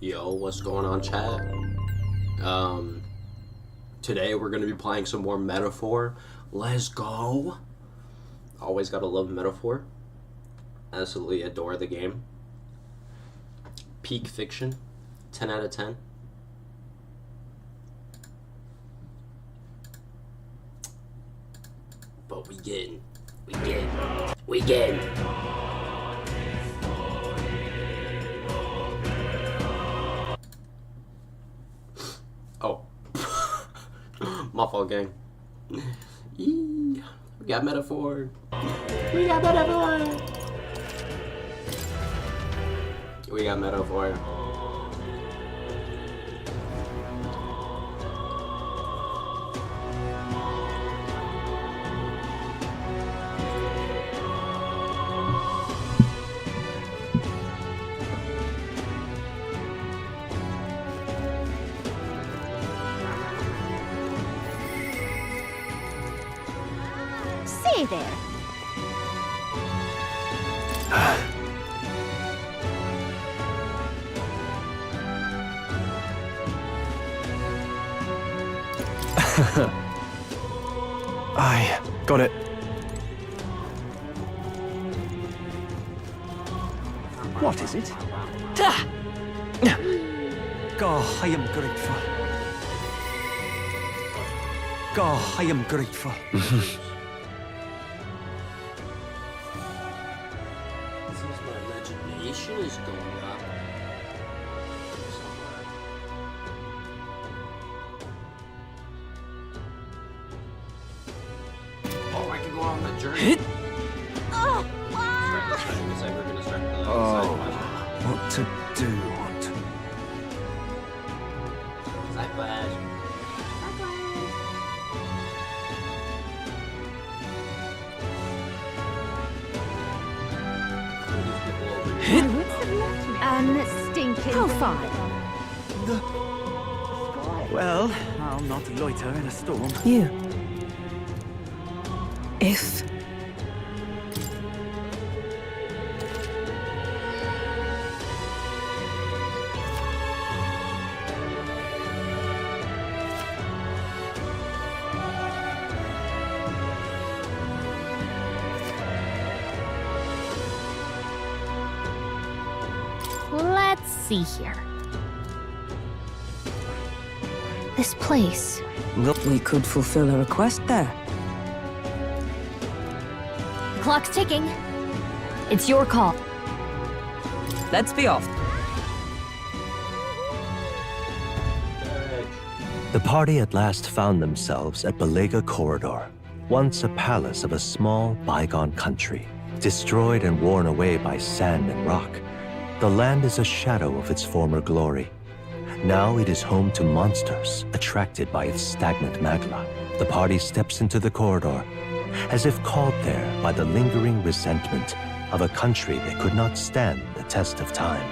Yo, what's going on, chat? Today we're gonna be playing some more Metaphor. Let's go! Always gotta love Metaphor. Absolutely adore the game. Peak fiction. 10 out of 10. But we getting. Oh. My fault, gang. Yee. We got Metaphor. We got Metaphor. Say there. I got it. What is it? God, I am grateful. God, I am grateful. My imagination is going up. Oh, I can go on the journey. Oh, Looks like we're gonna start the Oh, side what to do? quest. Stinking. How far? Well, I'll not loiter in a storm. You. If. Let's see here. This place. We could fulfill a request there. The clock's ticking. It's your call. Let's be off. The party at last found themselves at Belega Corridor, once a palace of a small, bygone country, destroyed and worn away by sand and rock. The land is a shadow of its former glory. Now it is home to monsters attracted by its stagnant magma. The party steps into the corridor, as if called there by the lingering resentment of a country that could not stand the test of time.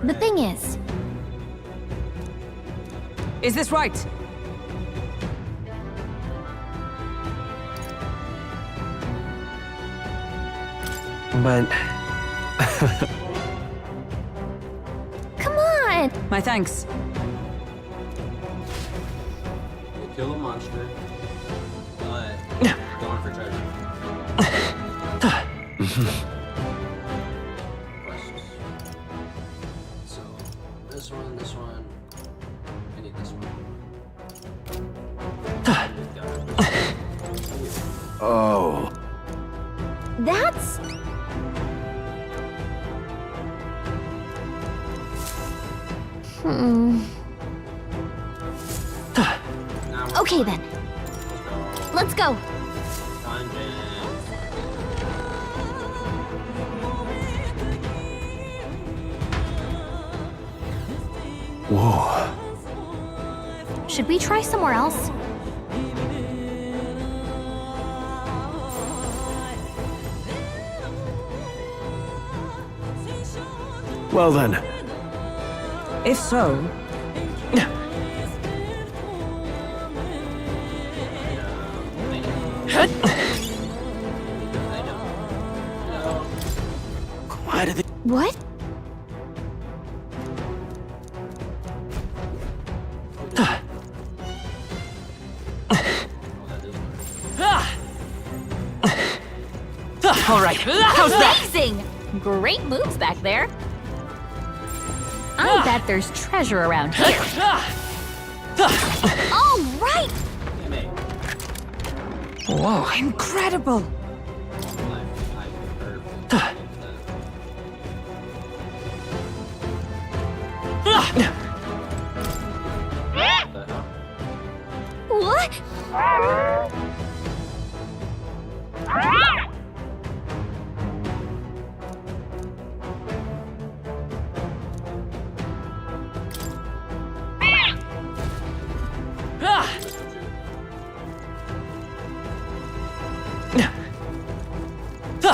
The thing is, Is this right? But come on! My thanks. We'll kill a monster, but going for treasure. Quests. So, this one. I need this one. oh, That's... Okay then. Let's go. whoa. Should we try somewhere else? Well then, If so, What? All right. How's that? Amazing! Great moves back there. I bet there's treasure around here. All right! Whoa, incredible. What?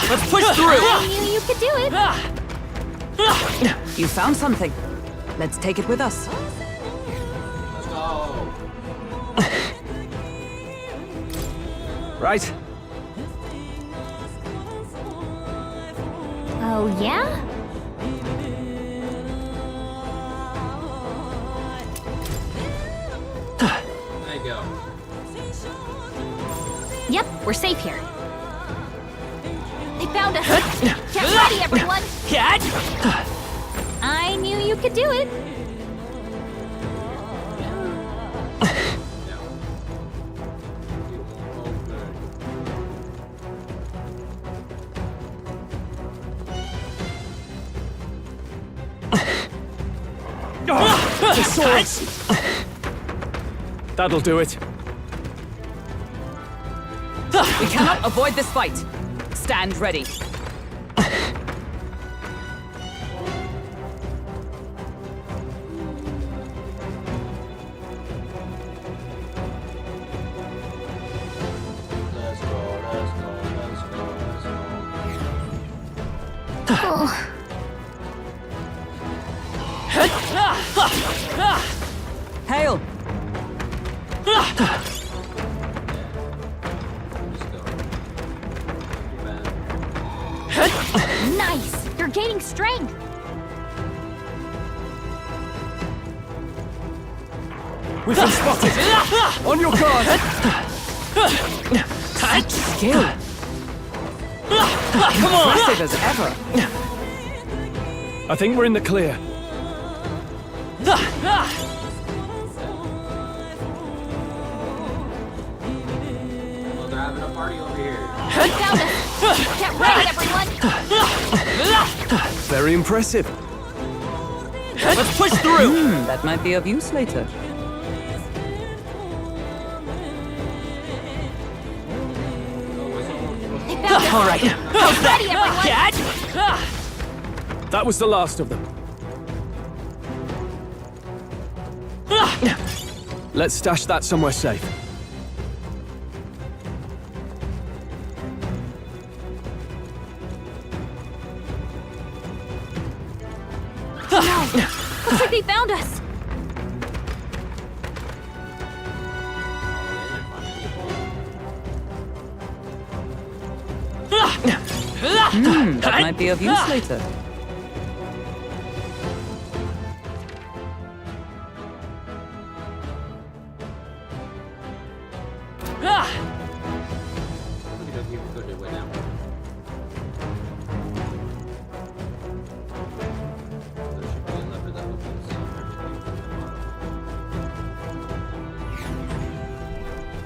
Let's push through. I knew you could do it. You found something. Let's take it with us. Let's go. Right? Oh, yeah? There you go. Yep, we're safe here. They found us. Get ready, everyone. I knew you could do it. The swords! That'll do it. We cannot avoid this fight. Stand ready. Let's go, let's go, let's go, let's go. Oh, Hail. Let's go. Bam. nice. You're gaining strength. We've been spotted! On your guard! Such skill. Impressive as ever. I think we're in the clear. Well, they're having a party over here. They found us. Get ready, everyone. Very impressive. Let's push through. That might be of use later. They found us. All right. Get ready, everyone. That was the last of them. Let's stash that somewhere safe. Looks like they found us. That might be of use later.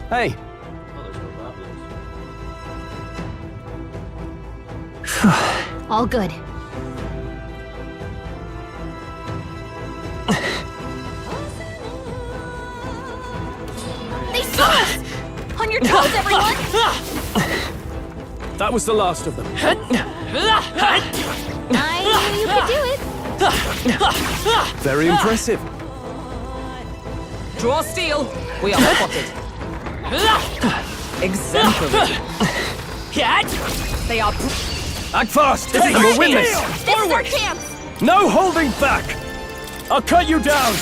Hey, All good. They saw us! On your toes, everyone! that was the last of them. I knew you could do it. Very impressive. Draw steel. We are spotted. Exemplary. They are. Act fast! This We'll win this! This is our chance! No holding back! I'll cut you down!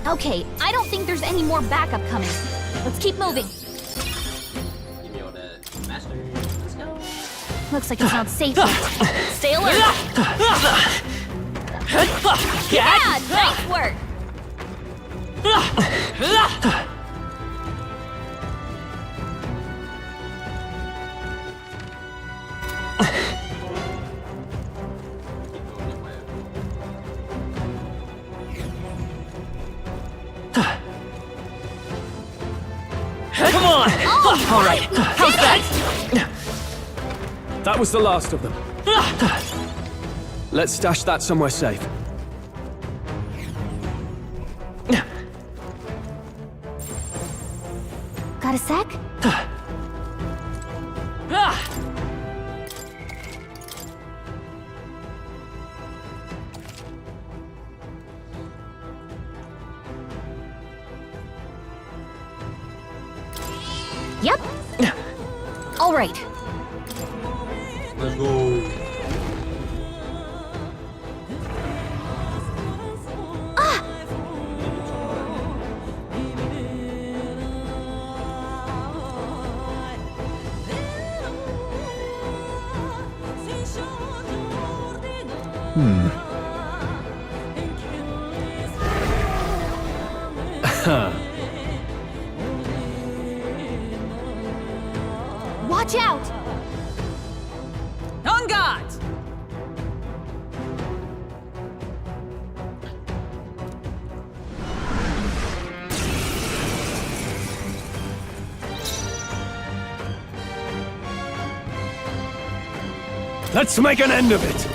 Okay, I don't think there's any more backup coming. Let's keep moving. Give me all that master. Let's go. Looks like it's not safe yet. Stay alert. Yeah, nice work. Come on! All right, how's that? That was the last of them. Let's stash that somewhere safe. Got a sec? Yep. All right. Let's go. Watch out! On guard! Let's make an end of it.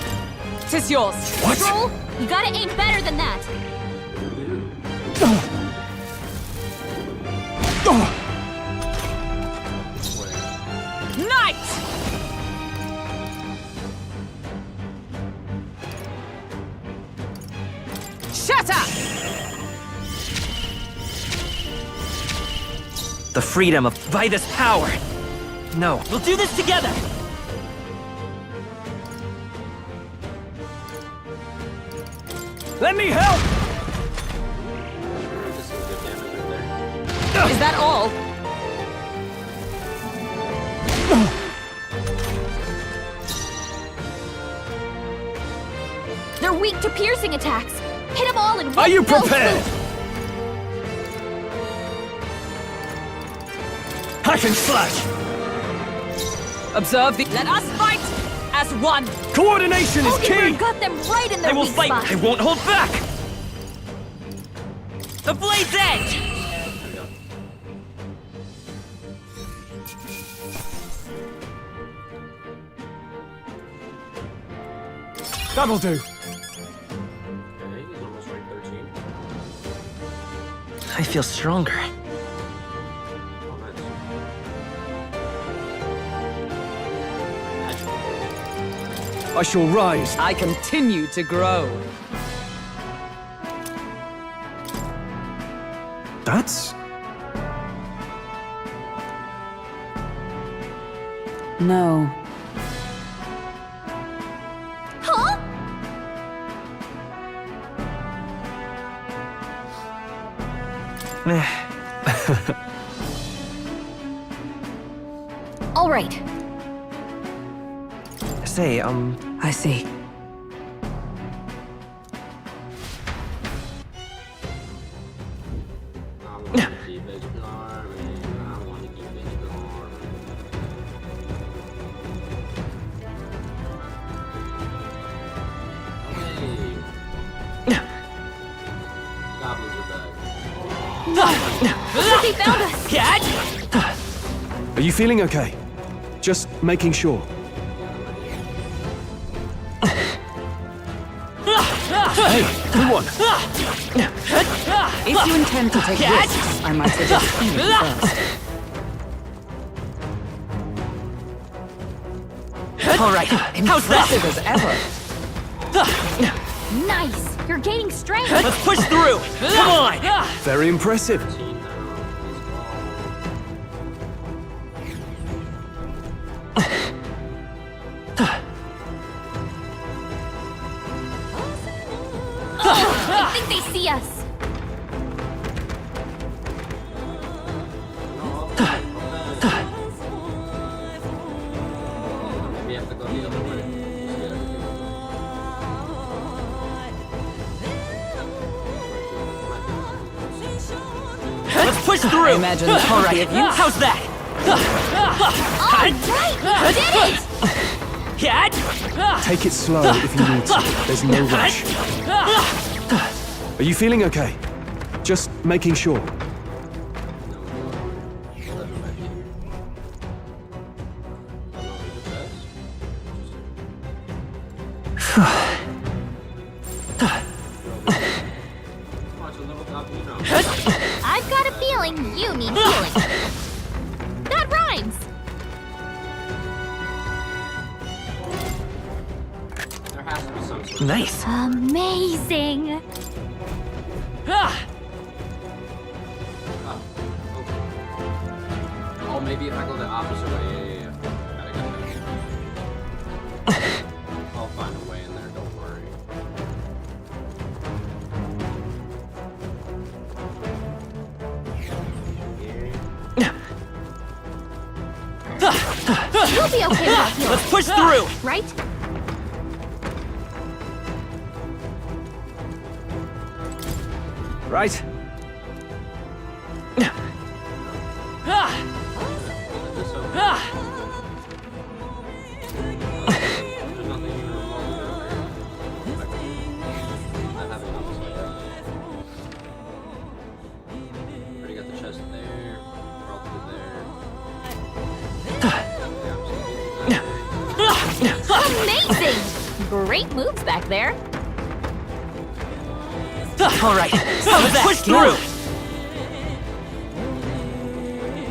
Tis yours. What? Troll, you gotta aim better than that. Knight! Shatter! The freedom of by this power. No, we'll do this together. Let me help! This is good damage right there. Is that all? They're weak to piercing attacks. Hit them all in one Are you fell prepared? swoop. Hack and slash! Observe the. Let us fight as one. Coordination is Pokemon key! got them right in their I will weak fight. spot. I won't hold back. The blade's edge. That'll do. Okay, he's almost rank 13. I feel stronger. Oh, nice. I shall rise. I continue to grow. That's... No. Huh? All right. Say, I see. I want to keep exploring. I want to keep exploring. Hey. Goblins are back. They found us. catch. Are you feeling okay? Just making sure. Hey, good one. If you intend to take risks, I might suggest healing first. All right. How's Impressive that? as ever. Nice. You're gaining strength. Let's push through. Come on. Very impressive. 13 now. I think they see us. Let's go. We have to push through! I imagine that All would right, be of use. how's that? Right, you did it! Take it slow if you need to. There's no rush. Are you feeling okay? Just making sure. I've got a feeling you need healing. That rhymes. There has to be some sort of... Nice. Amazing. Oh, maybe if I go the opposite way. Yeah. Gotta get there. I'll find a way in there, don't worry. You'll be okay without healing. Let's push through! Right? Right? This over. There's nothing even remotely over here. I have it opposite. Already got the chest there. Crawl through there. Amazing. Great moves back there. All right, let's push through!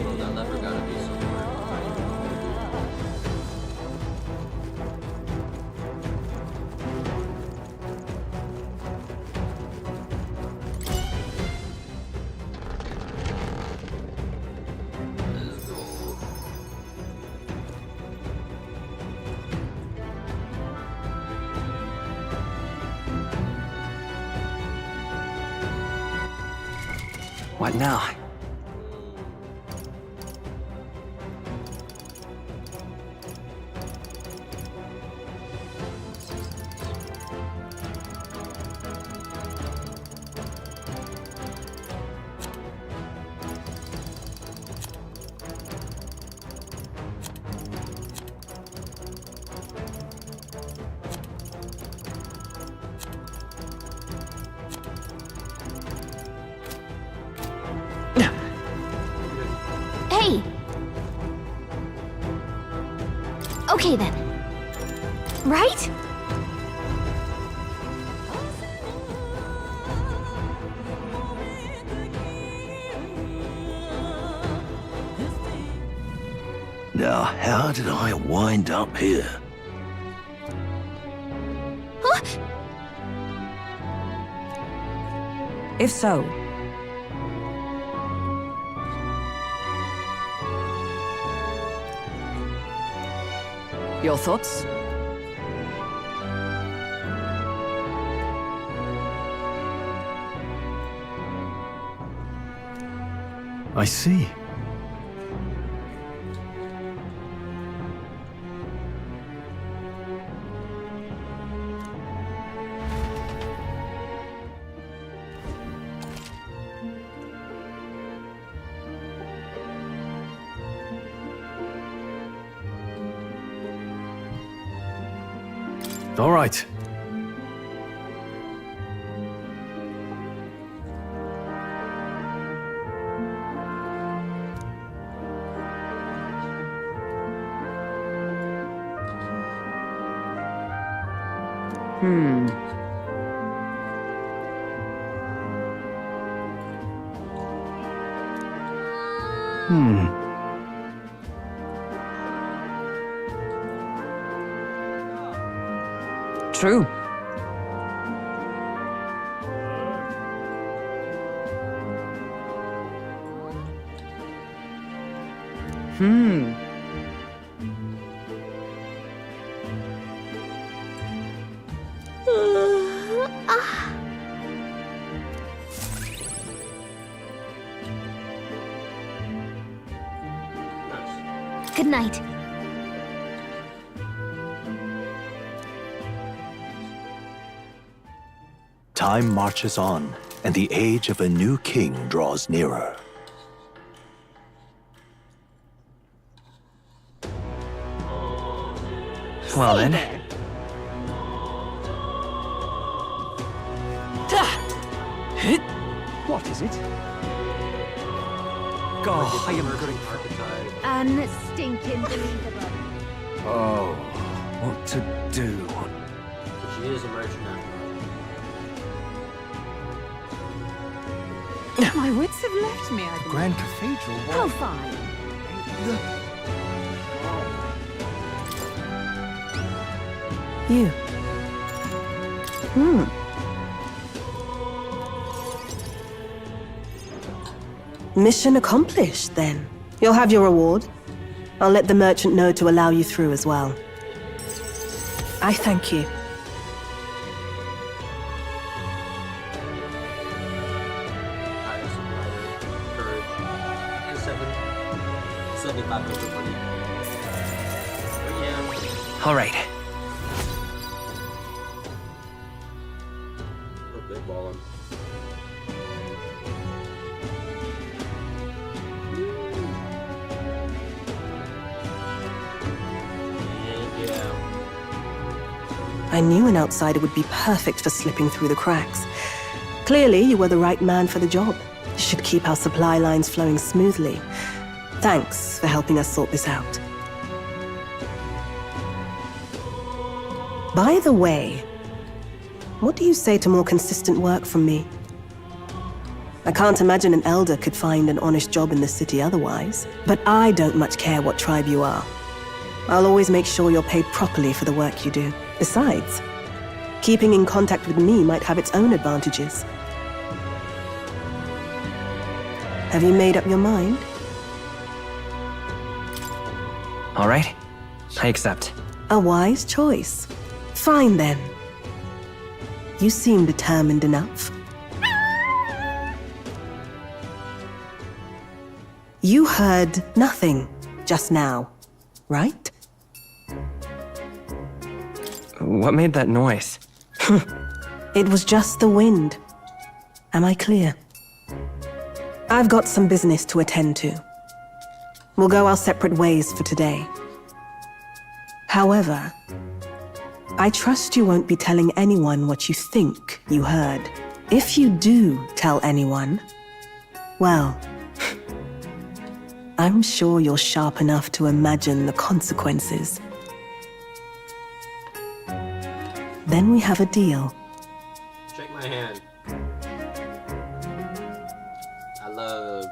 Oh, that lever gotta be somewhere. Let's go. What now? Hey. Okay then. Right? Now, how did I wind up here? Huh? If so, your thoughts? I see. All right. True. Good night. Time marches on, and the age of a new king draws nearer. Well Say then. there. What is it? God, I am grateful. Unstinking believable. Oh, what to do? She is a merchant My wits have left me, I Grand Cathedral? Oh, fine. You. Mission accomplished, then. You'll have your reward. I'll let the merchant know to allow you through as well. I thank you. courage, and 7,500 money. Yeah. All right. We're big balling. Yeah. I knew an outsider would be perfect for slipping through the cracks. Clearly, you were the right man for the job. You should keep our supply lines flowing smoothly. Thanks for helping us sort this out. By the way, what do you say to more consistent work from me? I can't imagine an elder could find an honest job in the city otherwise. But I don't much care what tribe you are. I'll always make sure you're paid properly for the work you do. Besides, keeping in contact with me might have its own advantages. Have you made up your mind? All right. I accept. A wise choice. Fine then. You seem determined enough. You heard nothing just now, right? What made that noise? It was just the wind. Am I clear? I've got some business to attend to. We'll go our separate ways for today. However, I trust you won't be telling anyone what you think you heard. If you do tell anyone, well, I'm sure you're sharp enough to imagine the consequences. Then we have a deal. Shake my hand. I love.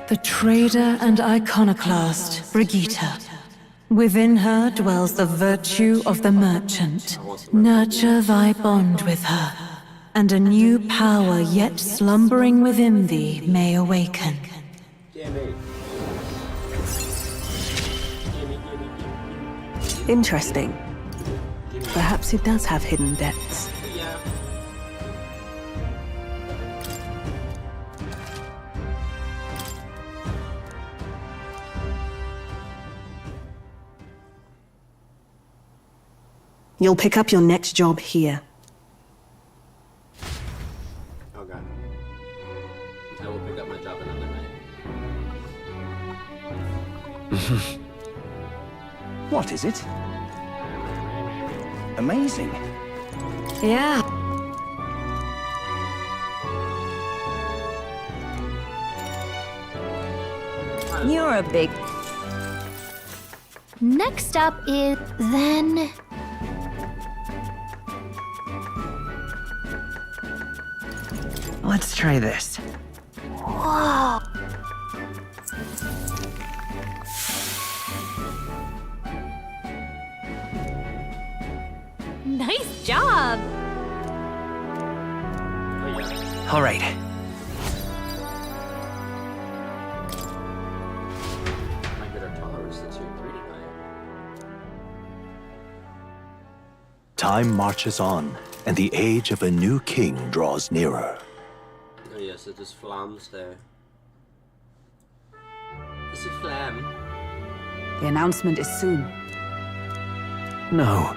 The trader and iconoclast, Brigitte. Within her dwells the virtue of the merchant. Nurture thy bond with her, and a new power yet slumbering within thee may awaken. Damn it. Interesting. Perhaps he does have hidden depths. Yeah. You'll pick up your next job here. Okay. I will pick up my job another night. What is it? Amazing. Yeah. You're a big... Next up is then. Let's try this. Whoa. Nice job. Oh yeah. All right. My good our tolerance to 2-3 tonight. Time marches on, and the age of a new king draws nearer. Oh yes, it is Flam's day. Is it Flam? The announcement is soon. No.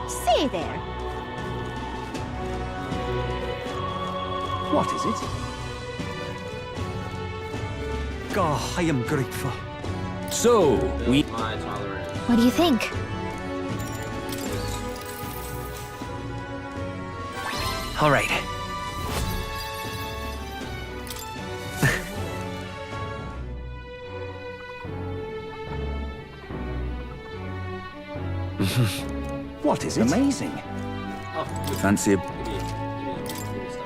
Say there. What is it? Oh, I am grateful. So, we... My tolerance. What do you think? All right. What is it? Amazing. Oh, good. Fancy a... Give me stuff. You're useless.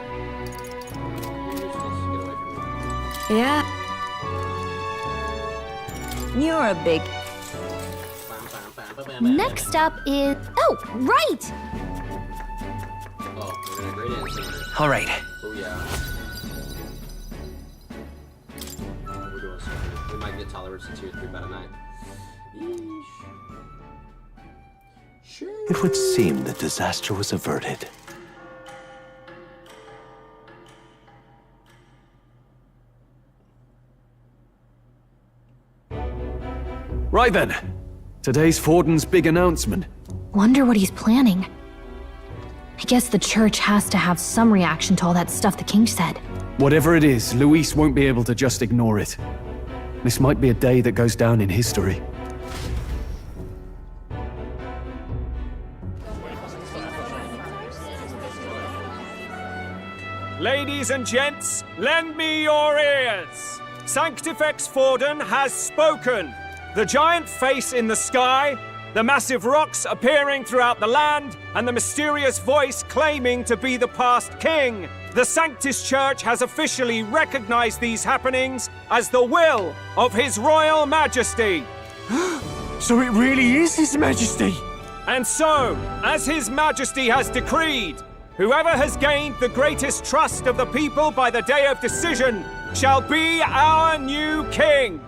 Get away from me. Yeah. You're a big... Next up is... Oh, right! Oh, we're gonna grade it instantly. All right. Oh yeah. We're doing something. We might get tolerance to tier 3 by tonight. Yeesh. Sure. It would seem that disaster was averted. Right then. Today's Forden's big announcement. Wonder what he's planning. I guess the church has to have some reaction to all that stuff the king said. Whatever it is, Luis won't be able to just ignore it. This might be a day that goes down in history. Ladies and gents, lend me your ears. SgtAtrexPlayz has spoken. The giant face in the sky, the massive rocks appearing throughout the land, and the mysterious voice claiming to be the past king. The Sanctus Church has officially recognized these happenings as the will of His Royal Majesty. So it really is His Majesty! And so, as His Majesty has decreed, whoever has gained the greatest trust of the people by the day of decision shall be our new king.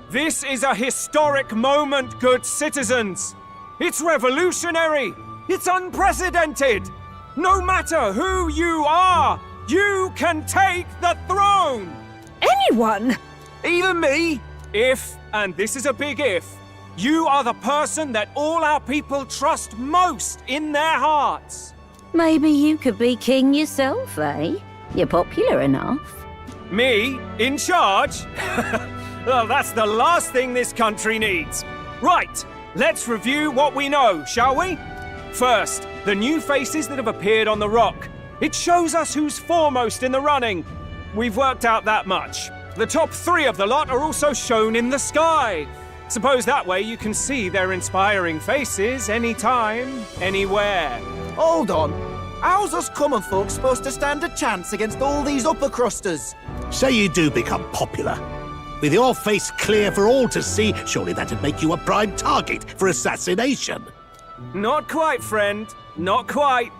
This is a historic moment, good citizens. It's revolutionary. It's unprecedented. No matter who you are, you can take the throne. Anyone? Even me. If, and this is a big if, you are the person that all our people trust most in their hearts. Maybe you could be king yourself, eh? You're popular enough. Me? In charge? Well, that's the last thing this country needs. Right, let's review what we know, shall we? First, the new faces that have appeared on the rock. It shows us who's foremost in the running. We've worked out that much. The top 3 of the lot are also shown in the sky. Suppose that way you can see their inspiring faces anytime, anywhere. Hold on. How's us common folk supposed to stand a chance against all these upper crusters? Say you do become popular. With your face clear for all to see, surely that'd make you a prime target for assassination. Not quite, friend. Not quite.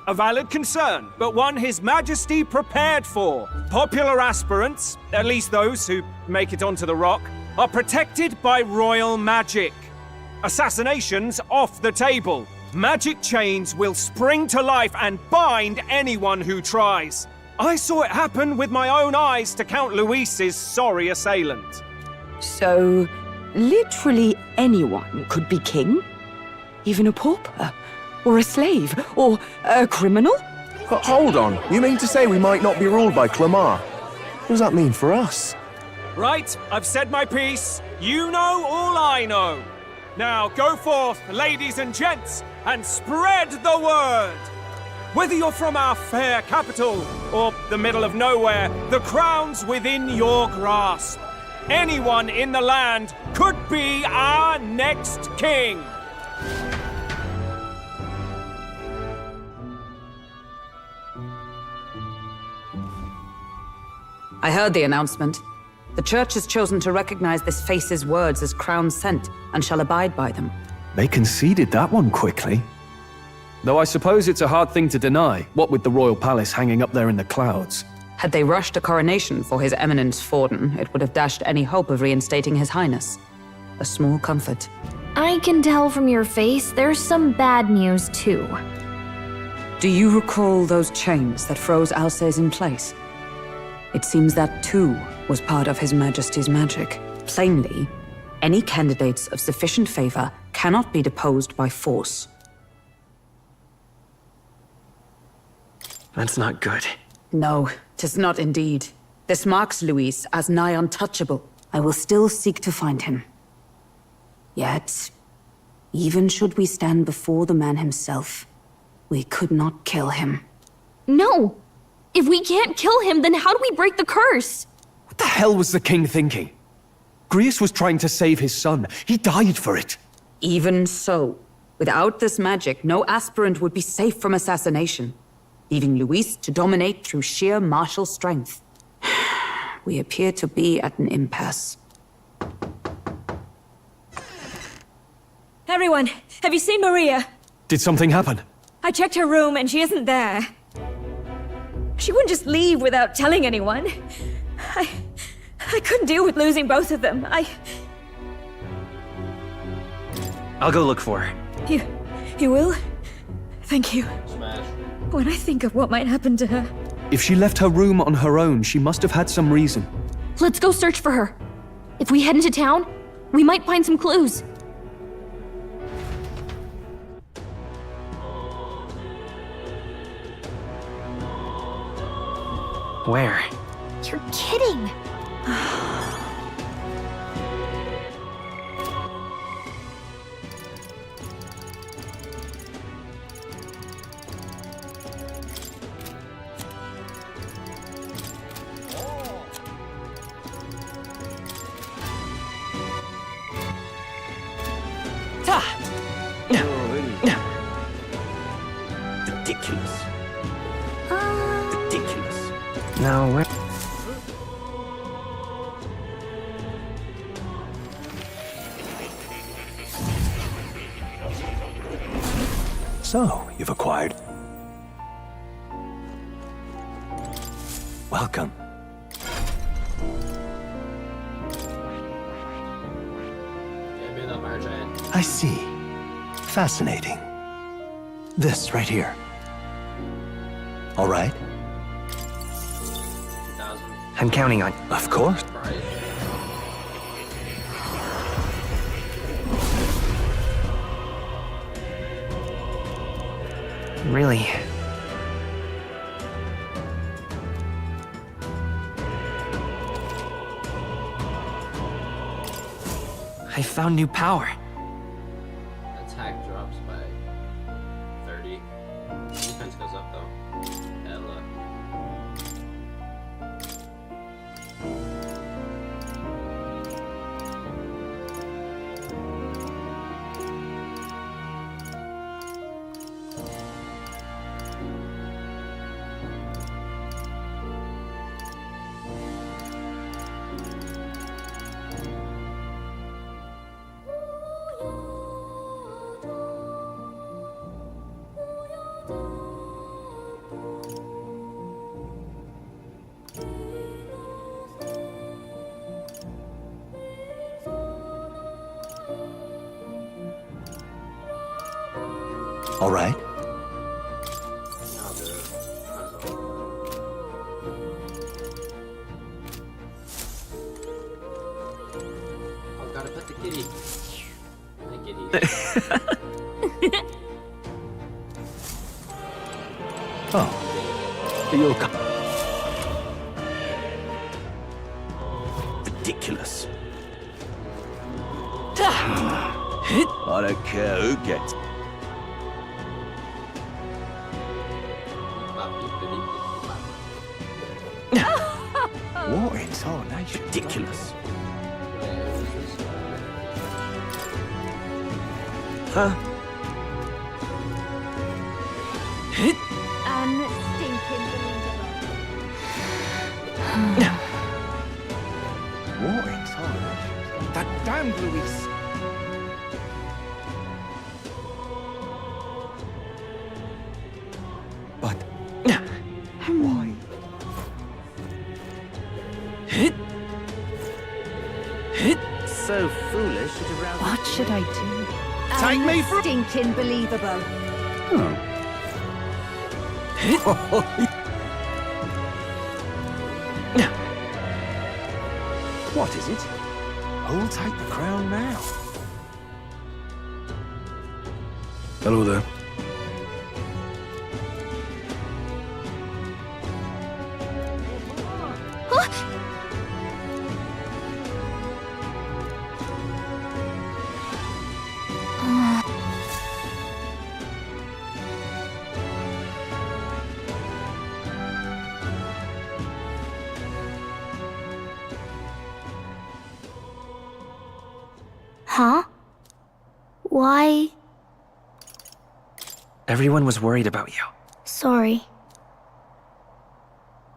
A valid concern, but one His Majesty prepared for. Popular aspirants, at least those who make it onto the rock, are protected by royal magic. Assassinations off the table. Magic chains will spring to life and bind anyone who tries. I saw it happen with my own eyes to Count Luis's sorry assailant. So, literally anyone could be king? Even a pauper? Or a slave? Or a criminal? Hold on, you mean to say we might not be ruled by Clamar? What does that mean for us? Right, I've said my piece. You know all I know. Now go forth, ladies and gents, and spread the word. Whether you're from our fair capital or the middle of nowhere, the crown's within your grasp. Anyone in the land could be our next king. I heard the announcement. The church has chosen to recognize this face's words as crown sent and shall abide by them. They conceded that one quickly. Though I suppose it's a hard thing to deny, what with the royal palace hanging up there in the clouds. Had they rushed a coronation for His Eminence Forden, it would have dashed any hope of reinstating His Highness. A small comfort. I can tell from your face there's some bad news, too. Do you recall those chains that froze Alsace in place? It seems that, too, was part of His Majesty's magic. Plainly, any candidates of sufficient favor cannot be deposed by force. That's not good. No, 'tis not indeed. This marks Luis as nigh untouchable. I will still seek to find him. Yet, even should we stand before the man himself, we could not kill him. No! If we can't kill him, then how do we break the curse? What the hell was the king thinking? Grius was trying to save his son. He died for it. Even so, without this magic, no aspirant would be safe from assassination, leaving Luis to dominate through sheer martial strength. We appear to be at an impasse. Everyone, have you seen Maria? Did something happen? I checked her room and she isn't there. She wouldn't just leave without telling anyone. I couldn't deal with losing both of them. I'll go look for her. You will? Thank you. Smash. When I think of what might happen to her. If she left her room on her own, she must have had some reason. Let's go search for her. If we head into town, we might find some clues. Where? You're kidding. Ridiculous. Ridiculous. No, where? So, you've acquired. Welcome. I see. Fascinating. This right here. All right? I'm counting on. Of course. Really? I found new power. Attack drops by 30. Defense goes up though. Hella. All right. I've got to pet the kitty. Hi, kitty. Oh. You'll come. Ridiculous. I don't care who gets. What in tarnation? Ridiculous. Huh? Unstinking What in tarnation? That damned Luis. But why? So foolish it aroused. What should I do? Take me for Stinking believable. What is it? Who'll take the crown now? Hello there. Huh? Why? Everyone was worried about you. Sorry.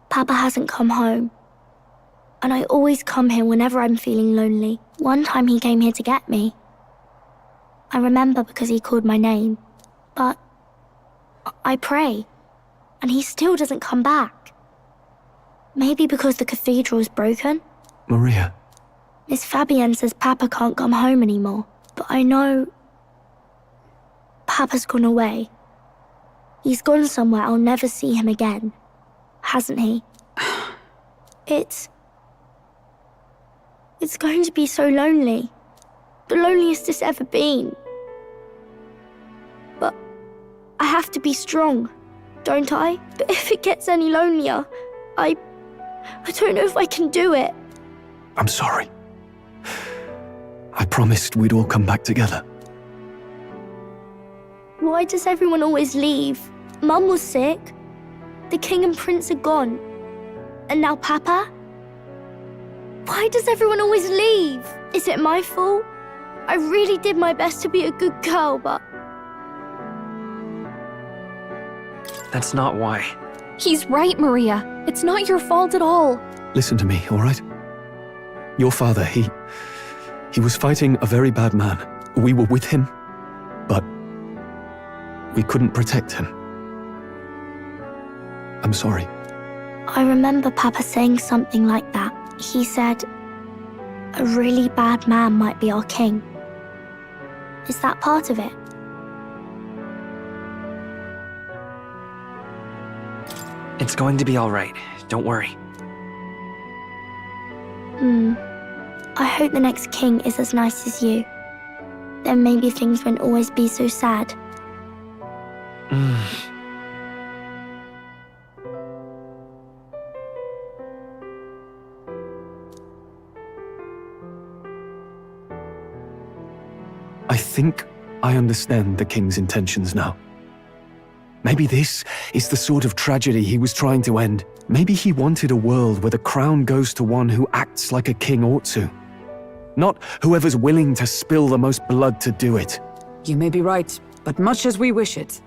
Papa hasn't come home. And I always come here whenever I'm feeling lonely. One time he came here to get me. I remember because he called my name. But I pray, and he still doesn't come back. Maybe because the cathedral's broken? Maria. Miss Fabienne says Papa can't come home anymore, but I know Papa's gone away. He's gone somewhere I'll never see him again, hasn't he? It's going to be so lonely. The loneliest it's ever been. But I have to be strong, don't I? But if it gets any lonelier, I don't know if I can do it. I'm sorry. I promised we'd all come back together. Why does everyone always leave? Mum was sick. The king and prince are gone. And now Papa? Why does everyone always leave? Is it my fault? I really did my best to be a good girl, but... That's not why. He's right, Maria. It's not your fault at all. Listen to me, all right? Your father, he was fighting a very bad man. We were with him, but we couldn't protect him. I'm sorry. I remember Papa saying something like that. He said, a really bad man might be our king. Is that part of it? It's going to be all right. Don't worry. I hope the next king is as nice as you. Then maybe things won't always be so sad. I think I understand the king's intentions now. Maybe this is the sort of tragedy he was trying to end. Maybe he wanted a world where the crown goes to one who acts like a king ought to. Not whoever's willing to spill the most blood to do it. You may be right, but much as we wish it,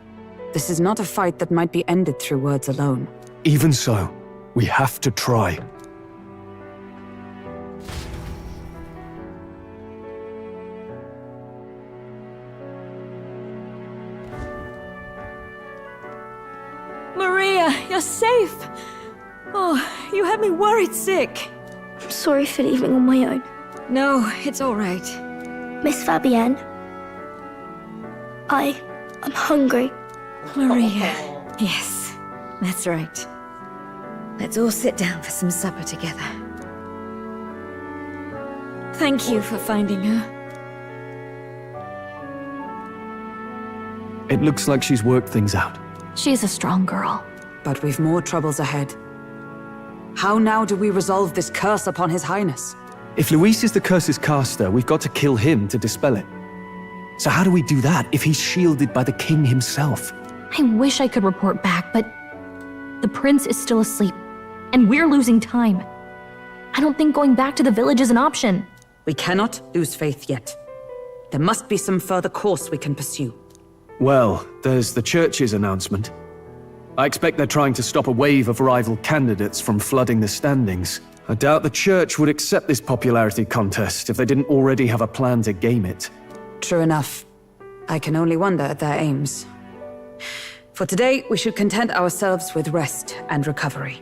this is not a fight that might be ended through words alone. Even so, we have to try. Maria, you're safe. Oh, you had me worried sick. I'm sorry for leaving on my own. No, it's all right. Miss Fabienne, I'm hungry. Maria. Yes, that's right. Let's all sit down for some supper together. Thank you for finding her. It looks like she's worked things out. She's a strong girl. But we've more troubles ahead. How now do we resolve this curse upon His Highness? If Luis is the curse's caster, we've got to kill him to dispel it. So how do we do that if he's shielded by the king himself? I wish I could report back, but the prince is still asleep, and we're losing time. I don't think going back to the village is an option. We cannot lose faith yet. There must be some further course we can pursue. Well, there's the church's announcement. I expect they're trying to stop a wave of rival candidates from flooding the standings. I doubt the church would accept this popularity contest if they didn't already have a plan to game it. True enough. I can only wonder at their aims. For today, we should content ourselves with rest and recovery.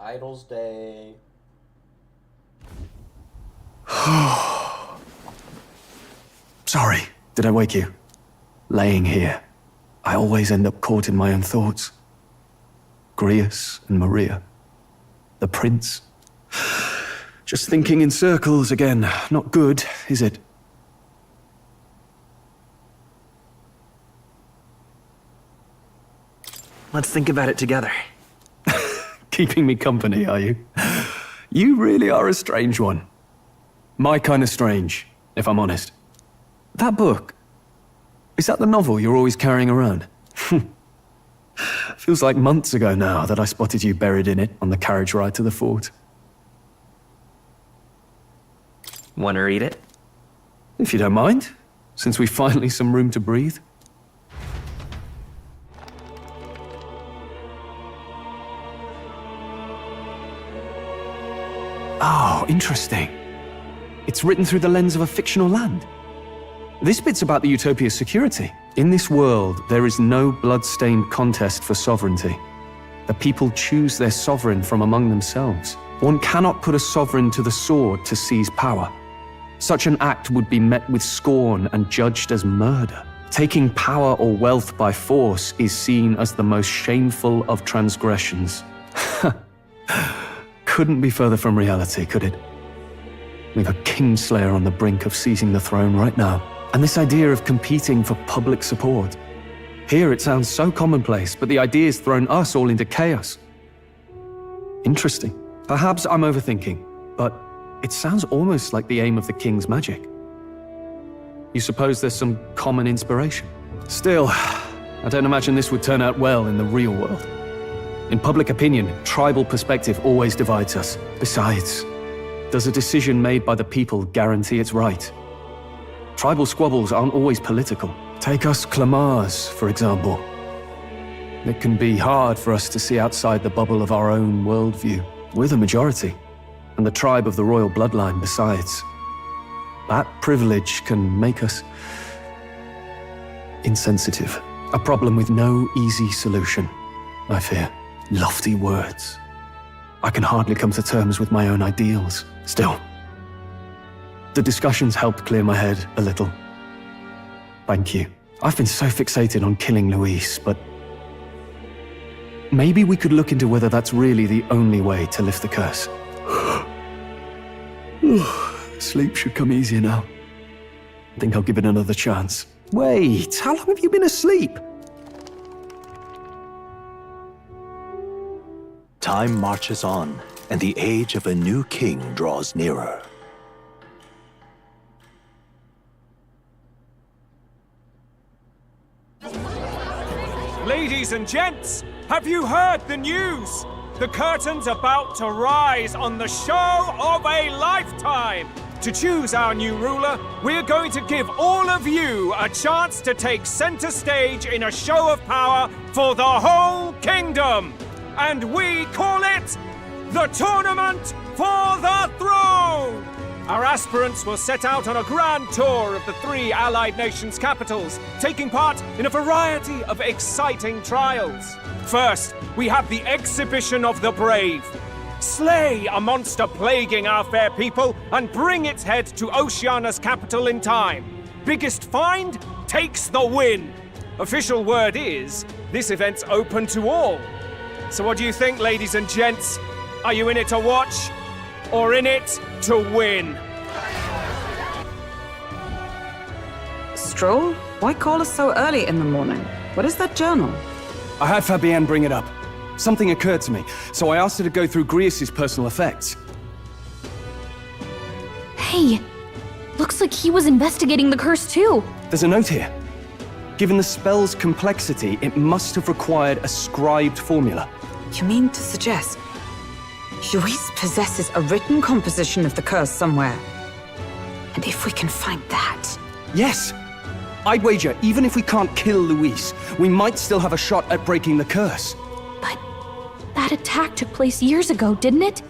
Idol's Day. Sorry, did I wake you? Laying here, I always end up caught in my own thoughts. Grius and Maria. The prince. Just thinking in circles again. Not good, is it? Let's think about it together. Keeping me company, are you? You really are a strange one. My kind of strange, if I'm honest. That book, is that the novel you're always carrying around? Feels like months ago now that I spotted you buried in it on the carriage ride to the fort. Want to read it? If you don't mind, since we've finally some room to breathe. Oh, interesting. It's written through the lens of a fictional land. This bit's about the Utopia's security. In this world, there is no blood-stained contest for sovereignty. The people choose their sovereign from among themselves. One cannot put a sovereign to the sword to seize power. Such an act would be met with scorn and judged as murder. Taking power or wealth by force is seen as the most shameful of transgressions. Couldn't be further from reality, could it? We've a Kingslayer on the brink of seizing the throne right now. And this idea of competing for public support. Here it sounds so commonplace, but the idea's thrown us all into chaos. Interesting. Perhaps I'm overthinking, but it sounds almost like the aim of the king's magic. You suppose there's some common inspiration? Still, I don't imagine this would turn out well in the real world. In public opinion, tribal perspective always divides us. Besides, does a decision made by the people guarantee it's right? Tribal squabbles aren't always political. Take us Clamars, for example. It can be hard for us to see outside the bubble of our own worldview. We're the majority, and the tribe of the royal bloodline besides. That privilege can make us insensitive. A problem with no easy solution, I fear. Lofty words. I can hardly come to terms with my own ideals. Still, the discussions helped clear my head a little. Thank you. I've been so fixated on killing Luis, but maybe we could look into whether that's really the only way to lift the curse. Sleep should come easier now. I think I'll give it another chance. Wait, how long have you been asleep? Time marches on, and the age of a new king draws nearer. Ladies and gents, have you heard the news? The curtain's about to rise on the show of a lifetime. To choose our new ruler, we're going to give all of you a chance to take center stage in a show of power for the whole kingdom. And we call it the Tournament for the Throne! Our aspirants will set out on a grand tour of the 3 allied nations' capitals, taking part in a variety of exciting trials. First, we have the Exhibition of the Brave. Slay a monster plaguing our fair people and bring its head to Oceania's capital in time. Biggest find takes the win. Official word is, this event's open to all. So what do you think, ladies and gents? Are you in it to watch, or in it to win? Stroll? Why call us so early in the morning? What is that journal? I had Fabienne bring it up. Something occurred to me, so I asked her to go through Grius' personal effects. Hey, looks like he was investigating the curse too. There's a note here. Given the spell's complexity, it must have required a scribed formula. You mean to suggest Luis possesses a written composition of the curse somewhere? And if we can find that... Yes! I'd wager, even if we can't kill Luis, we might still have a shot at breaking the curse. But that attack took place years ago, didn't it?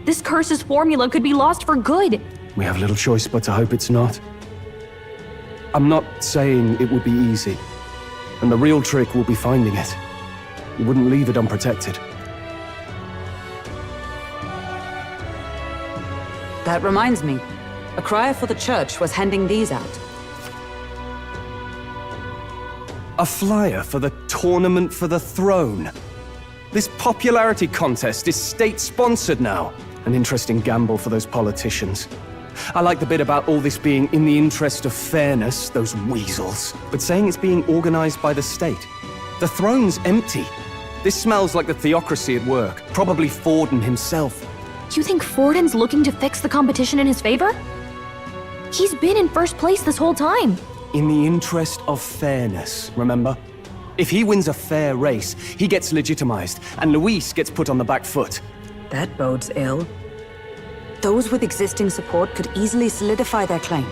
This curse's formula could be lost for good. We have little choice but to hope it's not. I'm not saying it would be easy, and the real trick will be finding it. You wouldn't leave it unprotected. That reminds me. A crier for the church was handing these out. A flyer for the Tournament for the Throne. This popularity contest is state-sponsored now. An interesting gamble for those politicians. I like the bit about all this being in the interest of fairness, those weasels. But saying it's being organized by the state. The throne's empty. This smells like the theocracy at work, probably Forden himself. You think Forden's looking to fix the competition in his favor? He's been in first place this whole time. In the interest of fairness, remember? If he wins a fair race, he gets legitimized, and Luis gets put on the back foot. That bodes ill. Those with existing support could easily solidify their claim.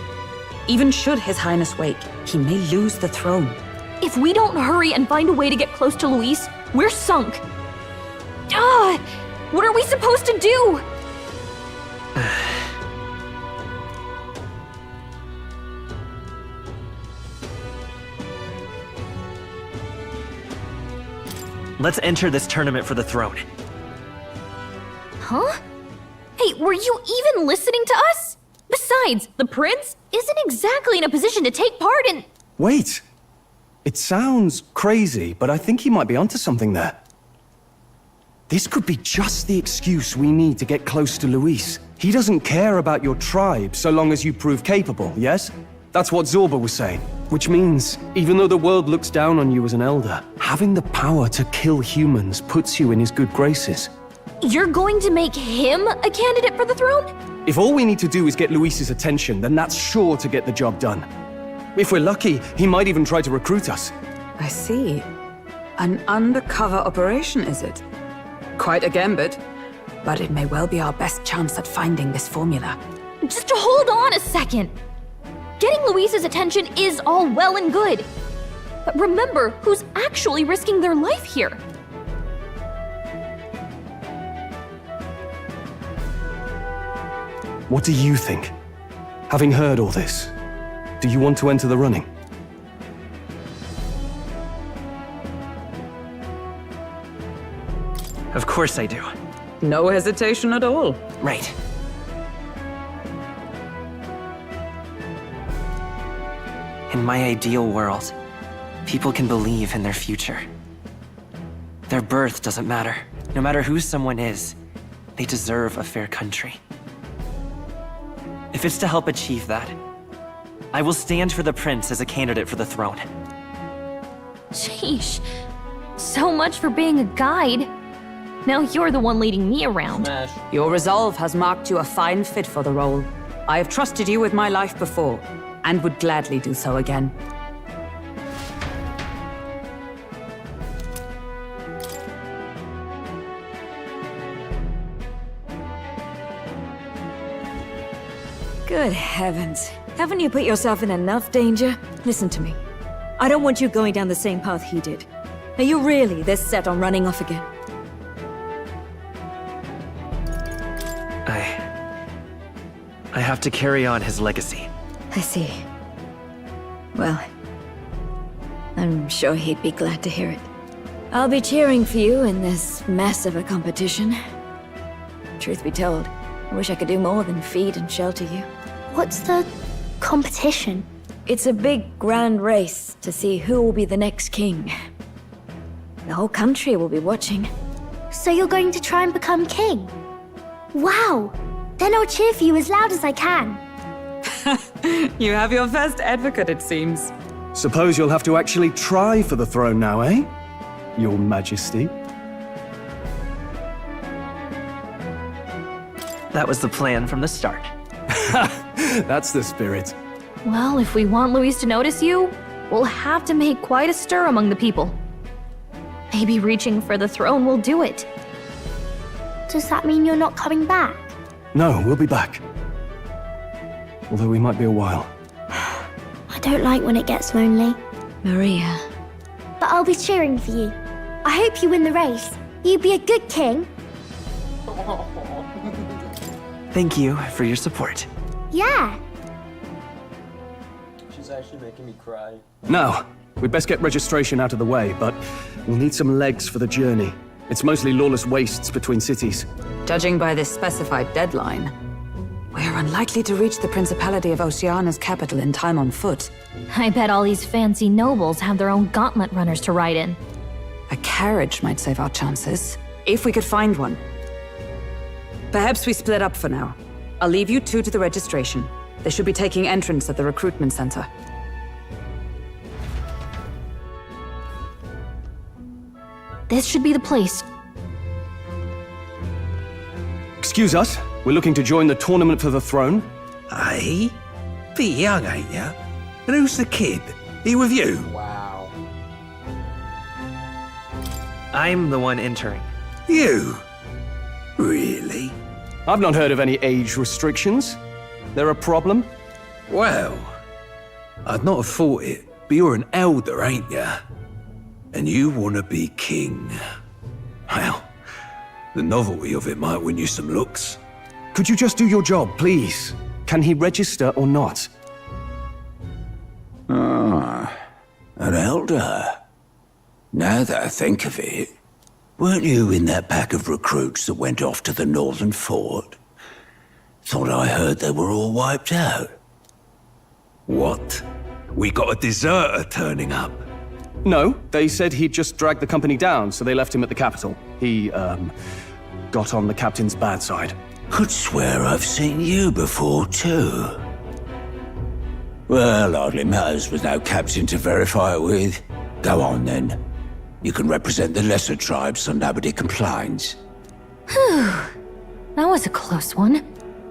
Even should His Highness wake, he may lose the throne. If we don't hurry and find a way to get close to Luis, we're sunk. What are we supposed to do? Let's enter this tournament for the throne. Huh? Hey, were you even listening to us? Besides, the prince isn't exactly in a position to take part in... Wait. It sounds crazy, but I think he might be onto something there. This could be just the excuse we need to get close to Luis. He doesn't care about your tribe so long as you prove capable, yes? That's what Zorba was saying. Which means, even though the world looks down on you as an elder, having the power to kill humans puts you in his good graces. You're going to make him a candidate for the throne? If all we need to do is get Luis's attention, then that's sure to get the job done. If we're lucky, he might even try to recruit us. I see. An undercover operation, is it? Quite a gambit, but it may well be our best chance at finding this formula. Just hold on a second. Getting Luis's attention is all well and good. But remember who's actually risking their life here. What do you think? Having heard all this, do you want to enter the running? Of course I do. No hesitation at all. Right. In my ideal world, people can believe in their future. Their birth doesn't matter. No matter who someone is, they deserve a fair country. If it's to help achieve that, I will stand for the prince as a candidate for the throne. Sheesh. So much for being a guide. Now you're the one leading me around. Smash. Your resolve has marked you a fine fit for the role. I have trusted you with my life before, and would gladly do so again. Good heavens. Haven't you put yourself in enough danger? Listen to me. I don't want you going down the same path he did. Are you really this set on running off again? I have to carry on his legacy. I see. Well, I'm sure he'd be glad to hear it. I'll be cheering for you in this mess of a competition. Truth be told, I wish I could do more than feed and shelter you. What's the competition? It's a big, grand race to see who will be the next king. The whole country will be watching. So you're going to try and become king? Wow! Then I'll cheer for you as loud as I can. You have your first advocate, it seems. Suppose you'll have to actually try for the throne now, eh? Your Majesty. That was the plan from the start. That's the spirit. Well, if we want Luis to notice you, we'll have to make quite a stir among the people. Maybe reaching for the throne will do it. Does that mean you're not coming back? No, we'll be back. Although we might be a while. I don't like when it gets lonely. Maria. But I'll be cheering for you. I hope you win the race. You'd be a good king. Thank you for your support. Yeah. She's actually making me cry. Now, we'd best get registration out of the way, but we'll need some legs for the journey. It's mostly lawless wastes between cities. Judging by this specified deadline, we're unlikely to reach the Principality of Oceana's capital in time on foot. I bet all these fancy nobles have their own gauntlet runners to ride in. A carriage might save our chances, if we could find one. Perhaps we split up for now. I'll leave you two to the registration. They should be taking entrance at the recruitment center. This should be the place. Excuse us, we're looking to join the tournament for the throne. Aye? Bit young, ain't ya? And who's the kid? He with you? Wow. I'm the one entering. You? Really? I've not heard of any age restrictions. There a problem? Well, I'd not have thought it, but you're an elder, ain't ya? And you want to be king. Well, the novelty of it might win you some looks. Could you just do your job, please? Can he register or not? Ah, an elder. Now that I think of it, weren't you in that pack of recruits that went off to the northern fort? Thought I heard they were all wiped out. What? We got a deserter turning up? No, they said he'd just dragged the company down, so they left him at the capital. He, got on the captain's bad side. Could swear I've seen you before, too. Well, hardly matters with no captain to verify it with. Go on, then. You can represent the lesser tribes so nobody complains. Whew. That was a close one.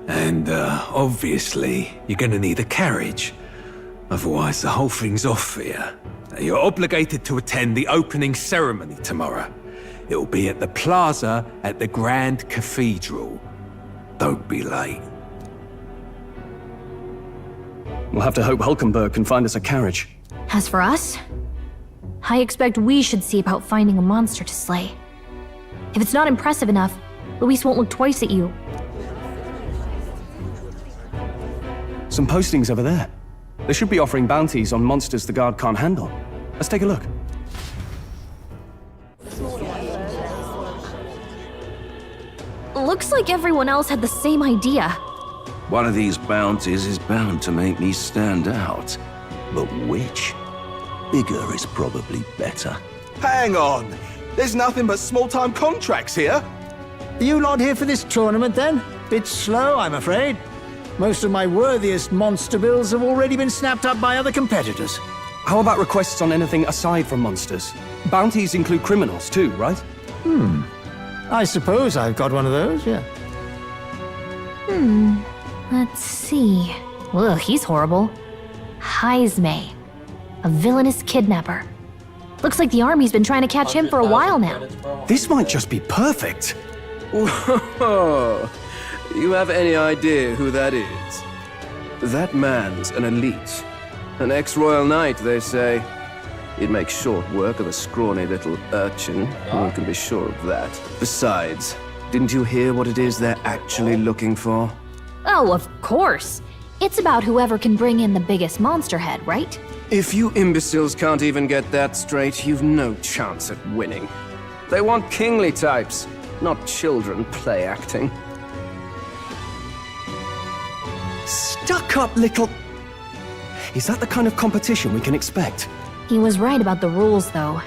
And, obviously, you're gonna need a carriage. Otherwise, the whole thing's off for you. You're obligated to attend the opening ceremony tomorrow. It'll be at the plaza at the Grand Cathedral. Don't be late. We'll have to hope Hulkenberg can find us a carriage. As for us, I expect we should see about finding a monster to slay. If it's not impressive enough, Luis won't look twice at you. Some postings over there. They should be offering bounties on monsters the guard can't handle. Let's take a look. Looks like everyone else had the same idea. One of these bounties is bound to make me stand out. But which? Bigger is probably better. Hang on! There's nothing but small-time contracts here! Are you lot here for this tournament, then? Bit slow, I'm afraid. Most of my worthiest monster bills have already been snapped up by other competitors. How about requests on anything aside from monsters? Bounties include criminals too, right? I suppose I've got one of those, yeah. Let's see. Ugh, he's horrible. Heisme, a villainous kidnapper. Looks like the army's been trying to catch him for a while now. This might just be perfect. Whoa! You have any idea who that is? That man's an elite. An ex-royal knight, they say. He'd make short work of a scrawny little urchin. You can be sure of that. Besides, didn't you hear what it is they're actually looking for? Oh, of course. It's about whoever can bring in the biggest monster head, right? If you imbeciles can't even get that straight, you've no chance at winning. They want kingly types, not children play acting. Stuck-up little... Is that the kind of competition we can expect? He was right about the rules, though.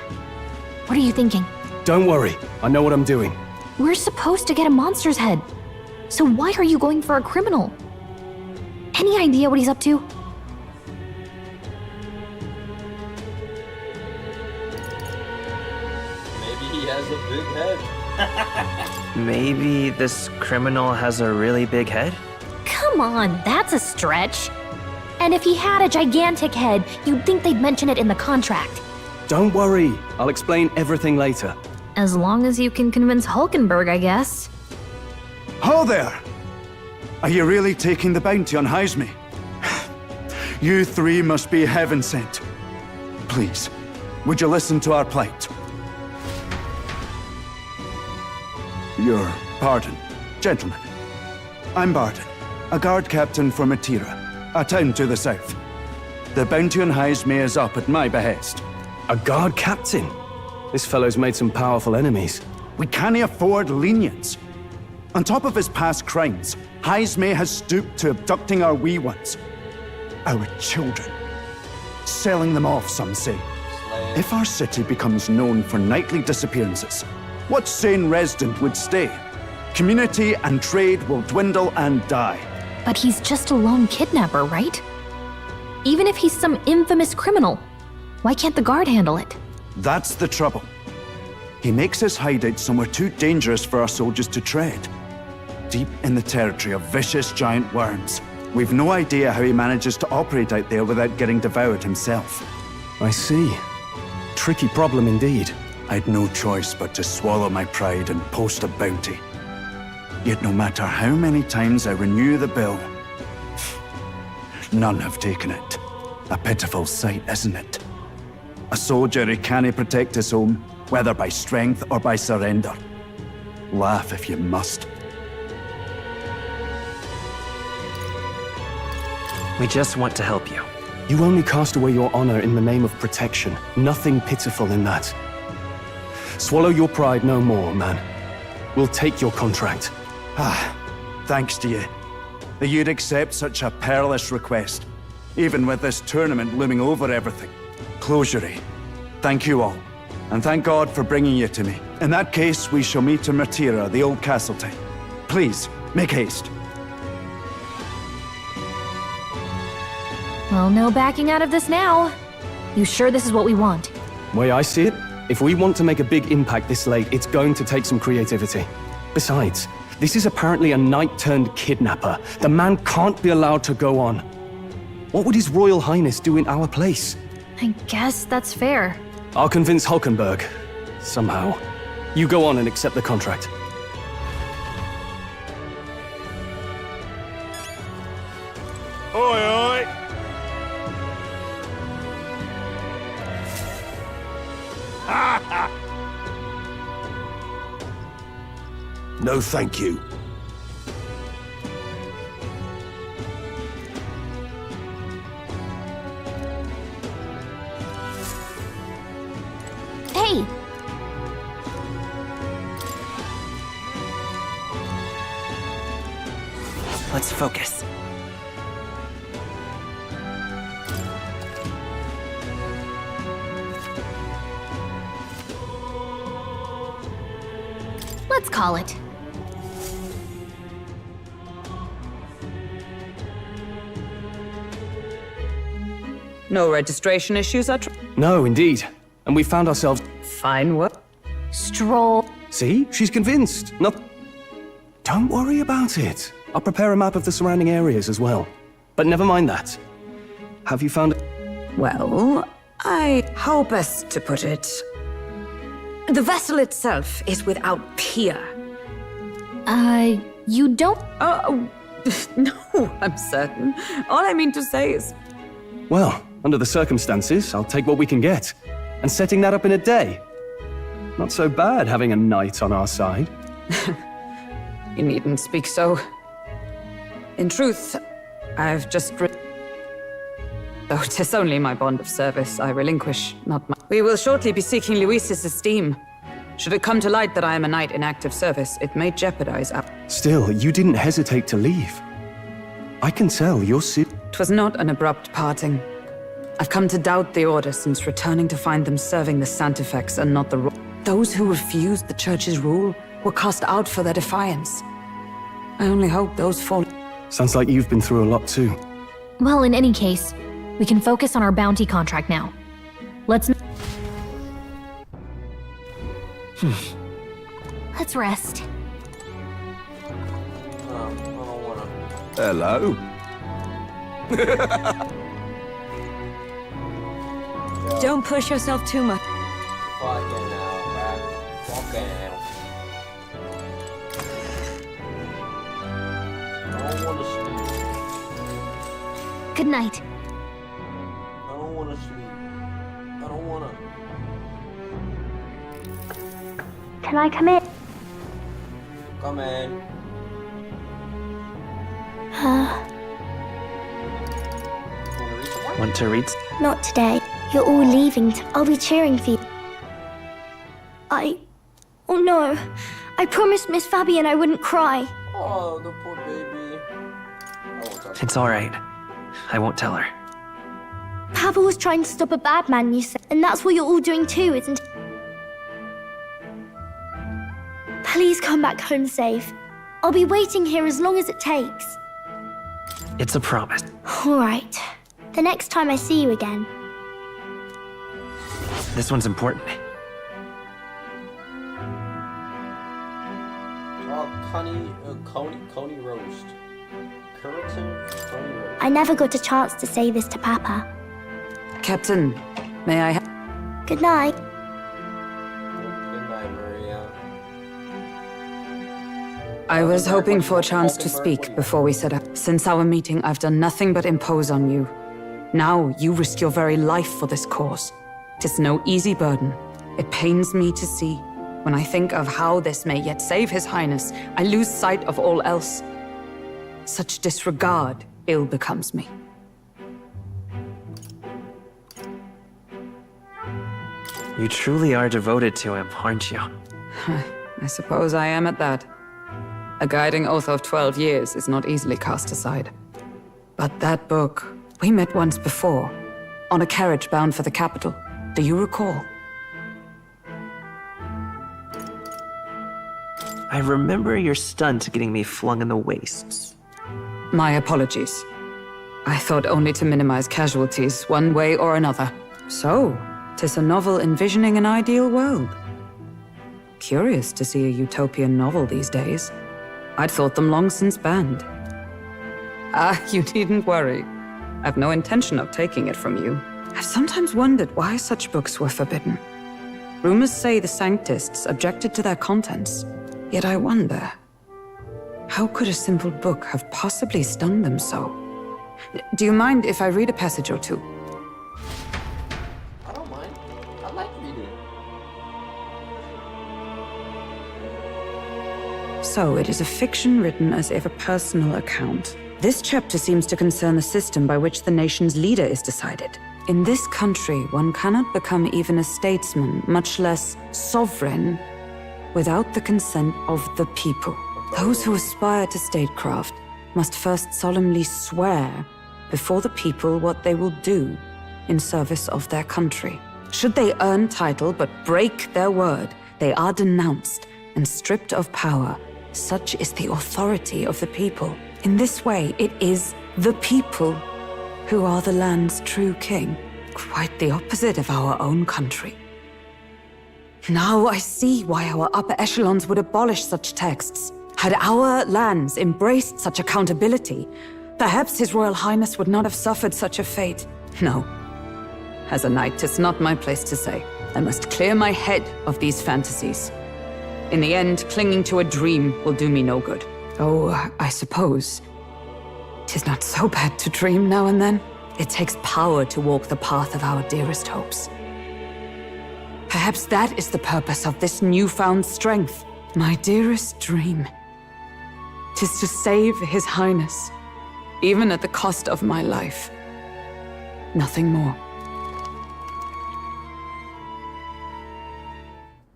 What are you thinking? Don't worry, I know what I'm doing. We're supposed to get a monster's head. So why are you going for a criminal? Any idea what he's up to? Maybe he has a big head. Maybe this criminal has a really big head? Come on, that's a stretch. And if he had a gigantic head, you'd think they'd mention it in the contract. Don't worry, I'll explain everything later. As long as you can convince Hulkenberg, I guess. Ho there! Are you really taking the bounty on Heisme? You three must be heaven sent. Please, would you listen to our plight? Your pardon, gentlemen. I'm Barton, a guard captain for Matira, a town to the south. The bounty on Heisme is up at my behest. A guard captain? This fellow's made some powerful enemies. We can't afford lenience. On top of his past crimes, Heisme has stooped to abducting our wee ones. Our children. Selling them off, some say. If our city becomes known for nightly disappearances, what sane resident would stay? Community and trade will dwindle and die. But he's just a lone kidnapper, right? Even if he's some infamous criminal, why can't the guard handle it? That's the trouble. He makes his hideout somewhere too dangerous for our soldiers to tread. Deep in the territory of vicious giant worms. We've no idea how he manages to operate out there without getting devoured himself. I see. Tricky problem indeed. I'd no choice but to swallow my pride and post a bounty. Yet no matter how many times I renew the bill, none have taken it. A pitiful sight, isn't it? A soldier who can't protect his home, whether by strength or by surrender. Laugh if you must. We just want to help you. You only cast away your honor in the name of protection. Nothing pitiful in that. Swallow your pride no more, man. We'll take your contract. Thanks to you. That you'd accept such a perilous request, even with this tournament looming over everything. Closure. Thank you all, and thank God for bringing you to me. In that case, we shall meet in Martira, the old Castletide. Please, make haste. Well, no backing out of this now. You sure this is what we want? Way I see it, if we want to make a big impact this late, it's going to take some creativity. Besides, this is apparently a knight-turned-kidnapper. The man can't be allowed to go on. What would His Royal Highness do in our place? I guess that's fair. I'll convince Hulkenberg. Somehow. You go on and accept the contract. Oi, oi! No, thank you. Hey! Let's focus. Let's call it. No registration issues, No, indeed. And we found ourselves... Fine work. Stroll. See? She's convinced. Not... Don't worry about it. I'll prepare a map of the surrounding areas as well. But never mind that. Have you found... Well, how best to put it? The vessel itself is without peer. You don't... No, I'm certain. All I mean to say is... Well, under the circumstances, I'll take what we can get. And setting that up in a day. Not so bad having a knight on our side. You needn't speak so. In truth, I've just... Though 'tis only my bond of service I relinquish, not my... We will shortly be seeking Luis's esteem. Should it come to light that I am a knight in active service, it may jeopardize our... Still, you didn't hesitate to leave. I can tell you're It was not an abrupt parting. I've come to doubt the Order since returning to find them serving the Santifex and not the... Those who refused the Church's rule were cast out for their defiance. I only hope those fall... Sounds like you've been through a lot too. Well, in any case, we can focus on our bounty contract now. Let's... Let's rest. Hello? Don't push yourself too much. Fucking hell, man. Fucking hell. I don't want to sleep. Good night. I don't want to sleep. I don't want to. Can I come in? Come in. Want to read? Not today. You're all leaving. I'll be cheering for you. Oh no. I promised Miss Fabian I wouldn't cry. Oh, the poor baby. It's all right. I won't tell her. Pavel was trying to stop a bad man, you said. And that's what you're all doing too, isn't it? Please come back home safe. I'll be waiting here as long as it takes. It's a promise. All right. The next time I see you again. This one's important. Coney roast. Currington, Coney roast. I never got a chance to say this to Papa. Captain, may I Good night. Good night, Maria. I was hoping for a chance to speak before we set up. Since our meeting, I've done nothing but impose on you. Now you risk your very life for this cause. 'Tis no easy burden. It pains me to see. When I think of how this may yet save His Highness, I lose sight of all else. Such disregard ill becomes me. You truly are devoted to him, aren't you? I suppose I am at that. A guiding oath of 12 years is not easily cast aside. But that book, we met once before, on a carriage bound for the capital. Do you recall? I remember your stunt getting me flung in the wastes. My apologies. I thought only to minimize casualties, one way or another. So, 'tis a novel envisioning an ideal world. Curious to see a utopian novel these days. I'd thought them long since banned. Ah, you needn't worry. I've no intention of taking it from you. I've sometimes wondered why such books were forbidden. Rumors say the Sanctists objected to their contents. Yet I wonder, how could a simple book have possibly stung them so? Do you mind if I read a passage or two? I don't mind. I like reading. So it is a fiction written as if a personal account. This chapter seems to concern the system by which the nation's leader is decided. In this country, one cannot become even a statesman, much less sovereign, without the consent of the people. Those who aspire to statecraft must first solemnly swear before the people what they will do in service of their country. Should they earn title but break their word, they are denounced and stripped of power. Such is the authority of the people. In this way, it is the people who are the land's true king. Quite the opposite of our own country. Now I see why our upper echelons would abolish such texts. Had our lands embraced such accountability, perhaps His Royal Highness would not have suffered such a fate. No. As a knight, 'tis not my place to say. I must clear my head of these fantasies. In the end, clinging to a dream will do me no good. Oh, I suppose 'tis not so bad to dream now and then. It takes power to walk the path of our dearest hopes. Perhaps that is the purpose of this newfound strength. My dearest dream. 'Tis to save His Highness, even at the cost of my life. Nothing more.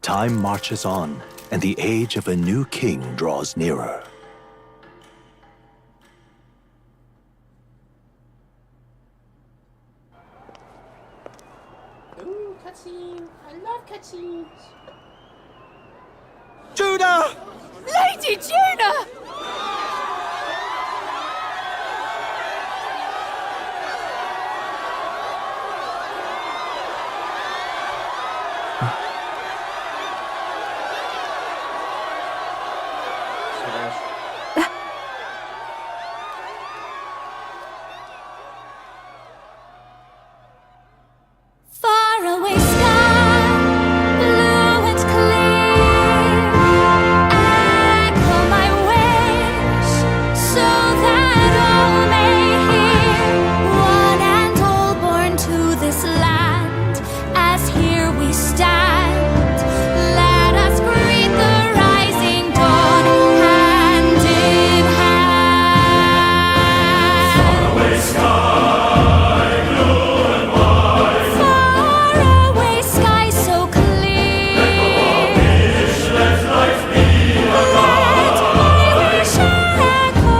Time marches on, and the age of a new king draws nearer. Ooh, cutscene. I love cutscenes. Judah! Lady Judah! Far away sky, blue and clear. Echo my wish, so that all may hear. One and all born to this land, as here we stand. Let us greet the rising dawn, hand in hand. Far away sky, blue and white. Far away sky so clear. Let life be Let my wish echo.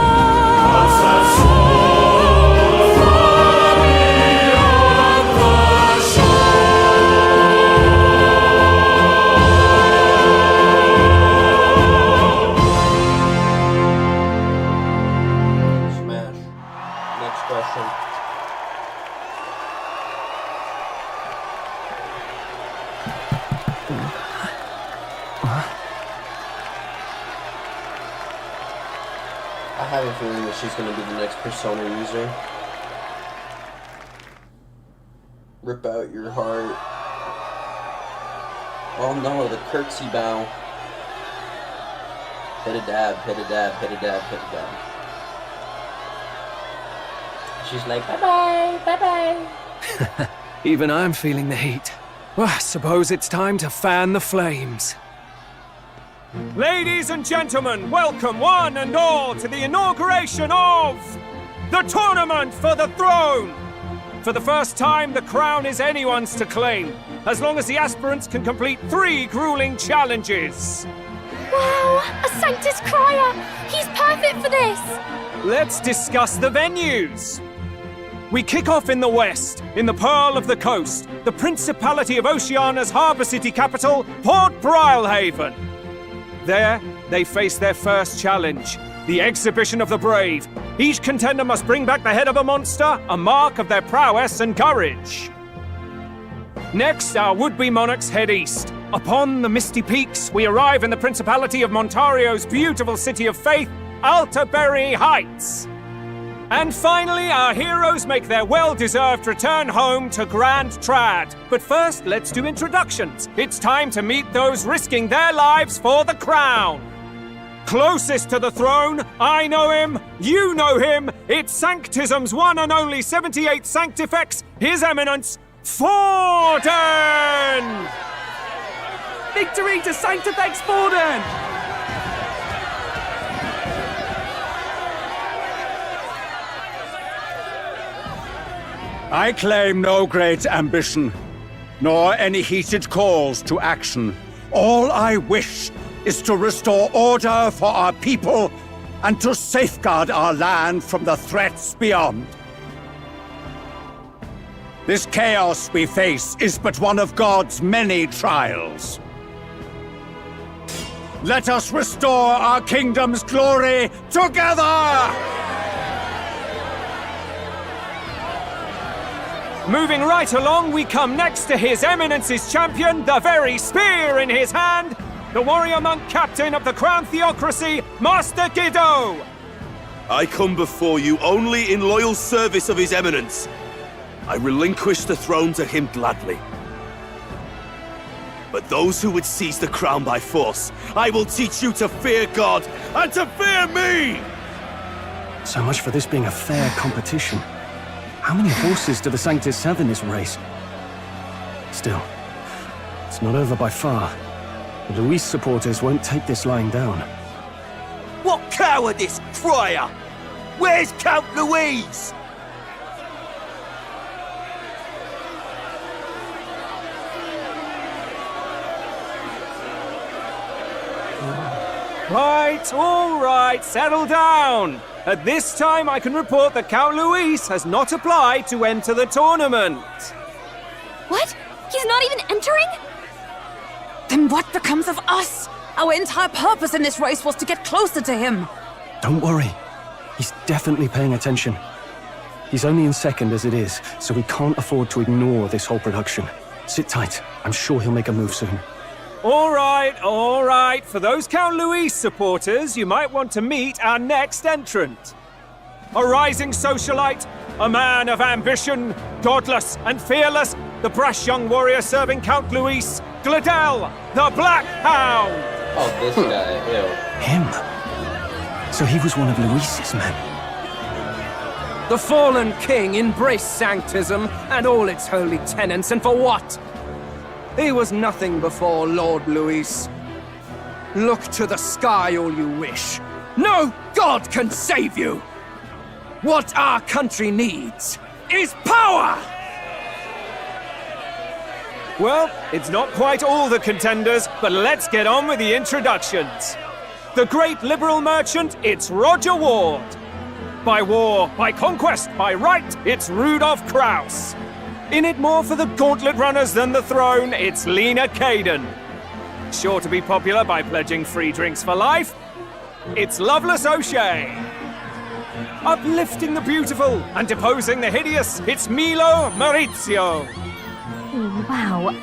Far beyond the Smash. Next question. have a feeling that she's gonna be the next Persona user. Rip out your heart. Oh no, the curtsy bow. Hit a dab, hit a dab, hit a dab, hit a dab. She's like, bye-bye, bye-bye. Even I'm feeling the heat. Well, I suppose it's time to fan the flames. Ladies and gentlemen, welcome one and all to the inauguration of the Tournament for the Throne! For the first time, the crown is anyone's to claim, as long as the aspirants can complete 3 grueling challenges. Wow, a Sanctus Crier! He's perfect for this! Let's discuss the venues. We kick off in the west, in the Pearl of the Coast, the Principality of Oceania's harbour city capital, Port Brilehaven. There, they face their first challenge, the Exhibition of the Brave. Each contender must bring back the head of a monster, a mark of their prowess and courage. Next, our would-be monarchs head east. Upon the misty peaks, we arrive in the Principality of Montario's beautiful city of faith, Altaberry Heights. And finally, our heroes make their well-deserved return home to Grand Trad. But first, let's do introductions. It's time to meet those risking their lives for the crown. Closest to the throne, I know him, you know him. It's Sanctism's one and only 78th Sanctifex, His Eminence, Forden! Victory to Sanctifex Forden! I claim no great ambition, nor any heated calls to action. All I wish is to restore order for our people and to safeguard our land from the threats beyond. This chaos we face is but one of God's many trials. Let us restore our kingdom's glory together! Moving right along, we come next to His Eminence's champion, the very spear in his hand, the warrior monk captain of the Crown Theocracy, Master Giddo! I come before you only in loyal service of His Eminence. I relinquish the throne to him gladly. But those who would seize the crown by force, I will teach you to fear God and to fear me! So much for this being a fair competition. How many horses do the Sanctus have in this race? Still, it's not over by far. The Luis supporters won't take this lying down. What cowardice, Crier! Where's Count Louise? Right, all right, settle down. At this time, I can report that Count Luis has not applied to enter the tournament. What? He's not even entering? Then what becomes of us? Our entire purpose in this race was to get closer to him. Don't worry. He's definitely paying attention. He's only in second as it is, so we can't afford to ignore this whole production. Sit tight. I'm sure he'll make a move soon. All right. For those Count Luis supporters, you might want to meet our next entrant. A rising socialite, a man of ambition, godless and fearless, the brash young warrior serving Count Luis, Gladel, the Black Hound! Oh, this guy, ew. Him? So he was one of Luis's men? The fallen king embraced Sanctism and all its holy tenets, and for what? He was nothing before Lord Luis. Look to the sky all you wish. No god can save you! What our country needs is power! Well, it's not quite all the contenders, but let's get on with the introductions. The great liberal merchant, it's Roger Ward. By war, by conquest, by right, it's Rudolph Kraus. In it more for the gauntlet runners than the throne, it's Lena Caden. Sure to be popular by pledging free drinks for life, it's Loveless O'Shea. Uplifting the beautiful and deposing the hideous, it's Milo Maurizio. Wow.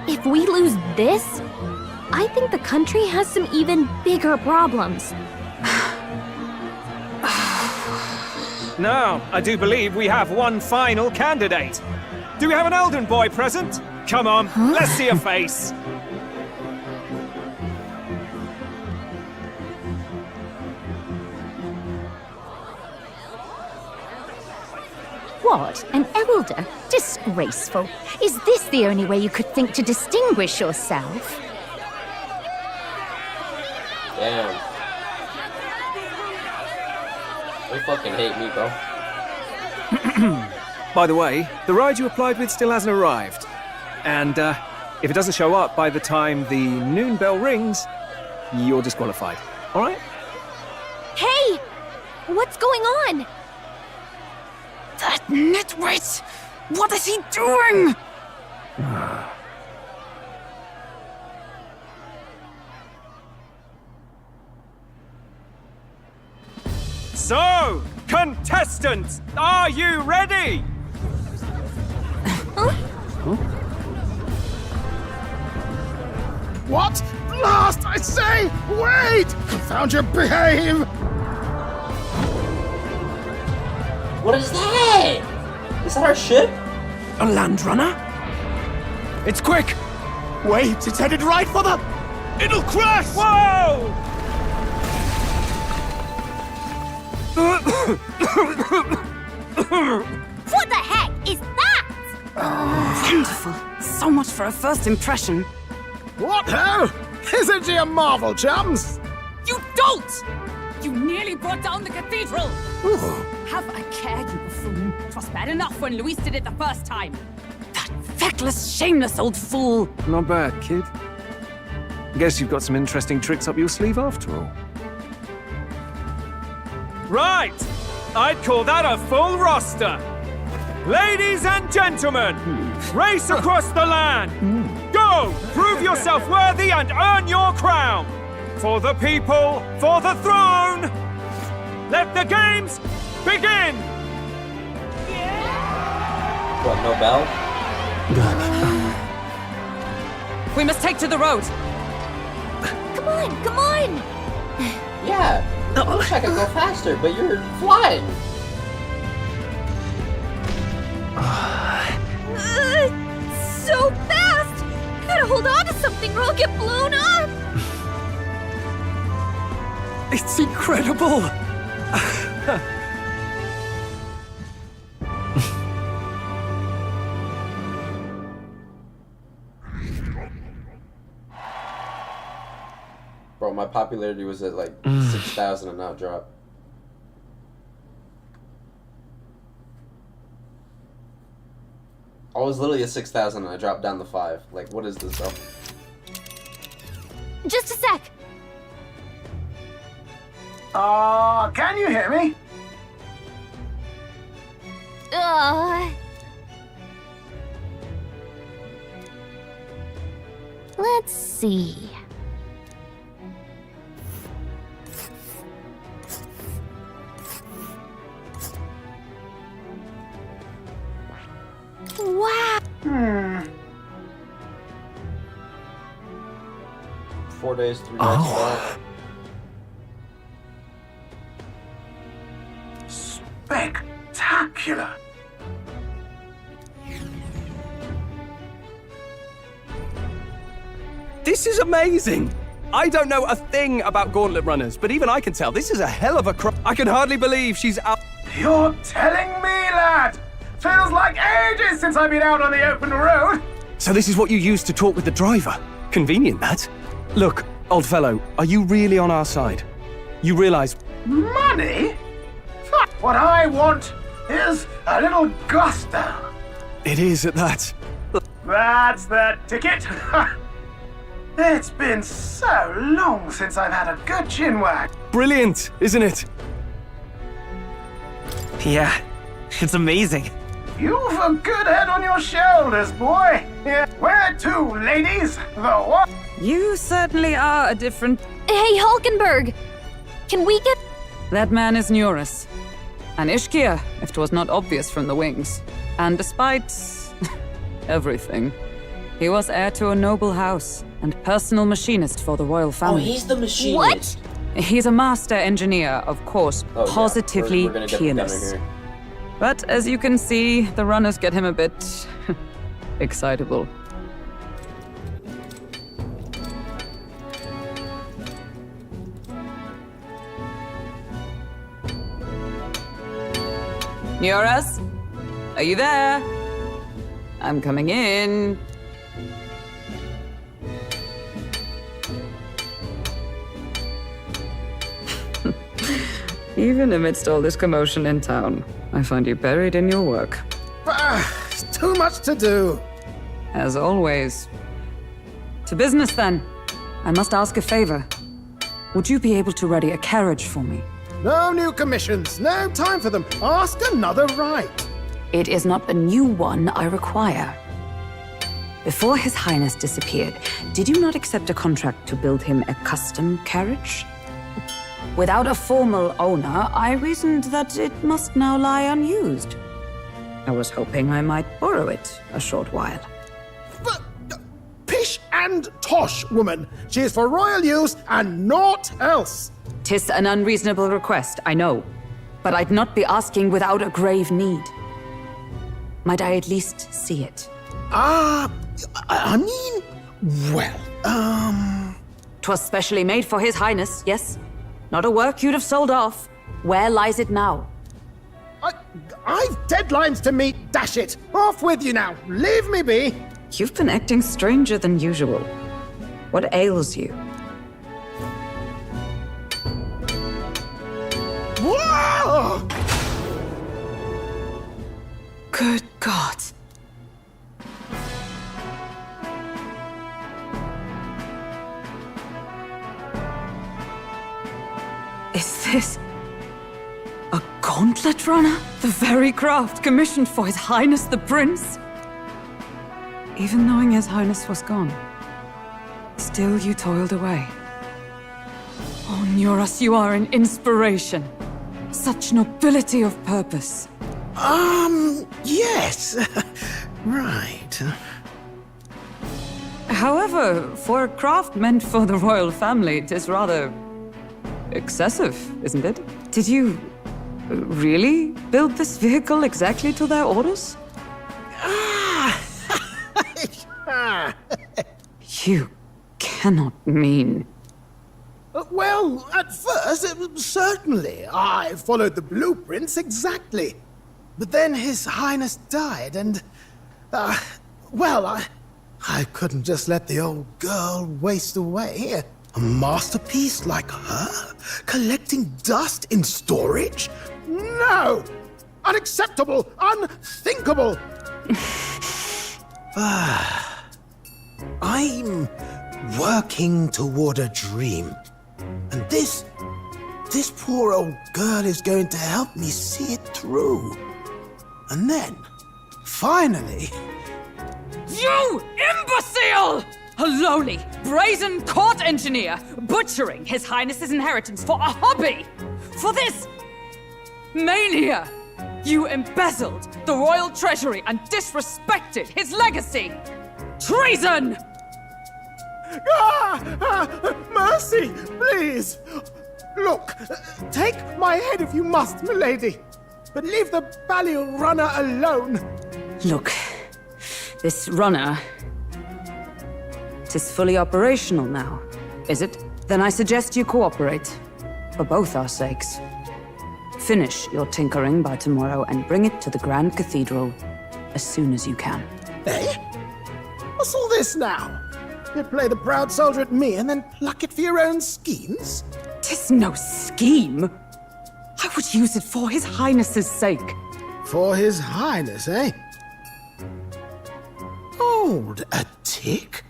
If we lose this, I think the country has some even bigger problems. Now, I do believe we have one final candidate. Do we have an Elden boy present? Come on, let's see a face. What? An elder? Disgraceful. Is this the only way you could think to distinguish yourself? Damn. They fucking hate me, bro. By the way, the ride you applied with still hasn't arrived. And if it doesn't show up by the time the noon bell rings, you're disqualified. All right? Hey! What's going on? That nitwit! What is he doing? So, contestants, are you ready? What? Last, I say! Wait! Confound your behave! What is that? Is that our ship? A land runner? It's quick! Wait, it's headed right for the... It'll crash! Whoa! What the heck is that? Wonderful. So much for a first impression. What ho? Isn't he a marvel, chums? You don't! You nearly brought down the cathedral! Have a care, you buffoon. 'Twas bad enough when Luis did it the first time. That feckless, shameless old fool! Not bad, kid. Guess you've got some interesting tricks up your sleeve after all. Right! I'd call that a full roster. Ladies and gentlemen, race across the land. Go! Prove yourself worthy and earn your crown. For the people, for the throne. Let the games begin! What, no bell? We must take to the road. Come on, come on! Yeah, I wish I could go faster, but you're flying. So fast! Gotta hold on to something or I'll get blown up! It's incredible! Bro, my popularity was at like 6,000 and now it dropped. I was literally at 6,000 and I dropped down to 5. Like, what is this, bro? Just a sec. Can you hear me? Let's see. Wow. 4 days, 3 nights. Spectacular! This is amazing! I don't know a thing about gauntlet runners, but even I can tell this is a hell of a I can hardly believe she's out. You're telling me, lad! Feels like ages since I've been out on the open road! So this is what you used to talk with the driver? Convenient, that. Look, old fellow, are you really on our side? You realize... Money? What I want is a little gusto. It is at that. That's the ticket. It's been so long since I've had a good chin wag. Brilliant, isn't it? Yeah, it's amazing. You've a good head on your shoulders, boy. Yeah. Where to, ladies? The what? You certainly are a different... Hey, Hulkenberg! Can we get... That man is Nuris. An Ishkia, if 'twas not obvious from the wings. And despite... everything, he was heir to a noble house and personal machinist for the royal family. Oh, he's the machinist. What? He's a master engineer, of course, Oh, yeah. positively We're gonna get the gunner peerless. here. But as you can see, the runners get him a bit excitable. Nyoras? Are you there? I'm coming in. Even amidst all this commotion in town, I find you buried in your work. Too much to do. As always. To business, then. I must ask a favor. Would you be able to ready a carriage for me? No new commissions. No time for them. Ask another right. It is not a new one I require. Before His Highness disappeared, did you not accept a contract to build him a custom carriage? Without a formal owner, I reasoned that it must now lie unused. I was hoping I might borrow it a short while. But, pish and tosh, woman. She is for royal use and naught else. 'Tis an unreasonable request, I know. But I'd not be asking without a grave need. Might I at least see it? I mean, well, 'Twas specially made for His Highness, yes? Not a work you'd have sold off. Where lies it now? I've deadlines to meet, dash it. Off with you now. Leave me be. You've been acting stranger than usual. What ails you? Whoa! Good God. Is this a gauntlet runner? The very craft commissioned for His Highness the Prince? Even knowing His Highness was gone, still you toiled away. Oh, Nyoras, you are an inspiration. Such nobility of purpose. Yes. Right. However, for a craft meant for the royal family, it is rather excessive, isn't it? Did you really build this vehicle exactly to their orders? You cannot mean... Well, at first, certainly. I followed the blueprints exactly. But then His Highness died, and... well, I couldn't just let the old girl waste away. A masterpiece like her? Collecting dust in storage? No! Unacceptable! Unthinkable! I'm working toward a dream. And this poor old girl is going to help me see it through. And then, finally... You imbecile! A lowly, brazen court engineer butchering His Highness's inheritance for a hobby! For this mania! You embezzled the royal treasury and disrespected his legacy! Treason! Mercy, please! Look, take my head if you must, milady. But leave the Balliol runner alone. Look, this runner... 'tis fully operational now, is it? Then I suggest you cooperate. For both our sakes. Finish your tinkering by tomorrow and bring it to the Grand Cathedral as soon as you can. Eh? What's all this now? You play the proud soldier at me and then pluck it for your own schemes? 'Tis no scheme. I would use it for His Highness's sake. For His Highness, eh? Hold a tick.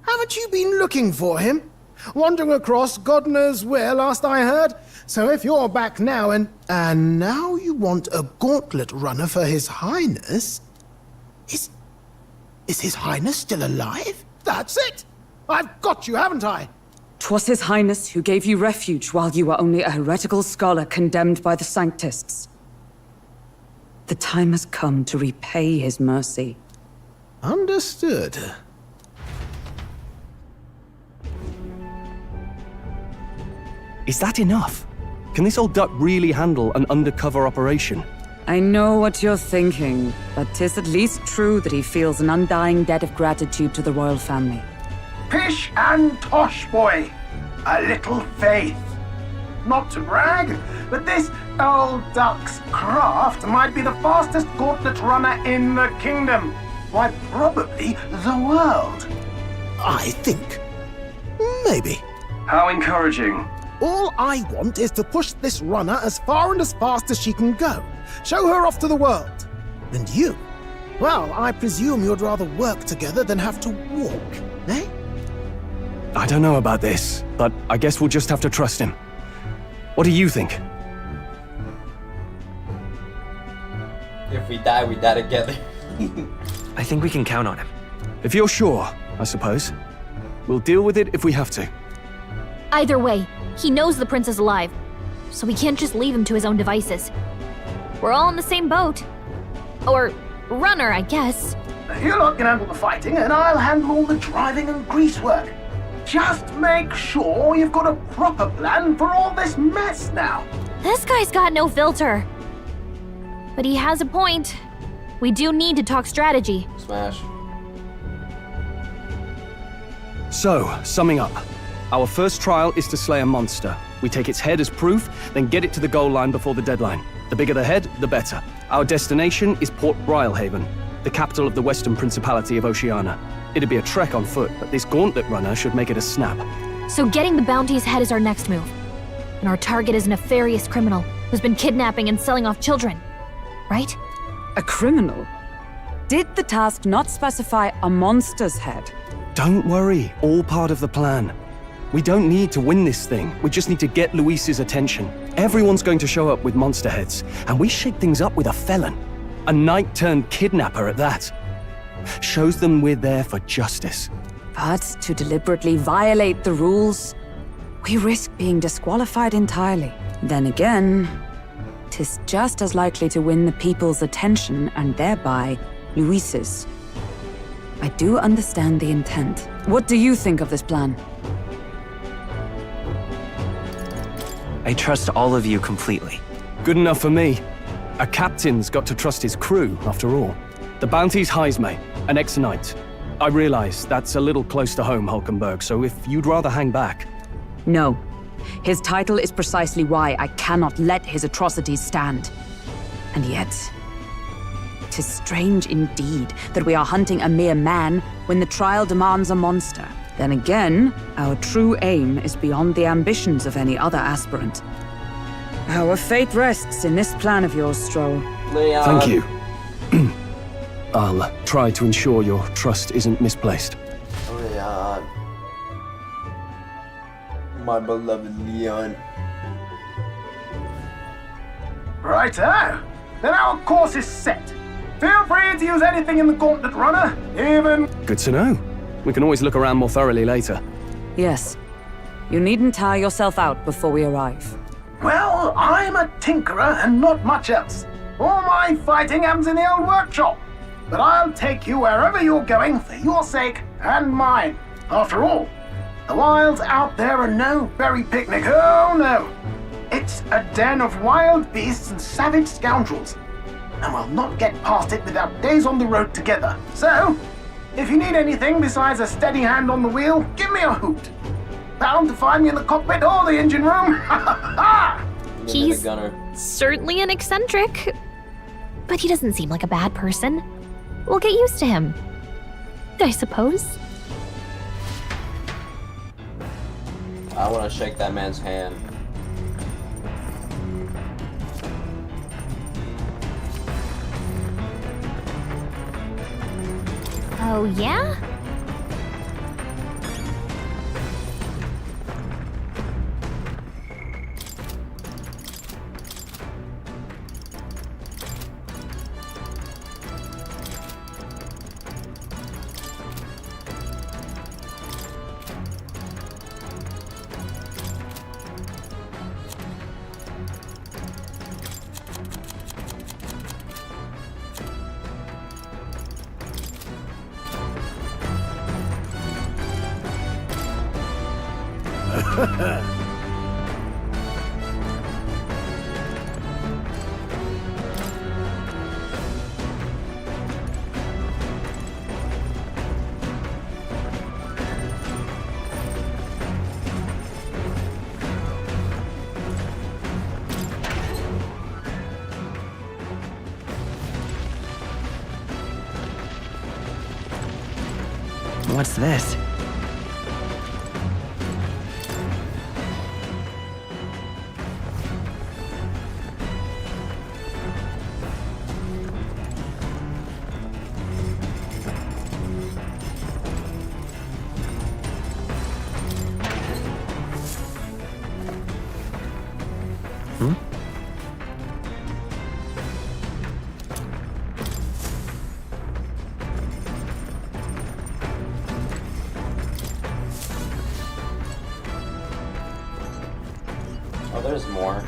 Haven't you been looking for him? Wandering across God knows where last I heard? So if you're back now and now you want a gauntlet runner for His Highness? Is His Highness still alive? That's it! I've got you, haven't I? 'Twas His Highness who gave you refuge while you were only a heretical scholar condemned by the Sanctists. The time has come to repay His mercy. Understood. Is that enough? Can this old duck really handle an undercover operation? I know what you're thinking, but 'tis at least true that he feels an undying debt of gratitude to the royal family. Pish and tosh, boy. A little faith. Not to brag, but this old duck's craft might be the fastest gauntlet runner in the kingdom. Why, probably the world. I think. Maybe. How encouraging. All I want is to push this runner as far and as fast as she can go. Show her off to the world. And you? Well, I presume you'd rather work together than have to walk, eh? I don't know about this, but I guess we'll just have to trust him. What do you think? If we die together. I think we can count on him. If you're sure, I suppose. We'll deal with it if we have to. Either way, he knows the prince is alive, so we can't just leave him to his own devices. We're all in the same boat. Or runner, I guess. You lot can handle the fighting, and I'll handle all the driving and grease work. Just make sure you've got a proper plan for all this mess now. This guy's got no filter. But he has a point. We do need to talk strategy. Smash. So, summing up. Our first trial is to slay a monster. We take its head as proof, then get it to the goal line before the deadline. The bigger the head, the better. Our destination is Port Brylehaven, the capital of the Western Principality of Oceania. It'd be a trek on foot, but this gauntlet runner should make it a snap. So getting the bounty's head is our next move. And our target is a nefarious criminal who's been kidnapping and selling off children. Right? A criminal? Did the task not specify a monster's head? Don't worry, all part of the plan. We don't need to win this thing. We just need to get Luis's attention. Everyone's going to show up with monster heads, and we shake things up with a felon. A knight-turned-kidnapper at that. Shows them we're there for justice. But to deliberately violate the rules, we risk being disqualified entirely. Then again, 'tis just as likely to win the people's attention and thereby Luis's. I do understand the intent. What do you think of this plan? I trust all of you completely. Good enough for me. A captain's got to trust his crew, after all. The bounty's Heisme, an ex-knight. I realize that's a little close to home, Hulkenberg, so if you'd rather hang back... No. His title is precisely why I cannot let his atrocities stand. And yet, 'tis strange indeed that we are hunting a mere man when the trial demands a monster. Then again, our true aim is beyond the ambitions of any other aspirant. Our fate rests in this plan of yours, Stroll. Thank you. I'll try to ensure your trust isn't misplaced. Leon. My beloved Leon. Righto. Then our course is set. Feel free to use anything in the gauntlet runner, even... Good to know. We can always look around more thoroughly later. Yes. You needn't tire yourself out before we arrive. Well, I'm a tinkerer and not much else. All my fighting happens in the old workshop. But I'll take you wherever you're going for your sake and mine. After all, the wilds out there are no berry picnic. Oh no. It's a den of wild beasts and savage scoundrels. And we'll not get past it without days on the road together. So, if you need anything besides a steady hand on the wheel, give me a hoot. Bound to find me in the cockpit or the engine room. He's certainly an eccentric, but he doesn't seem like a bad person. We'll get used to him, I suppose. I want to shake that man's hand. Oh, yeah? What's this? Oh, there's more.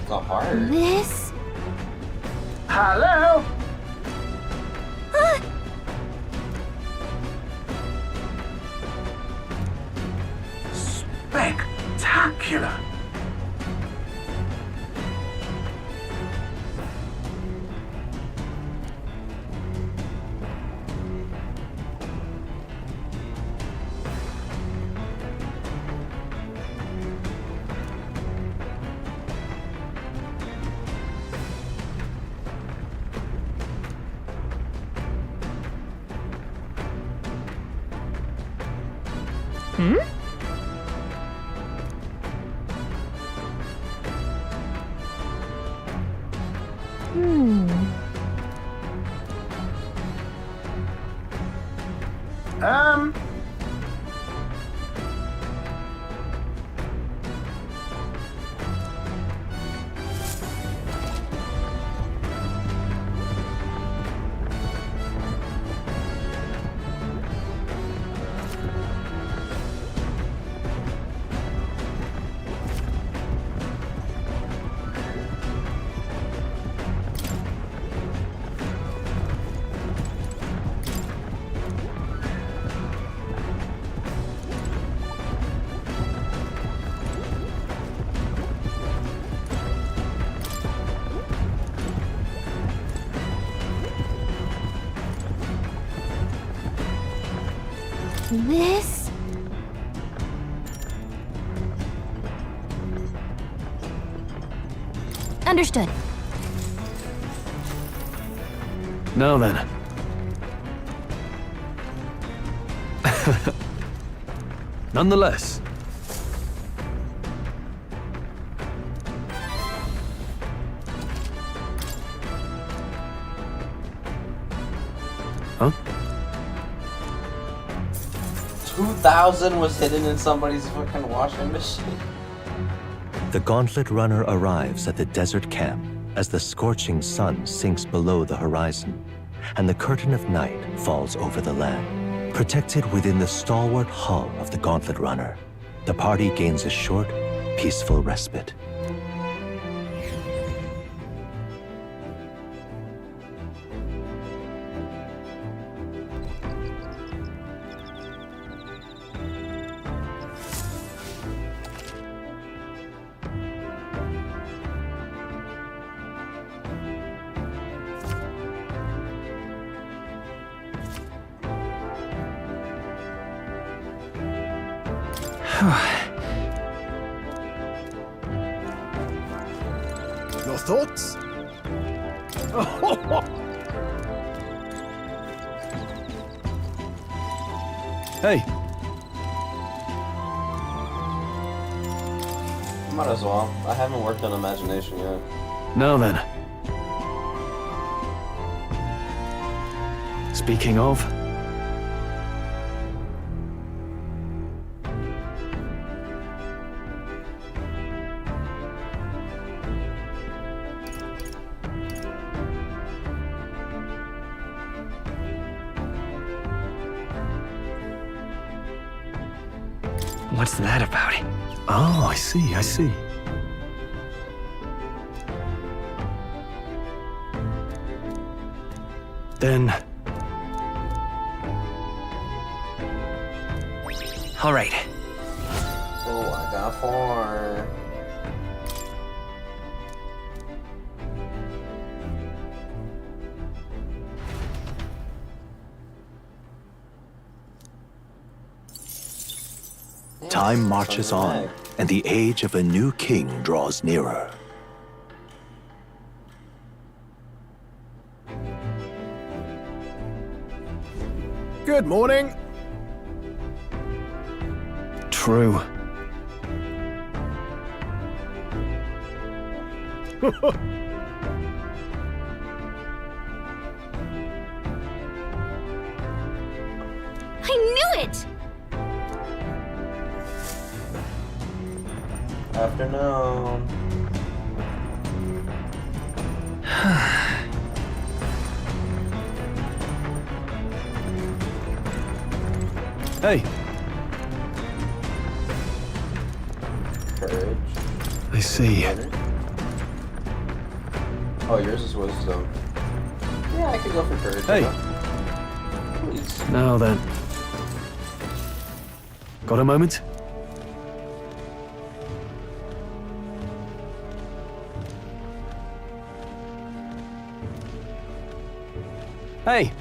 The heart. This? Hello? Spectacular. Hmm? This? Understood. Now then. Nonetheless. Huh? 2,000 was hidden in somebody's fucking washing machine. The Gauntlet Runner arrives at the desert camp as the scorching sun sinks below the horizon, and the curtain of night falls over the land. Protected within the stalwart hull of the Gauntlet Runner, the party gains a short, peaceful respite. Your thoughts? Hey. Might as well. I haven't worked on imagination yet. Now then. Speaking of. What's that about? Oh, I see, I see. Then... All right. Oh, I got 4. Time marches on, and the age of a new king draws nearer. Good morning. True. I knew it! Afternoon. Hey, Courage. I see. Oh, yours is wisdom. Yeah, I could go for courage. Hey. Please. Now then. Got a moment? Hey!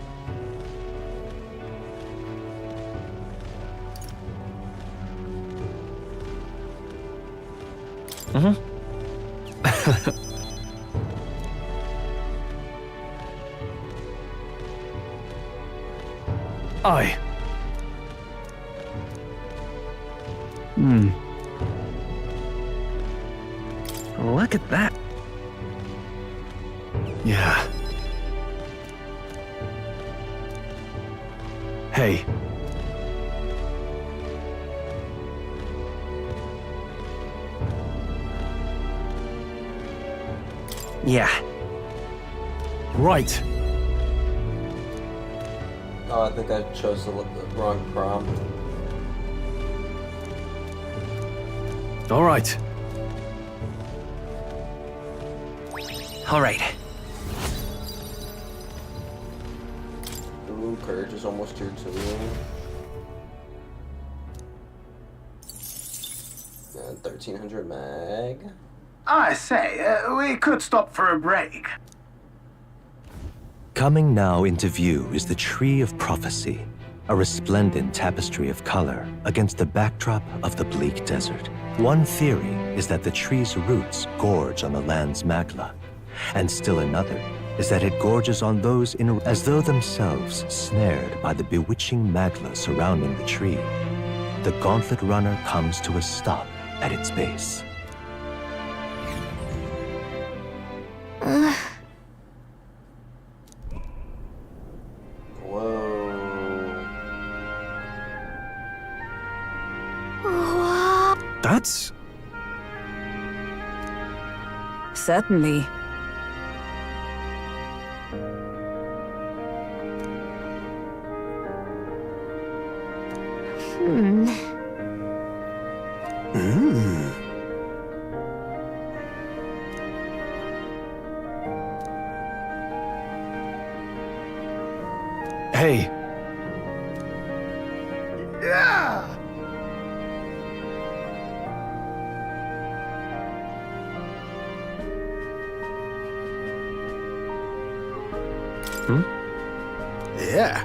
Aye. Look at that. Yeah. Hey. Yeah. Right. Oh, I think I chose the wrong prompt. All right. All right. Ooh, courage is almost here too. 1300 mag. I say, we could stop for a break. Coming now into view is the Tree of Prophecy, a resplendent tapestry of color against the backdrop of the bleak desert. One theory is that the tree's roots gorge on the land's magla, and still another is that it gorges on those as though themselves snared by the bewitching magla surrounding the tree. The Gauntlet Runner comes to a stop at its base. That's... Certainly. Hey. Yeah! Yeah.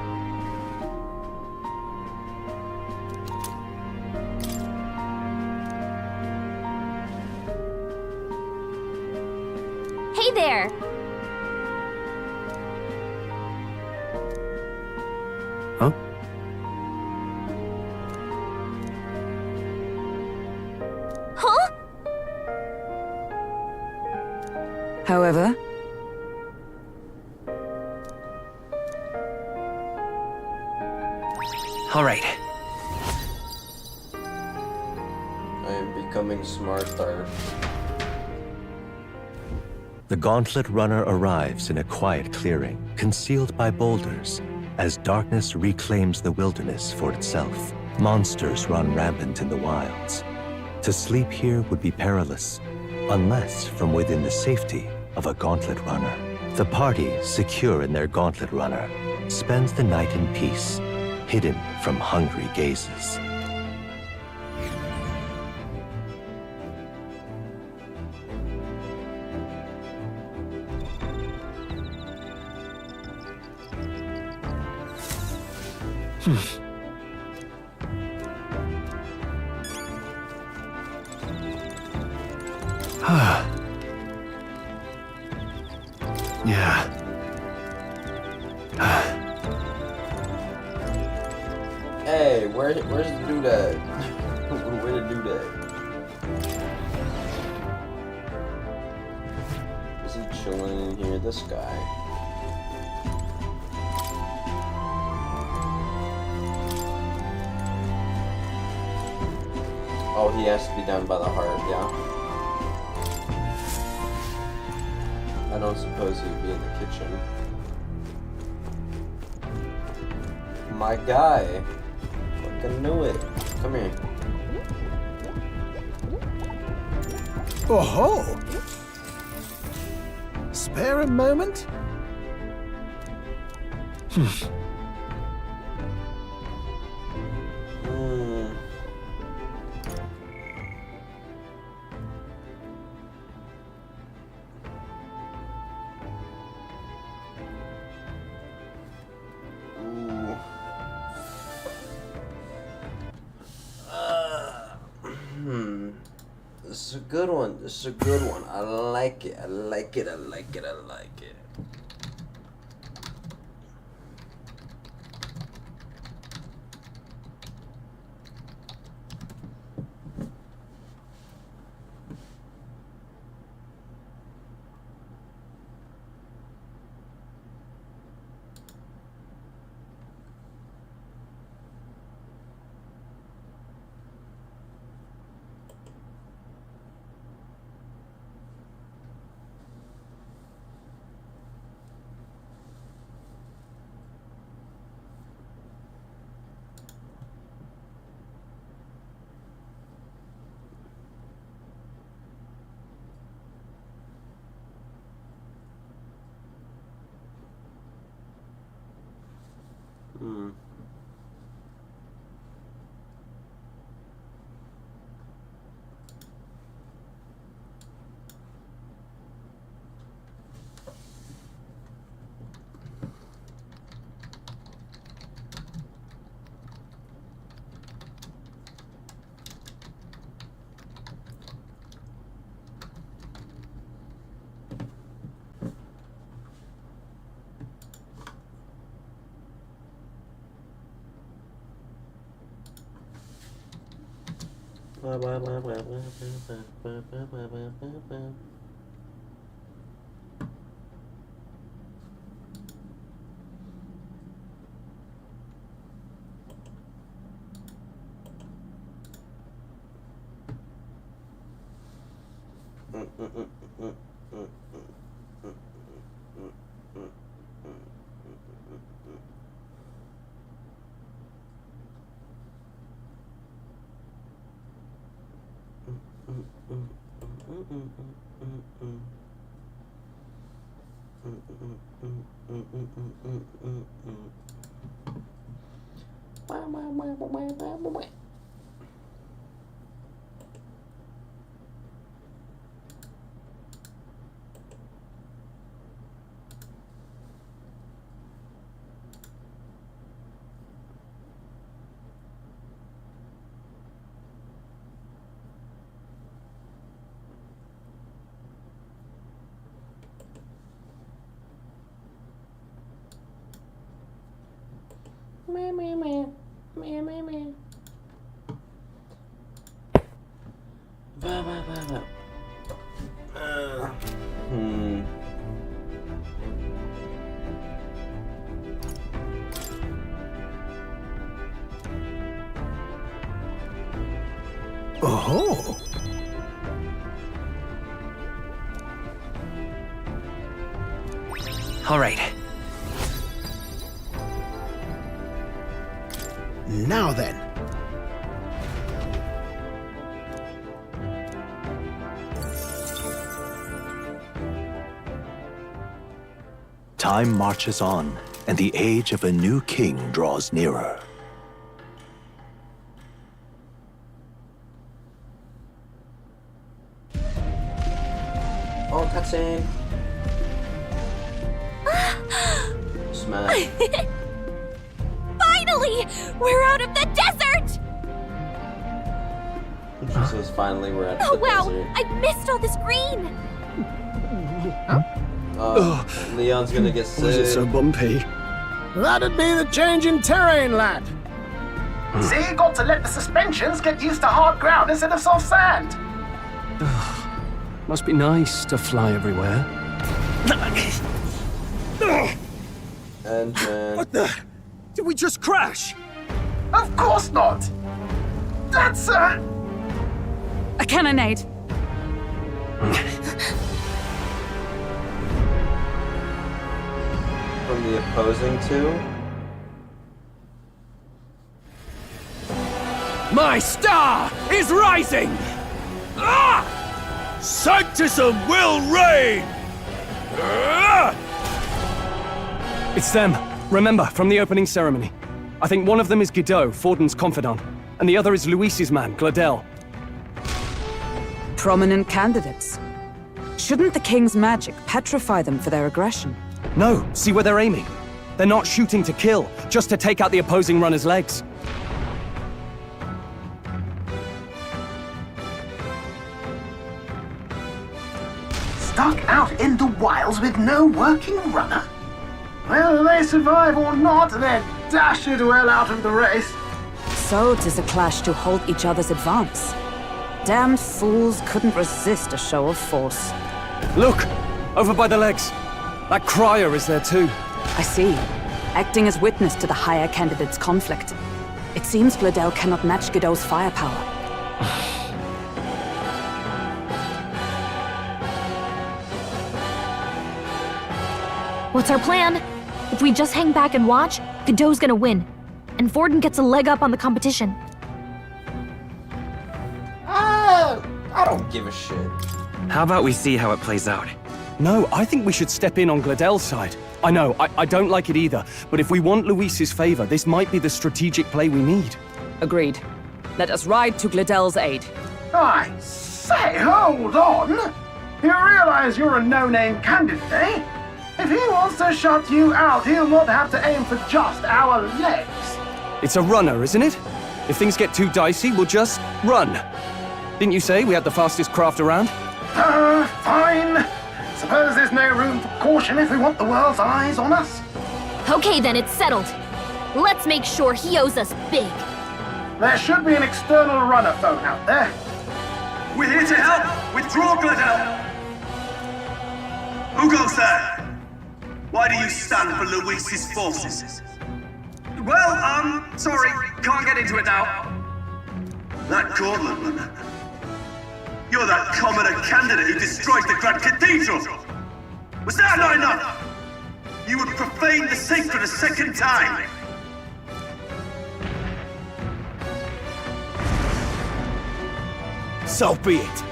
Hey there! Huh? Huh? However, all right. I am becoming smarter. The Gauntlet Runner arrives in a quiet clearing, concealed by boulders, as darkness reclaims the wilderness for itself. Monsters run rampant in the wilds. To sleep here would be perilous, unless from within the safety of a Gauntlet Runner. The party, secure in their gauntlet runner, spends the night in peace, hidden from hungry gazes. Yeah. Hey, where's the dude at? Where the dude at? Is he chilling in here? This guy. Oh, he has to be down by the heart, yeah. I don't suppose he'd be in the kitchen. My guy. Fucking knew it. Come here. Oh-ho! Spare a moment? This is a good one. This is a good one. I like it. I like it. I like it. I like it. Oh. All right. Now then. Time marches on, and the age of a new king draws nearer. Oh, cutscene. Smash. Finally! We're out of the desert! She says, finally, we're at Oh the wow! desert. I missed all this green! Leon's gonna get sick. Was it so bumpy? That'd be the change in terrain, lad. See, you got to let the suspensions get used to hard ground instead of soft sand. Must be nice to fly everywhere. Engine. What the? Did we just crash? Of course not. That's a cannonade. From the opposing two? My star is rising! Ah! Sanctism will reign! It's them. Remember, from the opening ceremony. I think one of them is Guido, Forden's confidant, and the other is Luis's man, Gladel. Prominent candidates. Shouldn't the king's magic petrify them for their aggression? No, see where they're aiming. They're not shooting to kill, just to take out the opposing runner's legs. stuck out in the wilds with no working runner. Whether they survive or not, they're dashed well out of the race. So 'tis a clash to halt each other's advance. Damned fools couldn't resist a show of force. Look! Over by the legs. That crier is there too. I see. Acting as witness to the higher candidate's conflict. It seems Gladel cannot match Guido's firepower. What's our plan? If we just hang back and watch, Godot's gonna win. And Forden gets a leg up on the competition. I don't give a shit. How about we see how it plays out? No, I think we should step in on Gladel's side. I know, I don't like it either, but if we want Luis's favor, this might be the strategic play we need. Agreed. Let us ride to Gladel's aid. I say, hold on! You realize you're a no-name candidate, eh? If he wants to shut you out, he'll not have to aim for just our legs. It's a runner, isn't it? If things get too dicey, we'll just run. Didn't you say we had the fastest craft around? Fine. Suppose there's no room for caution if we want the world's eyes on us? Okay then, it's settled. Let's make sure he owes us big. There should be an external runner phone out there. We're here to help! Withdraw, Gladel! Who goes there? Why do you stand for Luis's forces? Well, sorry, can't get into it now. That Gauntlet runner. You're that commoner candidate who destroyed the Grand Cathedral! Was that not enough? You would profane the sacred a second time! So be it.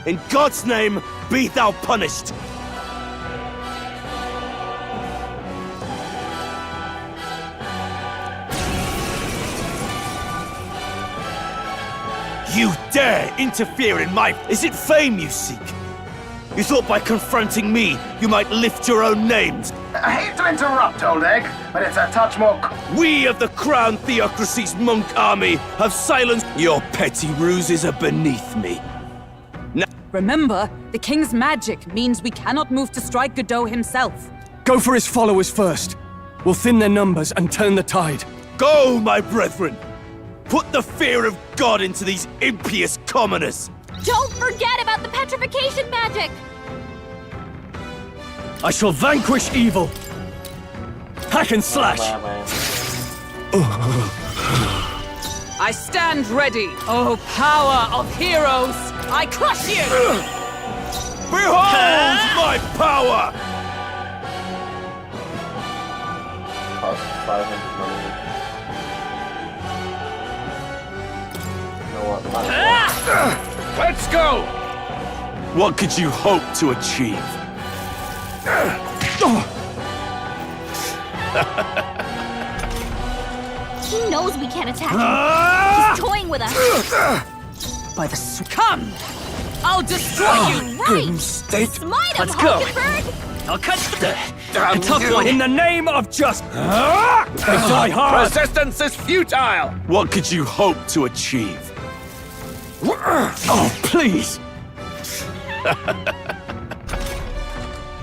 In God's name, be thou punished! You dare interfere in my... Is it fame you seek? You thought by confronting me, you might lift your own names? I hate to interrupt, old egg, but it's a touch more... We of the Crown Theocracy's monk army have silenced... Your petty ruses are beneath me. Remember, the king's magic means we cannot move to strike Godot himself. Go for his followers first. We'll thin their numbers and turn the tide. Go, my brethren! Put the fear of God into these impious commoners! Don't forget about the petrification magic! I shall vanquish evil! Hack and slash! I stand ready, oh power of heroes! I crush you! Behold my power! Cost 500 money. Let's go! What could you hope to achieve? He knows we can't attack him. He's toying with us. By the come! I'll destroy you! Right! State. Smite him, Let's go. Hulkenberg! I'll cut a tough one in the name of justice. Die hard. Resistance is futile! What could you hope to achieve? Oh, please!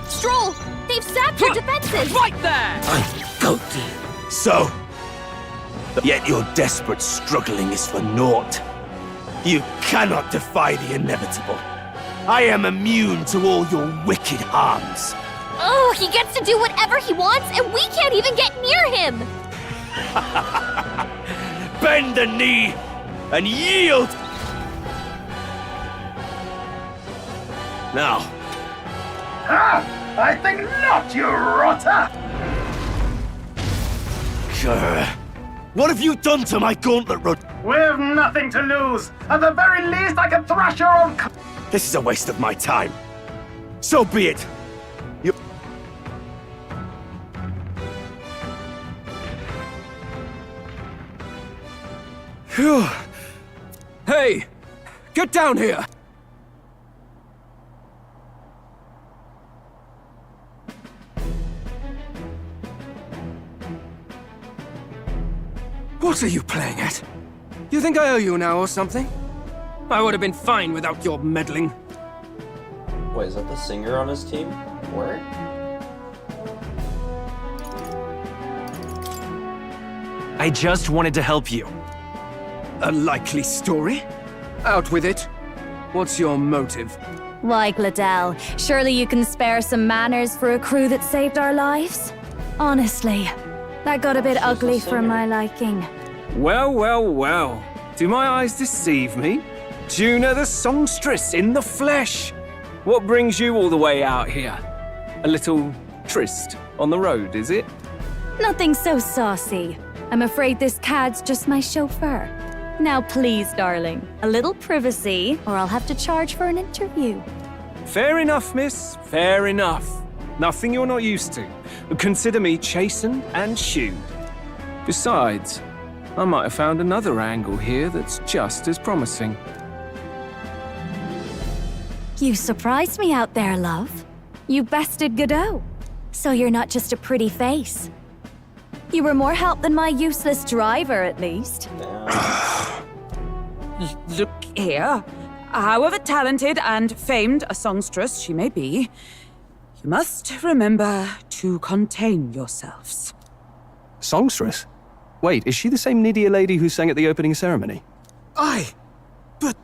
Stroll! They've sapped your defenses! Right there! So, yet your desperate struggling is for naught. You cannot defy the inevitable. I am immune to all your wicked harms. Oh, he gets to do whatever he wants, and we can't even get near him! Bend the knee and yield! Now. I think not, you rotter! What have you done to my gauntlet rod? We've nothing to lose. At the very least, I can thrash your own. This is a waste of my time. So be it. You. Phew. Hey! Get down here! What are you playing at? You think I owe you now or something? I would have been fine without your meddling. Wait, is that the singer on his team? Where? I just wanted to help you. A likely story? Out with it. What's your motive? Why, Gladell, surely you can spare some manners for a crew that saved our lives? Honestly, that got a bit ugly for my liking. Well, well, well. Do my eyes deceive me? Juna the songstress in the flesh. What brings you all the way out here? A little tryst on the road, is it? Nothing so saucy. I'm afraid this cad's just my chauffeur. Now please, darling, a little privacy, or I'll have to charge for an interview. Fair enough, miss. Fair enough. Nothing you're not used to. Consider me chastened and shooed. Besides, I might have found another angle here that's just as promising. You surprised me out there, love. You bested Godot. So you're not just a pretty face. You were more help than my useless driver, at least. Look here. However talented and famed a songstress she may be, you must remember to contain yourselves. Songstress? Wait, is she the same Nidia lady who sang at the opening ceremony? Aye, but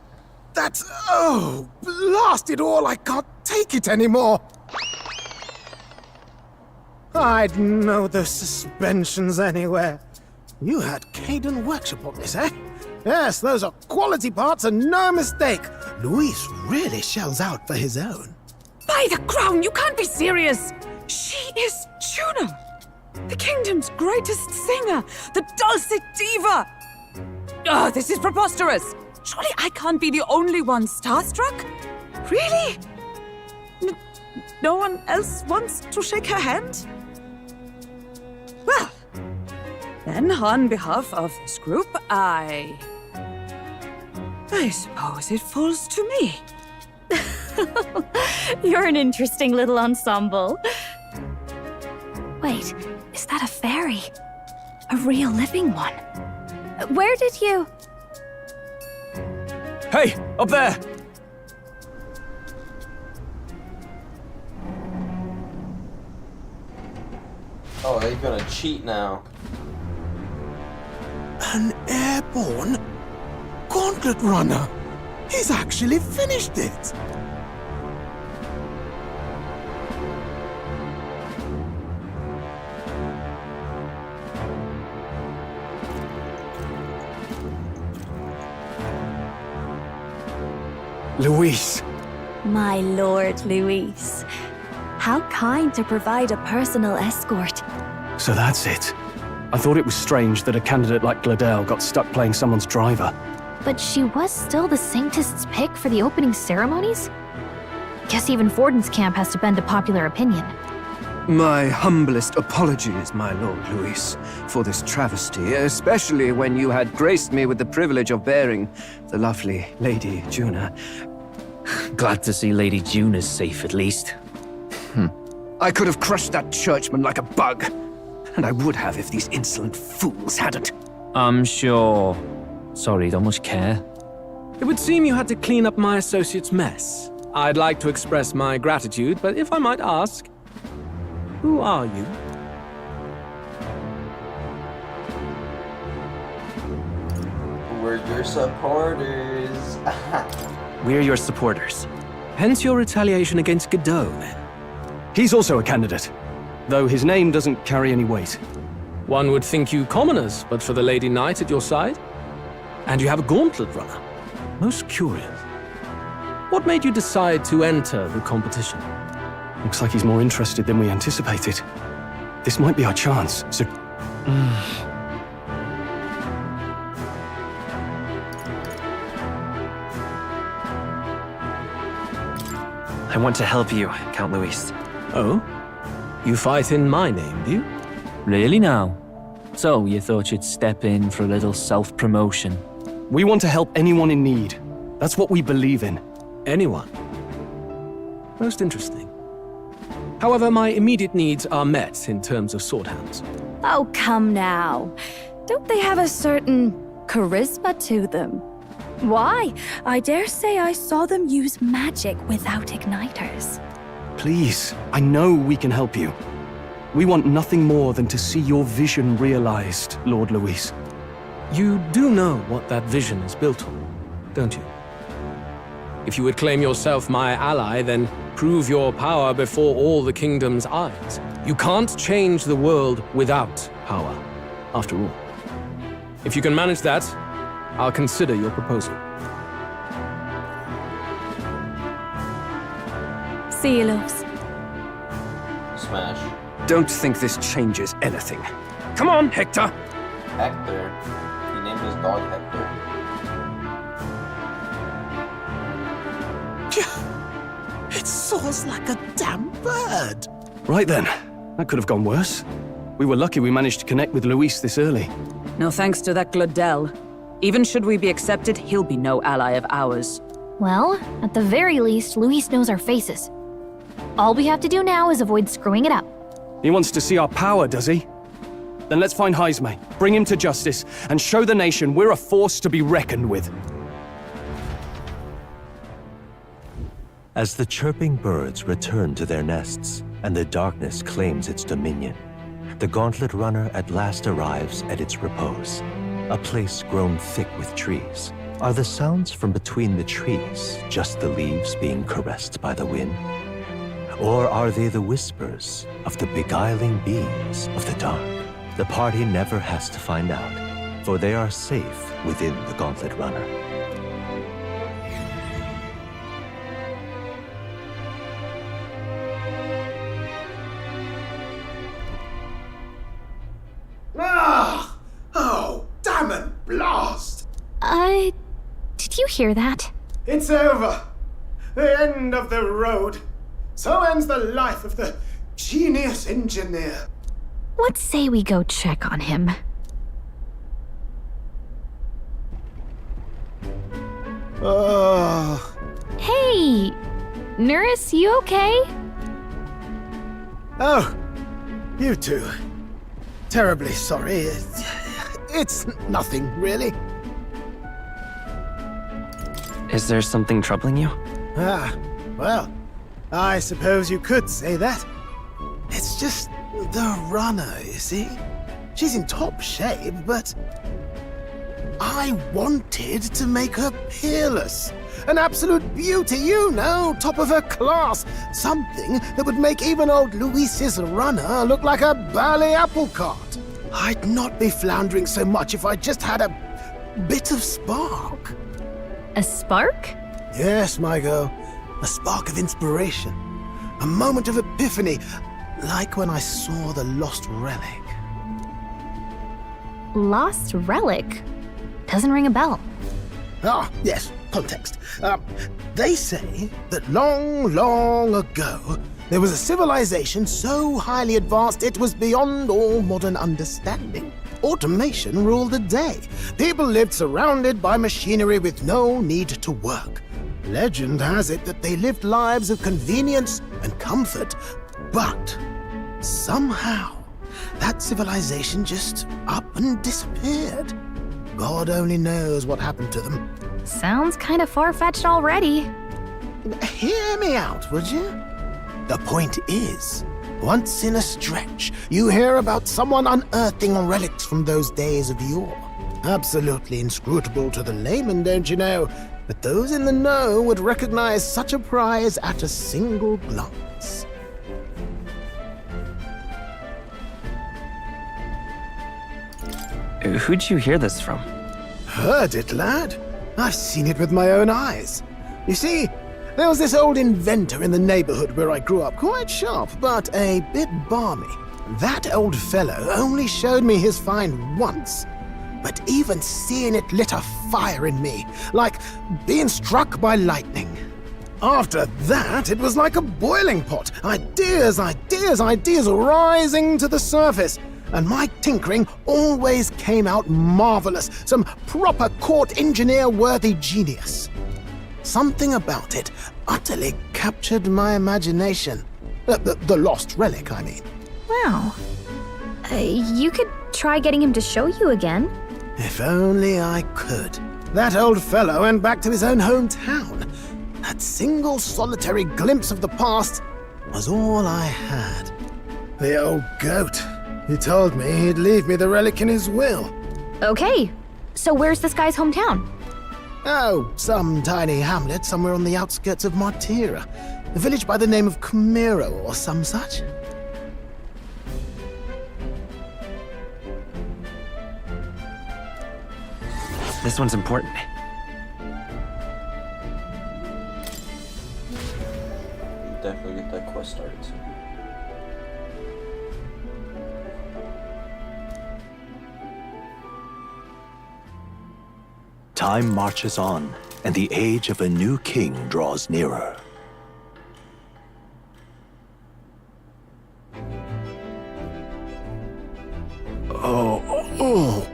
that's... oh, blast it all, I can't take it anymore. I'd know those suspensions anywhere. You had Caden workshop on this, eh? Yes, those are quality parts and no mistake. Luis really shells out for his own. By the crown, you can't be serious! She is Juna, the kingdom's greatest singer, the dulcet diva! Oh, this is preposterous! Surely I can't be the only one starstruck? Really? No one else wants to shake her hand? Well, then on behalf of this group, I suppose it falls to me. You're an interesting little ensemble. Wait, is that a fairy? A real living one? Where did you... Hey, up there! Oh, are you gonna cheat now? An airborne gauntlet runner. He's actually finished it. Luis. My lord, Luis. How kind to provide a personal escort. So that's it. I thought it was strange that a candidate like Gladell got stuck playing someone's driver. But she was still the Sanctist's pick for the opening ceremonies? Guess even Forden's camp has to bend to popular opinion. My humblest apologies, my Lord Luis, for this travesty, especially when you had graced me with the privilege of bearing the lovely Lady Juna. Glad to see Lady Juna's safe, at least. I could have crushed that churchman like a bug, and I would have if these insolent fools hadn't. I'm sure. Sorry, don't much care. It would seem you had to clean up my associate's mess. I'd like to express my gratitude, but if I might ask, who are you? We're your supporters. We're your supporters. Hence your retaliation against Godot, then? He's also a candidate, though his name doesn't carry any weight. One would think you commoners, but for the Lady Knight at your side. And you have a gauntlet runner. Most curious. What made you decide to enter the competition? Looks like he's more interested than we anticipated. This might be our chance, so... I want to help you, Count Luis. Oh? You fight in my name, do you? Really now? So, you thought you'd step in for a little self-promotion? We want to help anyone in need. That's what we believe in. Anyone? Most interesting. However, my immediate needs are met in terms of sword hands. Oh, come now. Don't they have a certain charisma to them? Why? I dare say I saw them use magic without igniters. Please, I know we can help you. We want nothing more than to see your vision realized, Lord Luis. You do know what that vision is built on, don't you? If you would claim yourself my ally, then prove your power before all the kingdom's eyes. You can't change the world without power, after all. If you can manage that, I'll consider your proposal. See you, loves. Smash. Don't think this changes anything. Come on, Hector! Hector. He named his dog Hector. It soars like a damn bird. Right then. That could have gone worse. We were lucky we managed to connect with Luis this early. No thanks to that Glodell. Even should we be accepted, he'll be no ally of ours. Well, at the very least, Luis knows our faces. All we have to do now is avoid screwing it up. He wants to see our power, does he? Then let's find Jaime, bring him to justice, and show the nation we're a force to be reckoned with. As the chirping birds return to their nests and the darkness claims its dominion, the Gauntlet Runner at last arrives at its repose, a place grown thick with trees. Are the sounds from between the trees just the leaves being caressed by the wind? Or are they the whispers of the beguiling beams of the dark? The party never has to find out, for they are safe within the Gauntlet Runner. Ah! Oh, damn it, blast! Did you hear that? It's over. The end of the road. So ends the life of the genius engineer. Let's say we go check on him. Oh. Hey! Nurse, you okay? Oh, you two. Terribly sorry. It's nothing, really. Is there something troubling you? Ah, well, I suppose you could say that. It's just the runner, you see? She's in top shape, but I wanted to make her peerless. An absolute beauty, you know, top of her class. Something that would make even old Luis's runner look like a bally apple cart. I'd not be floundering so much if I just had a bit of spark. A spark? Yes, my girl. A spark of inspiration. A moment of epiphany, like when I saw the lost relic. Lost relic? Doesn't ring a bell. Ah, yes, context. They say that long, long ago, There was a civilization so highly advanced it was beyond all modern understanding. Automation ruled the day. People lived surrounded by machinery with no need to work. Legend has it that they lived lives of convenience and comfort, but somehow that civilization just up and disappeared. God only knows what happened to them. Sounds kind of far-fetched already. Hear me out, would you? The point is, once in a stretch, you hear about someone unearthing relics from those days of yore. Absolutely inscrutable to the layman, don't you know? But those in the know would recognize such a prize at a single glance. Who'd you hear this from? Heard it, lad. I've seen it with my own eyes. You see, there was this old inventor in the neighborhood where I grew up, quite sharp, but a bit balmy. That old fellow only showed me his find once, but even seeing it lit a fire in me, like being struck by lightning. After that, it was like a boiling pot. Ideas rising to the surface. And my tinkering always came out marvelous, some proper court engineer-worthy genius. Something about it utterly captured my imagination. The lost relic, I mean. Wow. You could try getting him to show you again. If only I could. That old fellow went back to his own hometown. That single solitary glimpse of the past was all I had. The old goat. He told me he'd leave me the relic in his will. Okay, so where's this guy's hometown? Oh, some tiny hamlet somewhere on the outskirts of Martira. A village by the name of Camiro or some such. This one's important. Definitely get that quest started soon. Time marches on, and the age of a new king draws nearer. Oh.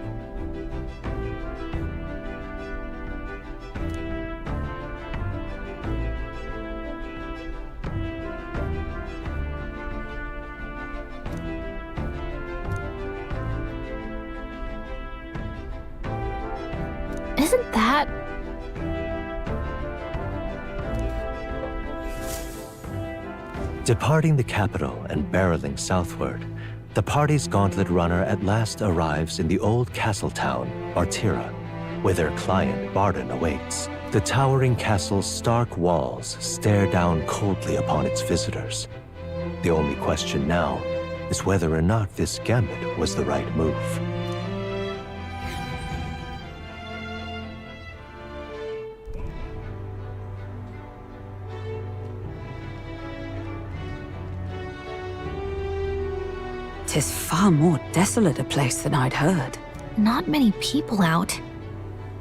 Isn't that... Departing the capital and barreling southward, the party's gauntlet runner at last arrives in the old castle town, Martira, where their client Barden awaits. The towering castle's stark walls stare down coldly upon its visitors. The only question now is whether or not this gambit was the right move. "'Tis far more desolate a place than I'd heard." Not many people out.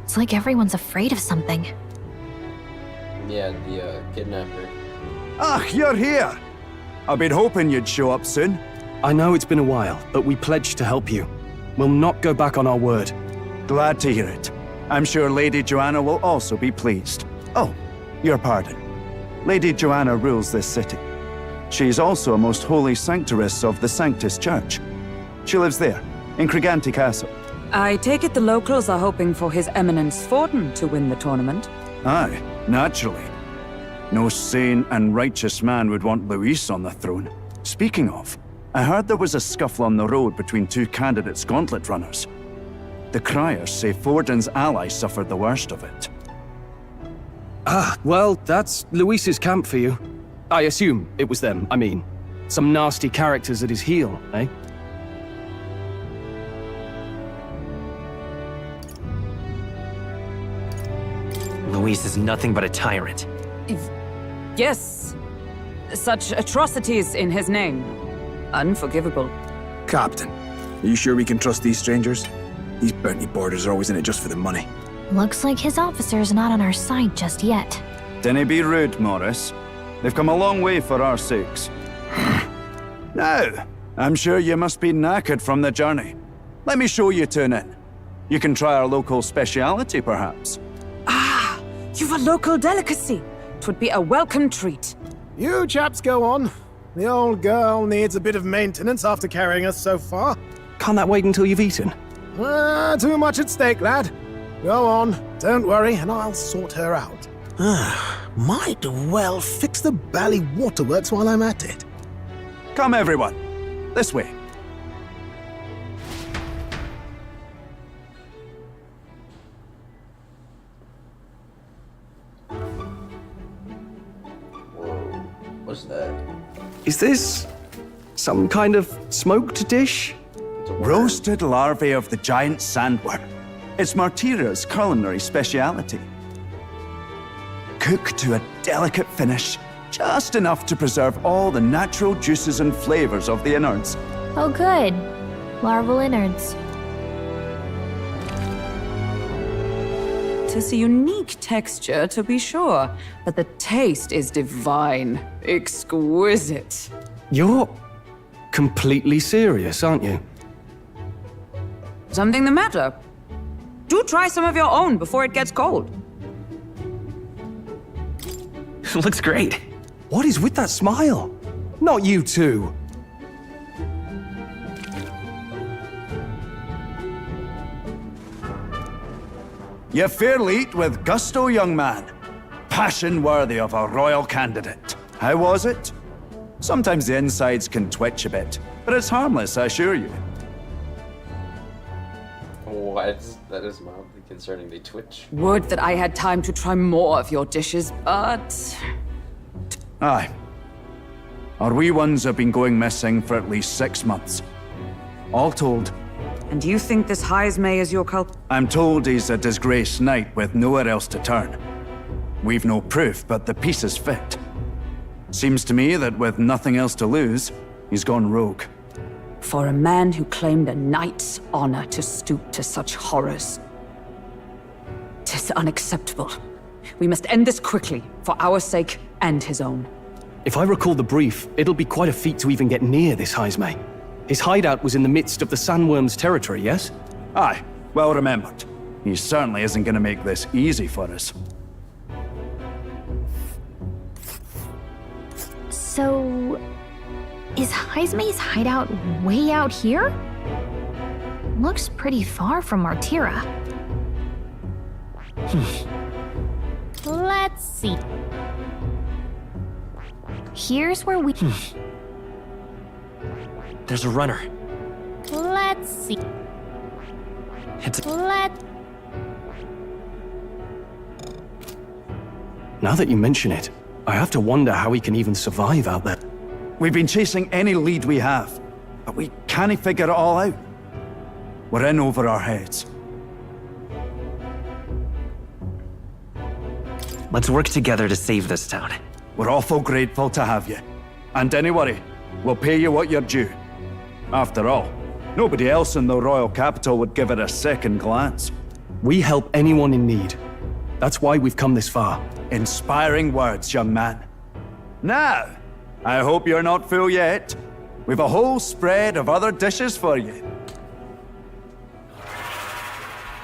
It's like everyone's afraid of something. Yeah, the kidnapper. Ah, you're here! I've been hoping you'd show up soon. I know it's been a while, but we pledged to help you. We'll not go back on our word. Glad to hear it. I'm sure Lady Joanna will also be pleased. Oh, your pardon. Lady Joanna rules this city. She is also a most holy sanctoress of the Sanctus Church. She lives there, in Criganti Castle. I take it the locals are hoping for His Eminence Forden to win the tournament? Aye, naturally. No sane and righteous man would want Luis on the throne. Speaking of, I heard there was a scuffle on the road between two candidates gauntlet runners. The criers say Forden's allies suffered the worst of it. Ah, well, that's Luis's camp for you. I assume it was them, I mean. Some nasty characters at his heel, eh? Luis is nothing but a tyrant. Yes. Such atrocities in his name. Unforgivable. Captain, are you sure we can trust these strangers? These bounty boarders are always in it just for the money. Looks like his officer's not on our side just yet. Dinna be rude, Morris. They've come a long way for our sakes. Now, I'm sure you must be knackered from the journey. Let me show you to an inn. You can try our local speciality, perhaps. Ah, you've a local delicacy. 'Twould be a welcome treat. You chaps go on. The old girl needs a bit of maintenance after carrying us so far. Can't that wait until you've eaten? Too much at stake, lad. Go on, don't worry, and I'll sort her out. Might well fix the bally waterworks while I'm at it. Come, everyone. This way. Whoa, what's that? Is this some kind of smoked dish? Roasted larvae of the giant sandworm. It's Martira's culinary speciality. Cooked to a delicate finish, just enough to preserve all the natural juices and flavors of the innards. Oh, good. Larval innards. 'Tis a unique texture, to be sure, but the taste is divine. Exquisite. You're completely serious, aren't you? Something the matter? Do try some of your own before it gets cold. Looks great. What is with that smile? Not you two. You fairly eat with gusto, young man. Passion worthy of a royal candidate. How was it? Sometimes the insides can twitch a bit, but it's harmless, I assure you. What? That is mildly concerning. They twitch. Would that I had time to try more of your dishes, but... Aye. Our wee ones have been going missing for at least 6 months. All told. And you think this Heismay is your culprit? I'm told he's a disgraced knight with nowhere else to turn. We've no proof, but the pieces fit. Seems to me that with nothing else to lose, he's gone rogue. For a man who claimed a knight's honor to stoop to such horrors. 'Tis unacceptable. We must end this quickly, for our sake and his own. If I recall the brief, it'll be quite a feat to even get near this Heismay. His hideout was in the midst of the sandworm's territory, yes? Aye, well remembered. He certainly isn't going to make this easy for us. So... is Heismay's hideout way out here? Looks pretty far from Martira. Let's see. Here's where we... There's a runner. Let's see. Now that you mention it, I have to wonder how he can even survive out there. We've been chasing any lead we have, but we can't figure it all out. We're in over our heads. Let's work together to save this town. We're awful grateful to have you. And don't worry, we'll pay you what you're due. After all, nobody else in the royal capital would give it a second glance. We help anyone in need. That's why we've come this far. Inspiring words, young man. Now, I hope you're not full yet. We've a whole spread of other dishes for you.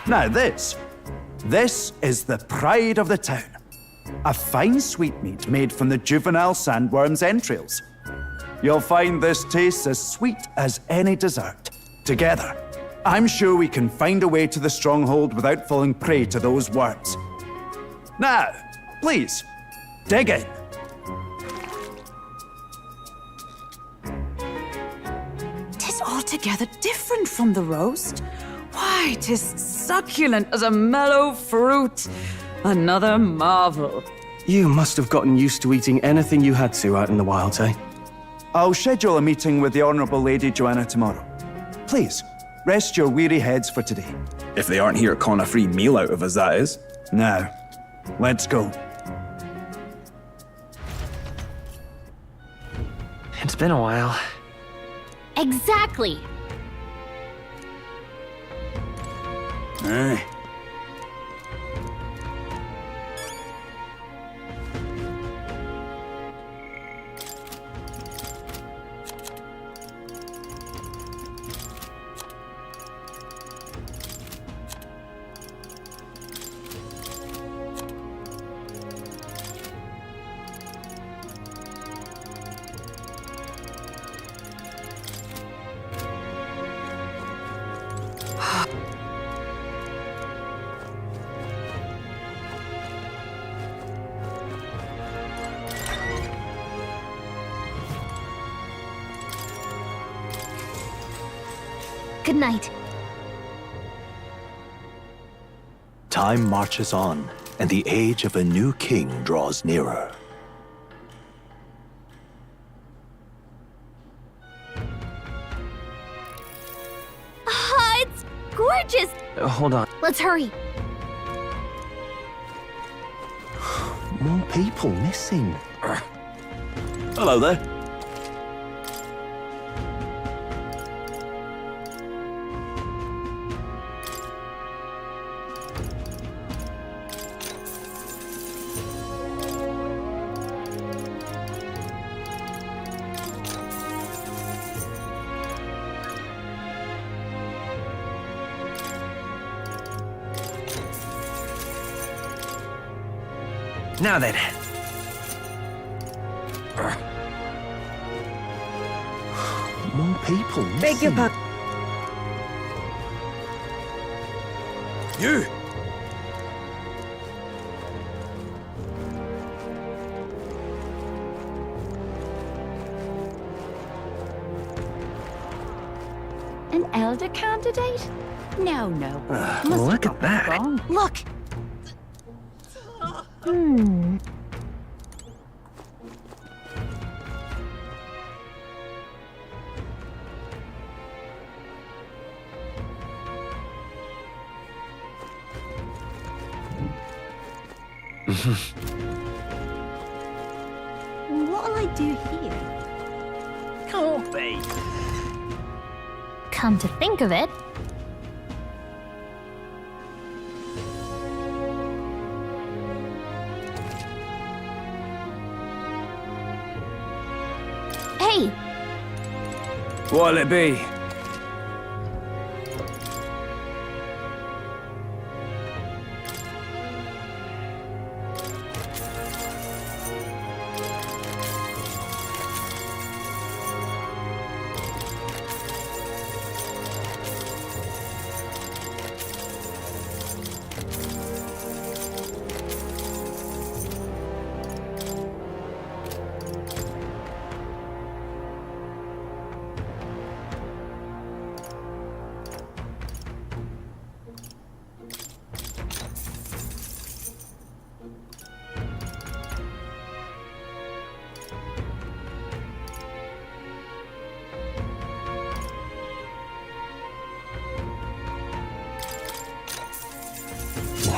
Now this is the pride of the town. A fine sweetmeat made from the juvenile sandworm's entrails. You'll find this tastes as sweet as any dessert. Together, I'm sure we can find a way to the stronghold without falling prey to those worms. Now, please, dig in. Tis altogether different from the roast. Why, 'tis succulent as a mellow fruit. Another marvel. You must have gotten used to eating anything you had to out in the wilds, eh? I'll schedule a meeting with the Honourable Lady Joanna tomorrow. Please, rest your weary heads for today. If they aren't here to con a free meal out of us, that is. Now, let's go. It's been a while. Exactly. Aye. Good night. Time marches on, and the age of a new king draws nearer. Ah, it's gorgeous! Hold on. Let's hurry. More people missing. Hello there. Now then. More people missing. Beg your pardon. You! An elder candidate? No. Must Look have at that. wrong. Look! What'll I do here? Can't be. Come to think of it, hey! What'll it be?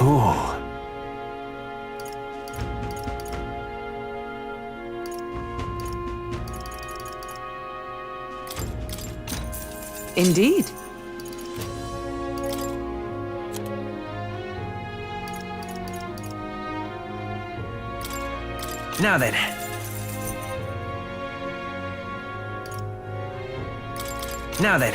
Oh. Indeed. Now then. Now then.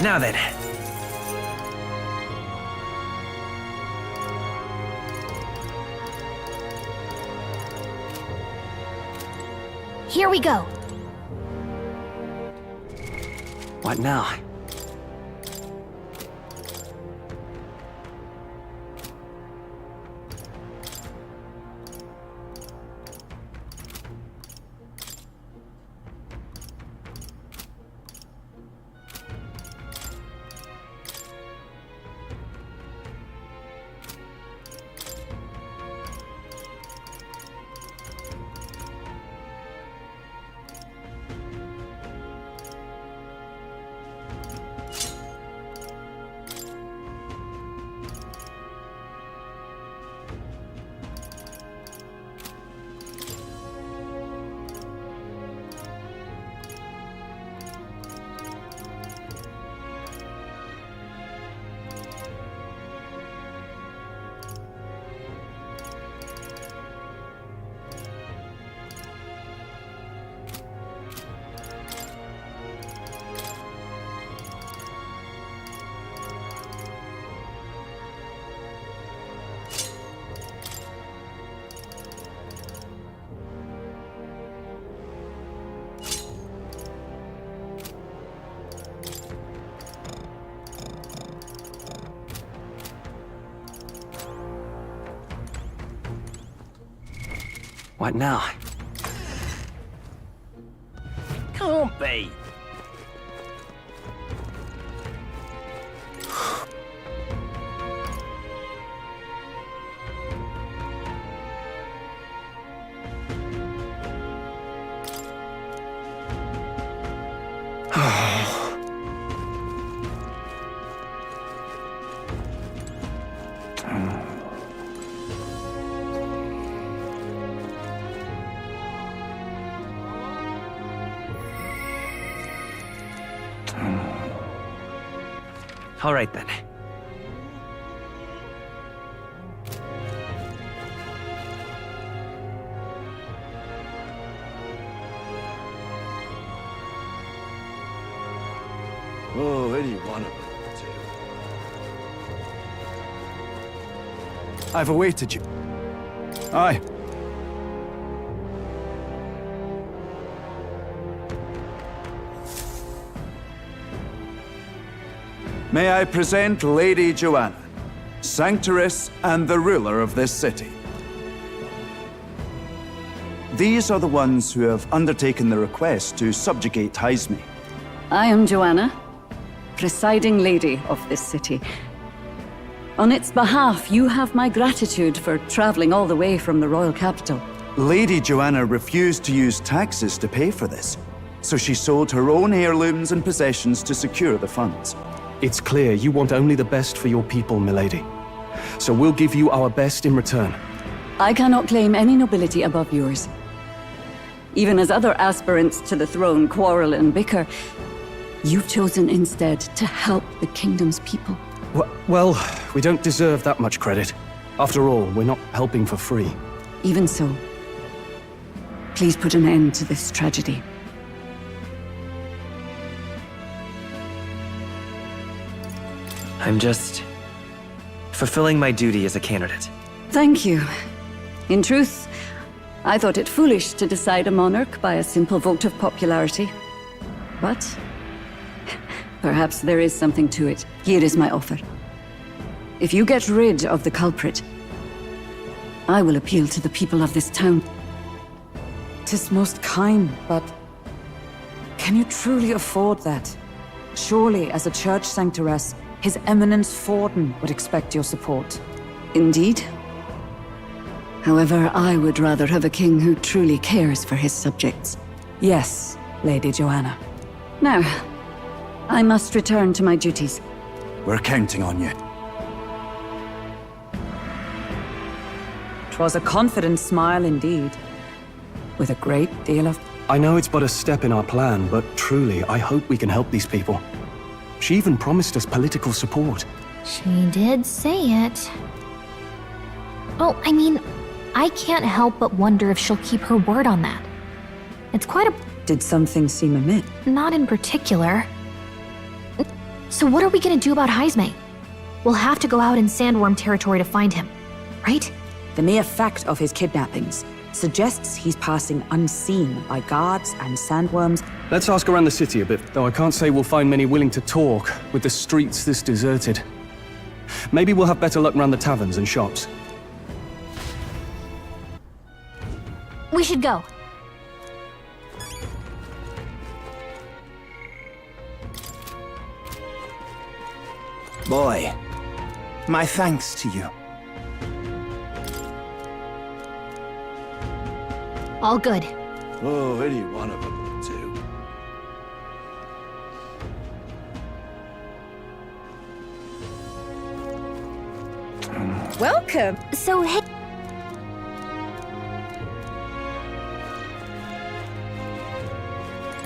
Now then. Here we go. What now? What now? can't be. All right then. Oh, any one of them. I've awaited you. Aye. May I present Lady Joanna, Sanctress and the ruler of this city. These are the ones who have undertaken the request to subjugate Heisme. I am Joanna, presiding lady of this city. On its behalf, you have my gratitude for traveling all the way from the royal capital. Lady Joanna refused to use taxes to pay for this, so she sold her own heirlooms and possessions to secure the funds. It's clear you want only the best for your people, milady. So we'll give you our best in return. I cannot claim any nobility above yours. Even as other aspirants to the throne quarrel and bicker, you've chosen instead to help the kingdom's people. Well, we don't deserve that much credit. After all, we're not helping for free. Even so, please put an end to this tragedy. I'm just fulfilling my duty as a candidate. Thank you. In truth, I thought it foolish to decide a monarch by a simple vote of popularity. But perhaps there is something to it. Here is my offer. If you get rid of the culprit, I will appeal to the people of this town. 'Tis most kind, but can you truly afford that? Surely, as a church sanctoress, His Eminence Forden would expect your support. Indeed. However, I would rather have a king who truly cares for his subjects. Yes, Lady Joanna. Now, I must return to my duties. We're counting on you. 'Twas a confident smile indeed, with a great deal of... I know it's but a step in our plan, but truly, I hope we can help these people. She even promised us political support. She did say it. Well, I mean, I can't help but wonder if she'll keep her word on that. It's quite a... Did something seem amiss? Not in particular. So what are we gonna do about Heisme? We'll have to go out in Sandworm territory to find him, right? The mere fact of his kidnappings suggests he's passing unseen by guards and sandworms. Let's ask around the city a bit, though I can't say we'll find many willing to talk with the streets this deserted. Maybe we'll have better luck around the taverns and shops. We should go. Boy, my thanks to you. All good. Oh, any one of them will do. Welcome. So, hey...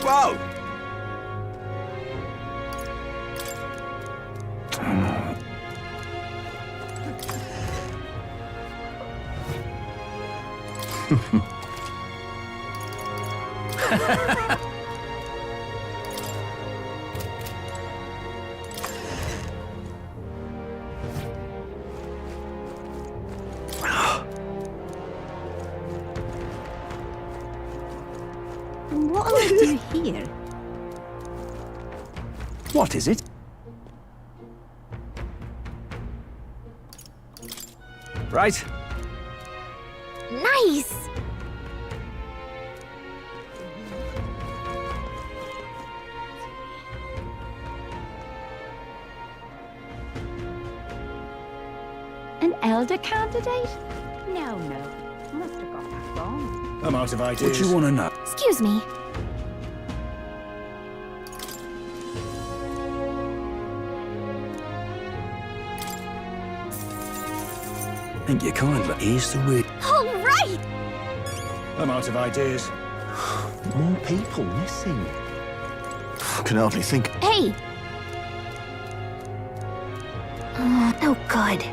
Whoa! What will I do here? What is it? Right. Nice! elder candidate? No. Must have got that wrong. I'm out of ideas. What you want to know? Excuse me. Thank you kindly. Here's the route. All right! I'm out of ideas. More people missing. I can hardly think. Hey! No good.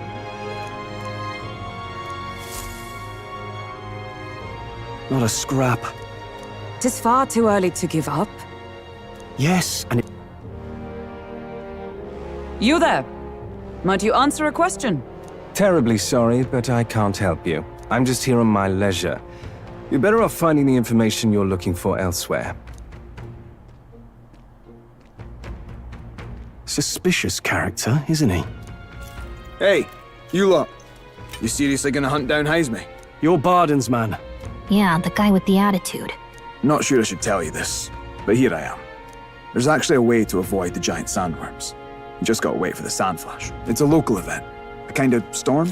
Not a scrap. Tis far too early to give up. Yes, and You there! Might you answer a question? Terribly sorry, but I can't help you. I'm just here on my leisure. You're better off finding the information you're looking for elsewhere. Suspicious character, isn't he? Hey, you lot. You seriously gonna hunt down Heisme? You're Barden's man. Yeah, the guy with the attitude. Not sure I should tell you this, but here I am. There's actually a way to avoid the giant sandworms. You just gotta wait for the sandflash. It's a local event. A kind of storm.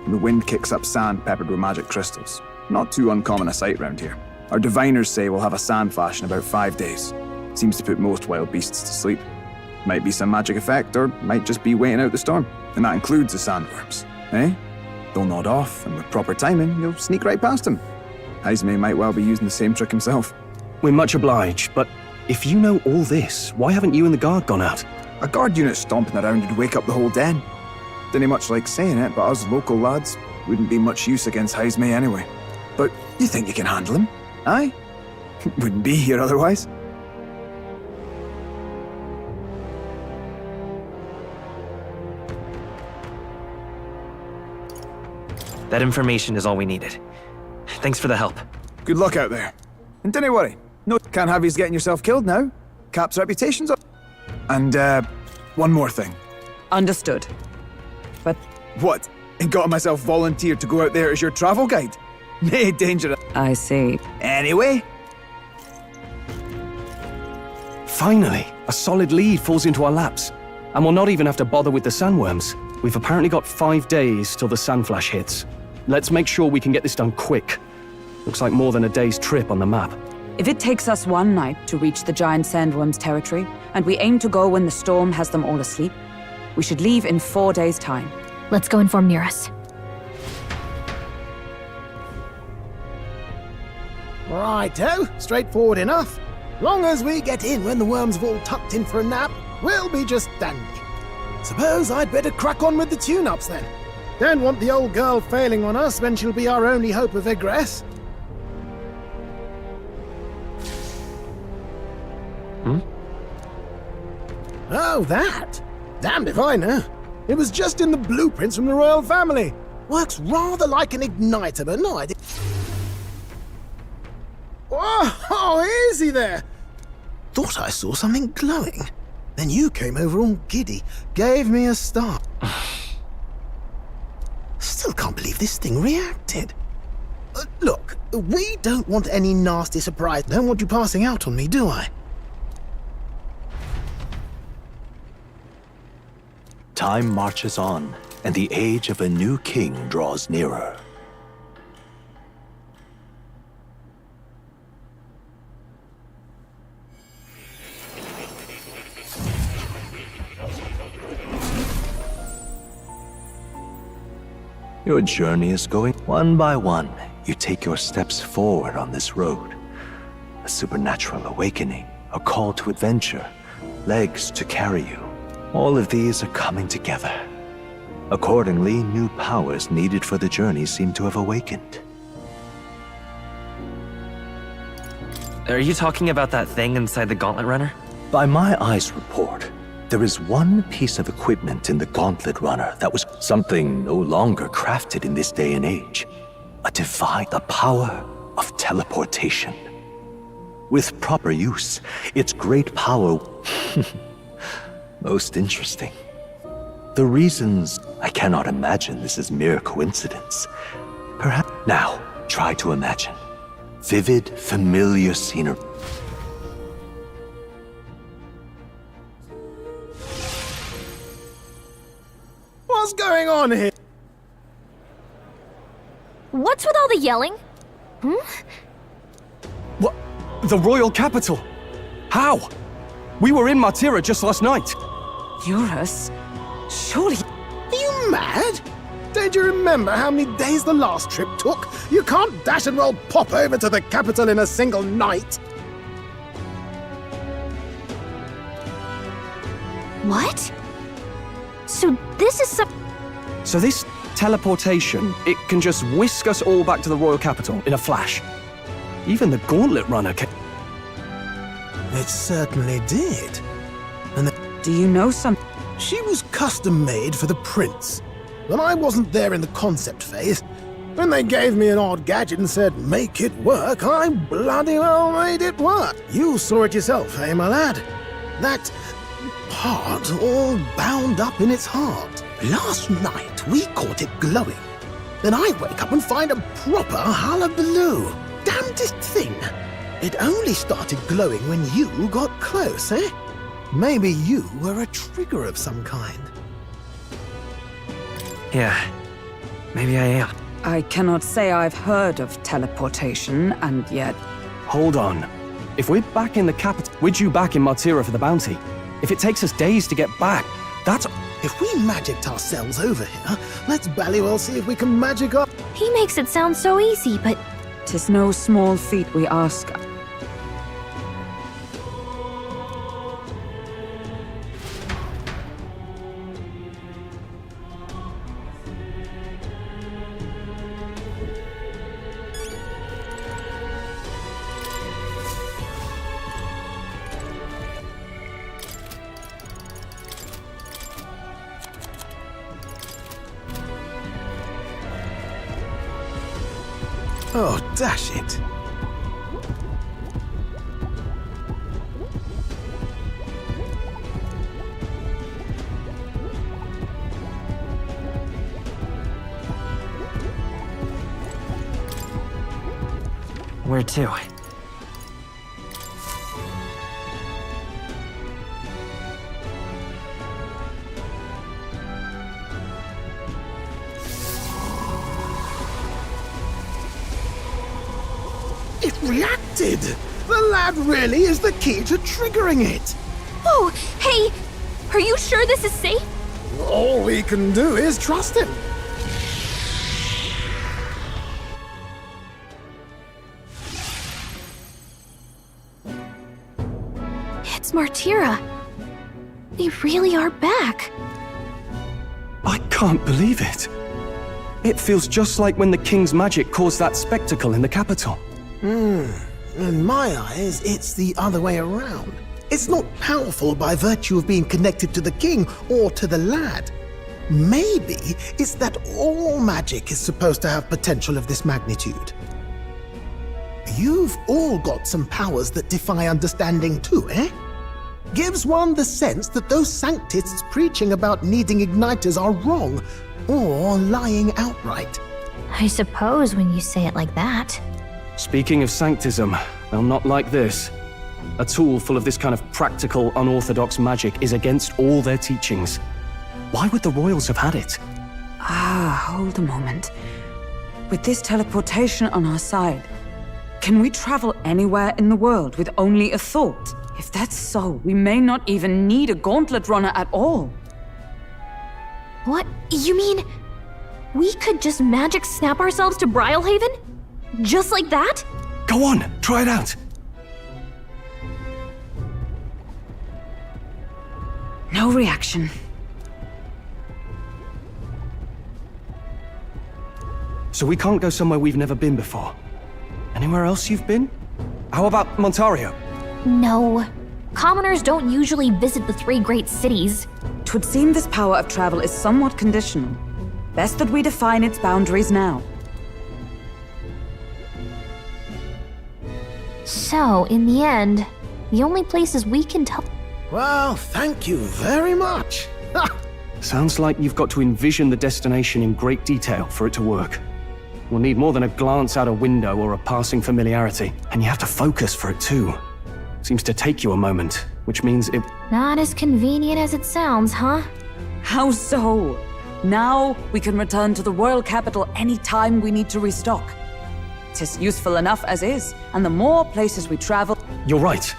And the wind kicks up sand peppered with magic crystals. Not too uncommon a sight round here. Our diviners say we'll have a sandflash in about 5 days. Seems to put most wild beasts to sleep. Might be some magic effect, or might just be waiting out the storm. And that includes the sandworms. Eh? They'll nod off, and with proper timing, you'll sneak right past them. Heisme might well be using the same trick himself. We're much obliged, but if you know all this, why haven't you and the guard gone out? A guard unit stomping around would wake up the whole den. Didn't much like saying it, but us local lads wouldn't be much use against Heisme anyway. But you think you can handle him? Aye? Wouldn't be here otherwise. That information is all we needed. Thanks for the help. Good luck out there. And don't worry, no, can't have you getting yourself killed now. Cap's reputation's up. And, one more thing. Understood. But... What? And got myself volunteered to go out there as your travel guide? Nay, dangerous. I see. Anyway? Finally, a solid lead falls into our laps. And we'll not even have to bother with the sandworms. We've apparently got 5 days till the sandflash hits. Let's make sure we can get this done quick. Looks like more than a day's trip on the map. If it takes us one night to reach the giant sandworms' territory, and we aim to go when the storm has them all asleep, we should leave in 4 days' time. Let's go inform Nearest. Righto, straightforward enough. Long as we get in when the worms have all tucked in for a nap, we'll be just dandy. Suppose I'd better crack on with the tune-ups then. Don't want the old girl failing on us when she'll be our only hope of egress. Oh, that? Damned if I know. It was just in the blueprints from the royal family. Works rather like an igniter, but no idea. Oh, is he there? Thought I saw something glowing. Then you came over all giddy, gave me a start. Still can't believe this thing reacted. Look, we don't want any nasty surprise. Don't want you passing out on me, do I? Time marches on, and the age of a new king draws nearer. Your journey is going one by one. You take your steps forward on this road. A supernatural awakening, a call to adventure, legs to carry you. All of these are coming together. Accordingly, new powers needed for the journey seem to have awakened. Are you talking about that thing inside the Gauntlet Runner? By my eyes report, there is one piece of equipment in the Gauntlet Runner that was something no longer crafted in this day and age. A device, the power of teleportation. With proper use, its great power... most interesting. The reasons, I cannot imagine this is mere coincidence. Perhaps... Now, try to imagine. Vivid, familiar scenery. What's going on here? What's with all the yelling? What? The royal capital? How? We were in Martira just last night. Eurus? Surely... Are you mad? Don't you remember how many days the last trip took? You can't dash and roll pop over to the capital in a single night. What? So this is some... So this teleportation, it can just whisk us all back to the royal capital in a flash. Even the gauntlet runner can... It certainly did. And do you know something? She was custom-made for the prince. But I wasn't there in the concept phase. When they gave me an odd gadget and said, make it work, I bloody well made it work. You saw it yourself, eh, my lad? That part all bound up in its heart. Last night, we caught it glowing. Then I wake up and find a proper hullabaloo. Damnedest thing. It only started glowing when you got close, eh? Maybe you were a trigger of some kind. Yeah, maybe I am. I cannot say I've heard of teleportation, and yet... Hold on. If we're back in the capital, we're due back in Martira for the bounty. If it takes us days to get back, that's... If we magicked ourselves over here, let's bally well see if we can magic up... He makes it sound so easy, but... 'Tis no small feat we ask. Oh, dash it. Where to? It reacted! The lad really is the key to triggering it! Whoa! Hey! Are you sure this is safe? All we can do is trust him. It's Martira. They really are back. I can't believe it. It feels just like when the king's magic caused that spectacle in the capital. In my eyes, it's the other way around. It's not powerful by virtue of being connected to the king or to the lad. Maybe it's that all magic is supposed to have potential of this magnitude. You've all got some powers that defy understanding too, eh? Gives one the sense that those sanctists preaching about needing igniters are wrong, or lying outright. I suppose when you say it like that. Speaking of sanctism, well, not like this. A tool full of this kind of practical, unorthodox magic is against all their teachings. Why would the royals have had it? Hold a moment. With this teleportation on our side, can we travel anywhere in the world with only a thought? If that's so, we may not even need a gauntlet runner at all. What? You mean... we could just magic snap ourselves to Brylehaven? Just like that? Go on, try it out. No reaction. So we can't go somewhere we've never been before. Anywhere else you've been? How about Montario? No. Commoners don't usually visit the three great cities. 'Twould seem this power of travel is somewhat conditional. Best that we define its boundaries now. So, in the end, the only places we can tell... Well, thank you very much. Sounds like you've got to envision the destination in great detail for it to work. We'll need more than a glance out a window or a passing familiarity. And you have to focus for it too. Seems to take you a moment, which means it... Not as convenient as it sounds, huh? How so? Now we can return to the royal capital any time we need to restock. It is useful enough as is, and the more places we travel... You're right.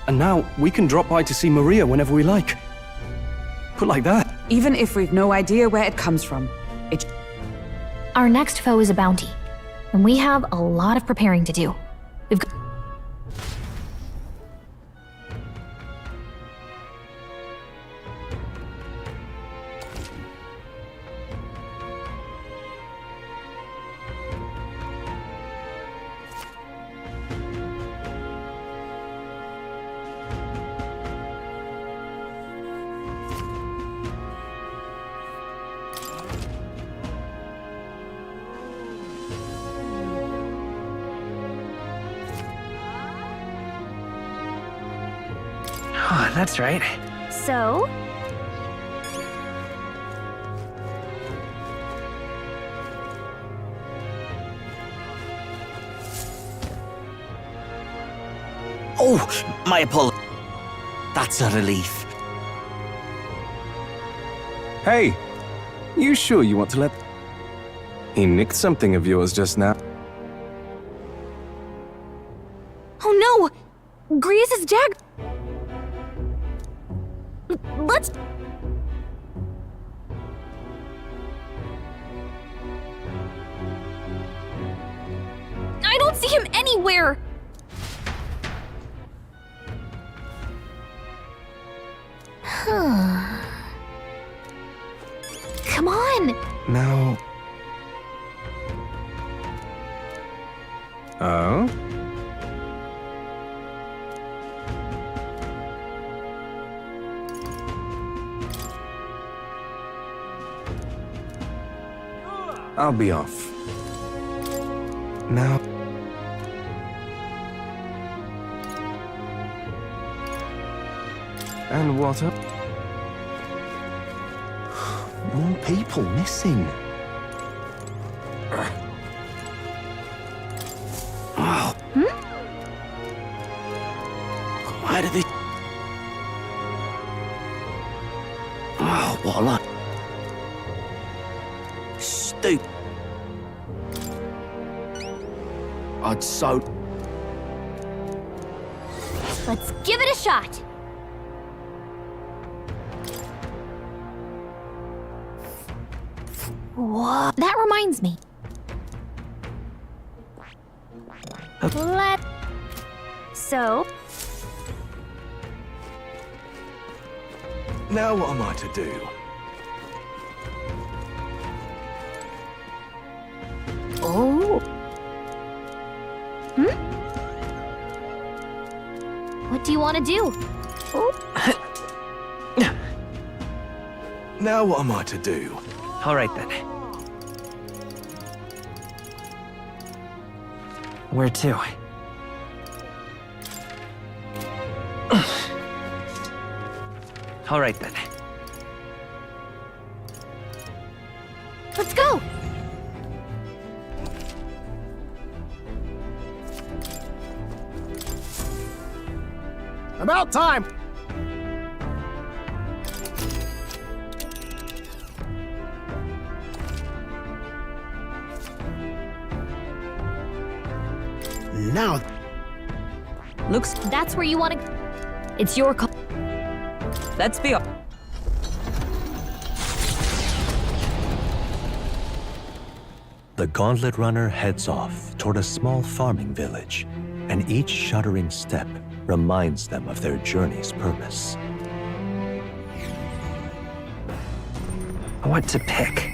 And now we can drop by to see Maria whenever we like. Put like that. Even if we've no idea where it comes from, Our next foe is a bounty, and we have a lot of preparing to do. We've got... Oh, that's right. So? Oh, my apologies. That's a relief. Hey, you sure you want to let... He nicked something of yours just now. Oh no! Grius' jag... Let's... I don't see him anywhere! Huh. Come on! Now... Oh? I'll be off. Now... And what up? More people missing. Oh. Why do they... Oh, what a lot. Stupid. I'd so... Let's give it a shot! What? That reminds me. So? Now what am I to do? Oh. What do you want to do? Oh. Now what am I to do? All right then. Where to? All right then. Let's go! About time! Now... Looks... That's where you want to... It's your call. Let's be... The Gauntlet Runner heads off toward a small farming village, and each shuddering step reminds them of their journey's purpose. What to pick?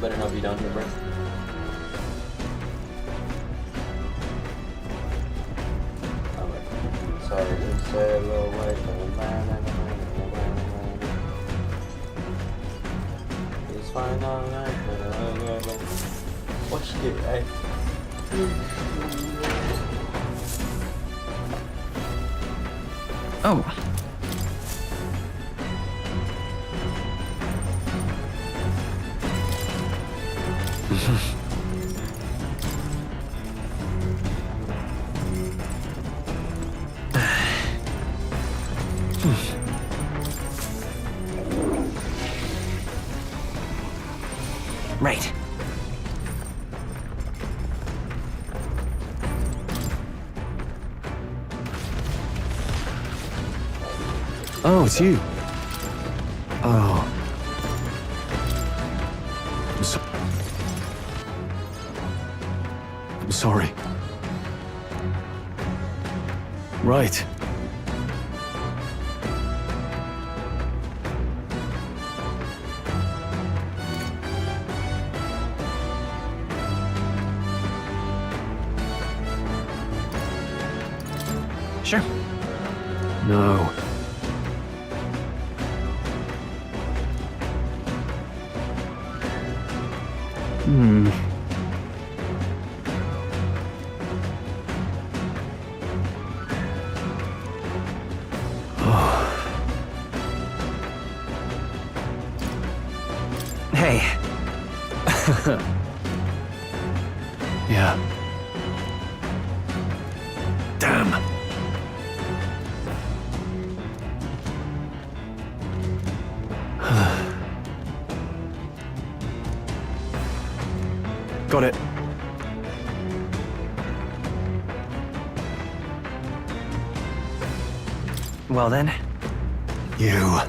Better not be down here, bro. Sorry to say a little way from the man. It's fine all night, but what's it, right? Oh. Right. Oh, it's you. Oh. I'm sorry. Right. Sure. No. Hmm. Hey. Yeah. Damn. Got it. Well then. You.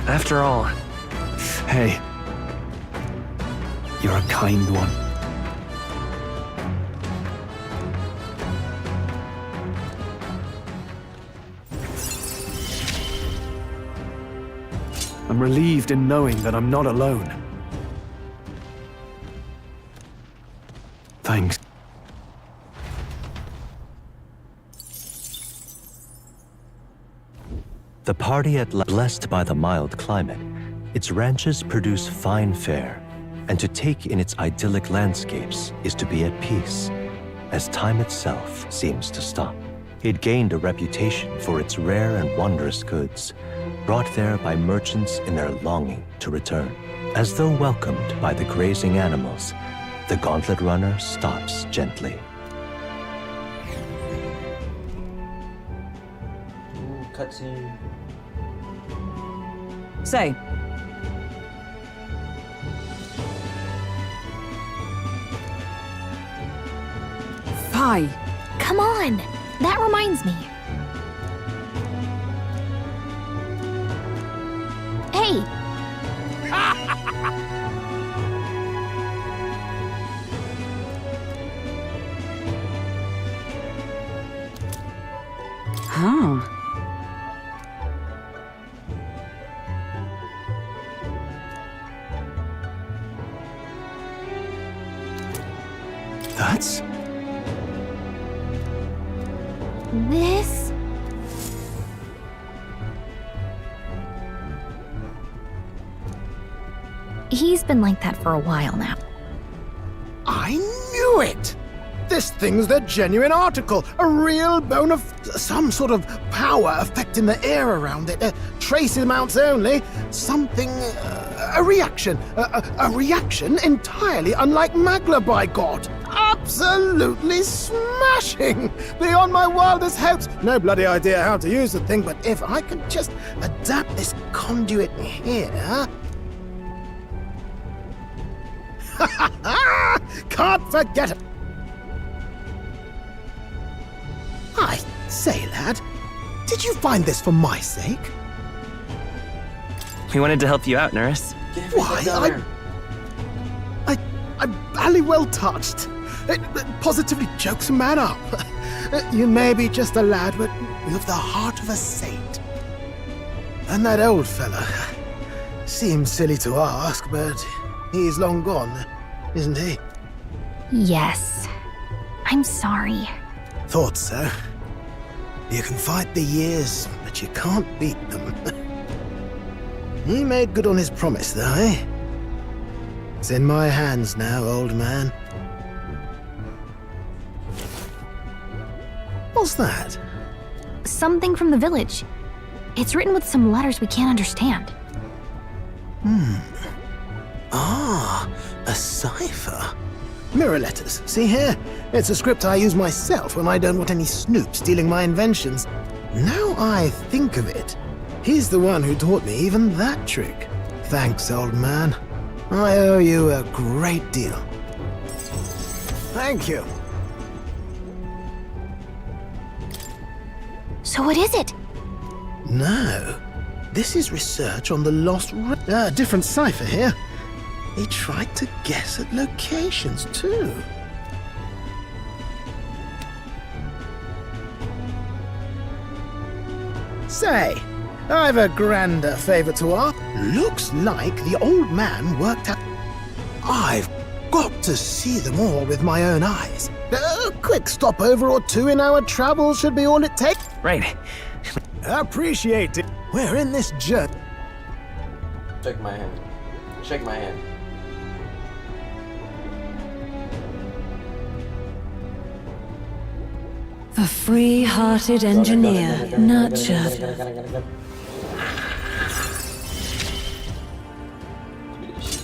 After all. Hey. You're a kind one. I'm relieved in knowing that I'm not alone. Thanks. The party blessed by the mild climate, its ranches produce fine fare, and to take in its idyllic landscapes is to be at peace, as time itself seems to stop. It gained a reputation for its rare and wondrous goods, brought there by merchants in their longing to return. As though welcomed by the grazing animals, the gauntlet runner stops gently. Cutscene. Say. Fi. Come on! That reminds me. Hey! Huh. That's... This... He's been like that for a while now. I knew it! This thing's the genuine article, a real bone of some sort of power affecting the air around it. Trace amounts only. Something, a reaction. A reaction entirely unlike Magla, by God. Absolutely smashing! Beyond my wildest hopes. No bloody idea how to use the thing, but if I could just adapt this conduit here... Can't forget it! I say, lad, did you find this for my sake? We wanted to help you out, Nurse. Why, I'm bally well touched. It positively jokes a man up. You may be just a lad, but you have the heart of a saint. And that old fella. Seems silly to ask, but he's long gone, isn't he? Yes. I'm sorry. Thought so. You can fight the years, but you can't beat them. He made good on his promise, though, eh? It's in my hands now, old man. What's that? Something from the village. It's written with some letters we can't understand. Ah, a cipher. Mirror letters. See here? It's a script I use myself when I don't want any snoop stealing my inventions. Now I think of it, he's the one who taught me even that trick. Thanks, old man. I owe you a great deal. Thank you. So what is it? No. This is research on the lost different cipher here. He tried to guess at locations, too. Say, I've a grander favor to ask. Looks like the old man worked out. I've got to see them all with my own eyes. A quick stopover or two in our travels should be all it takes. Right. Appreciate it. We're in this journey. Shake my hand. Shake my hand. A free-hearted engineer, nurtured.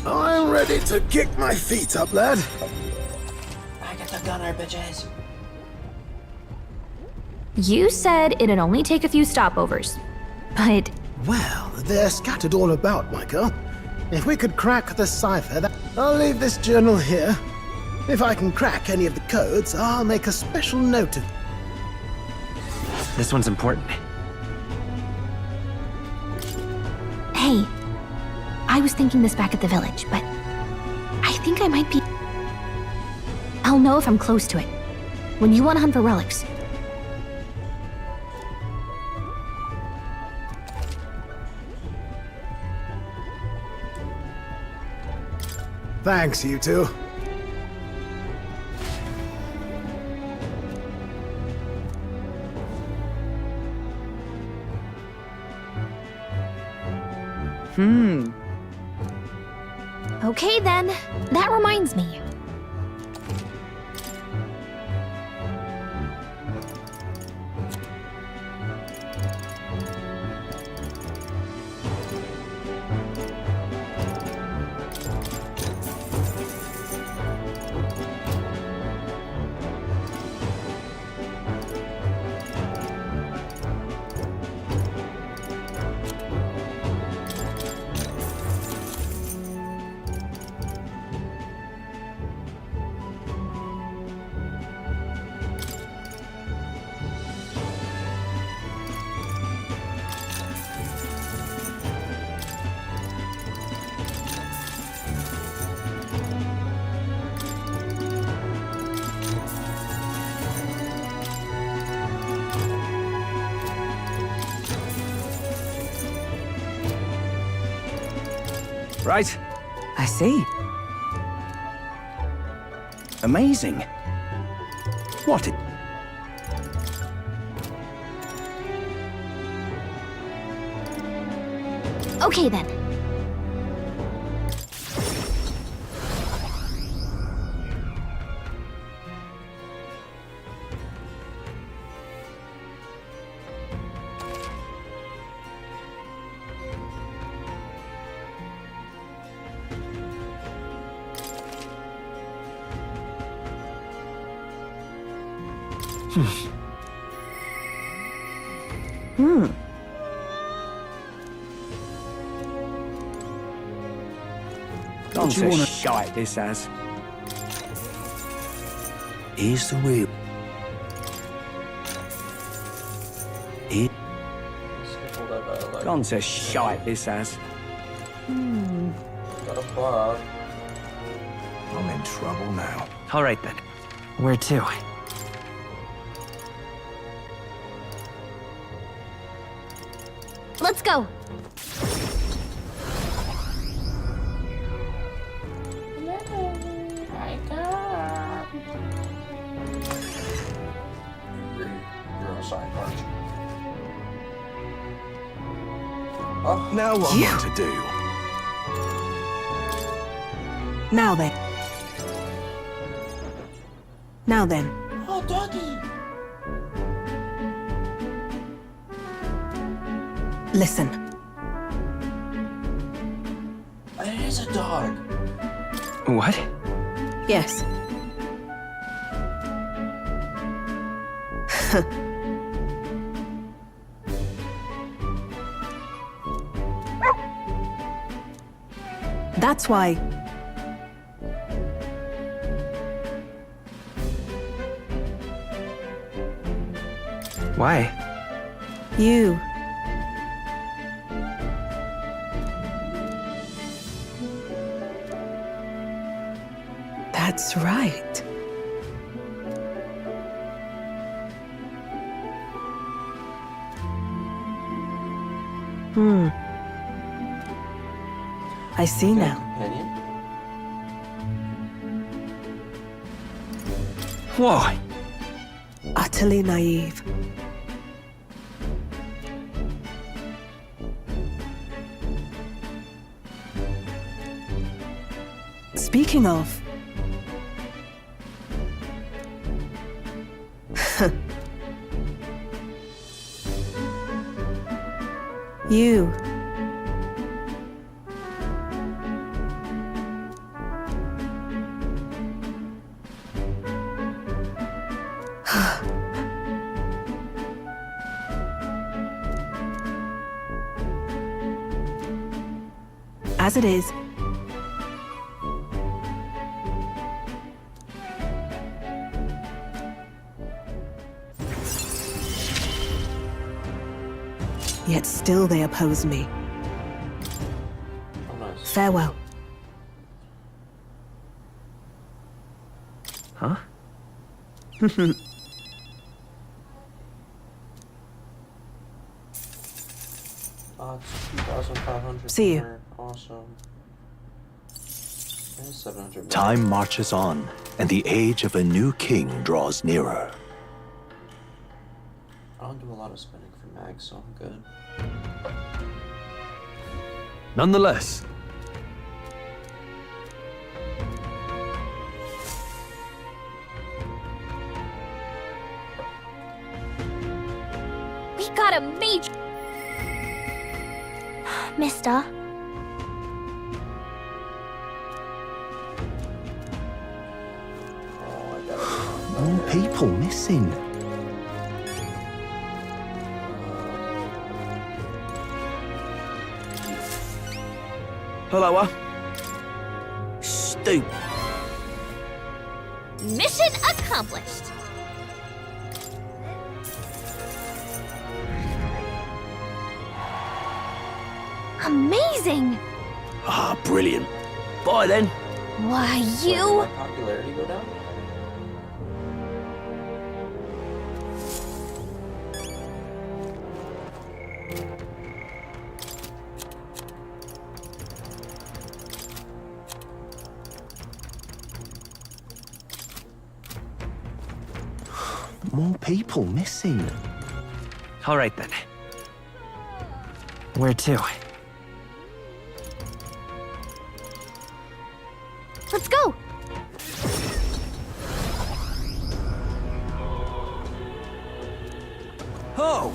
I'm ready to kick my feet up, lad. I get the gunner, bitches. You said it'd only take a few stopovers, but... Well, they're scattered all about, Michael. If we could crack the cipher, I'll leave this journal here. If I can crack any of the codes, I'll make a special note of... This one's important. Hey, I was thinking this back at the village, but I think I might be... I'll know if I'm close to it. When you want to hunt for relics. Thanks, you two. Okay then, that reminds me. Right. I see. Amazing. What? Okay then. Don't you wanna shite this as? Here's the wheel. Gone to shite this as. Got a bug. I'm in trouble now. All right then. Where to? Let's Let's go. You're a side part. Now what am I to do? Now then. Now then. Oh, doggy! Listen. It is a dog. What? Yes. That's why. Why? You. That's right. I see now. Companion? Why? Utterly naive. Speaking of... you. As it is. Yet still they oppose me. Oh, nice. Farewell. Huh? It's 2,500. See you. Awesome. There's 700. Time marches on, and the age of a new king draws nearer. I don't do a lot of spending for mags, so I'm good. Nonetheless, We got a major... Mister. More people missing. Hello, Stoop. Mission accomplished. Amazing. Ah, brilliant. Bye then. Why, Did you... my popularity go down? More people missing. All right then. Where to? Let's go. Oh!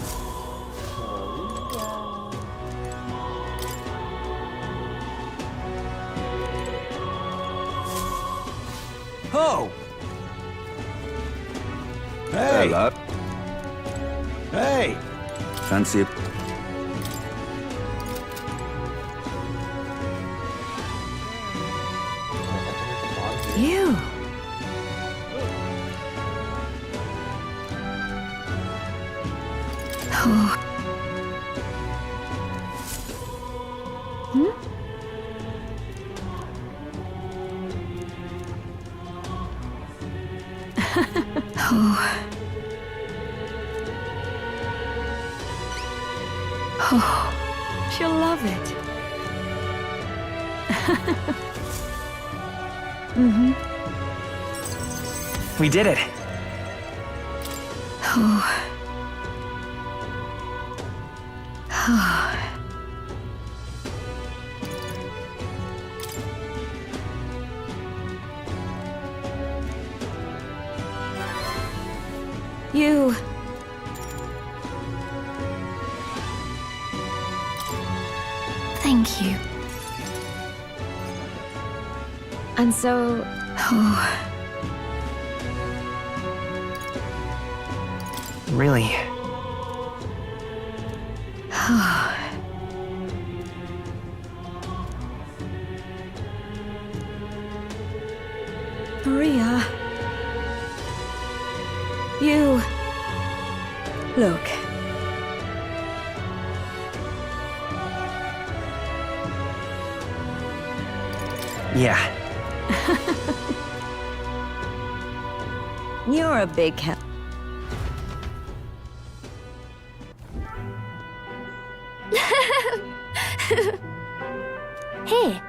Oh! Hey! Hello. Hey! Fancy it? You. Oh. Oh. it. We did it. Oh. You. Thank you. And so... Oh. Really? Maria. You. Look. Yeah. You're a big help. Here.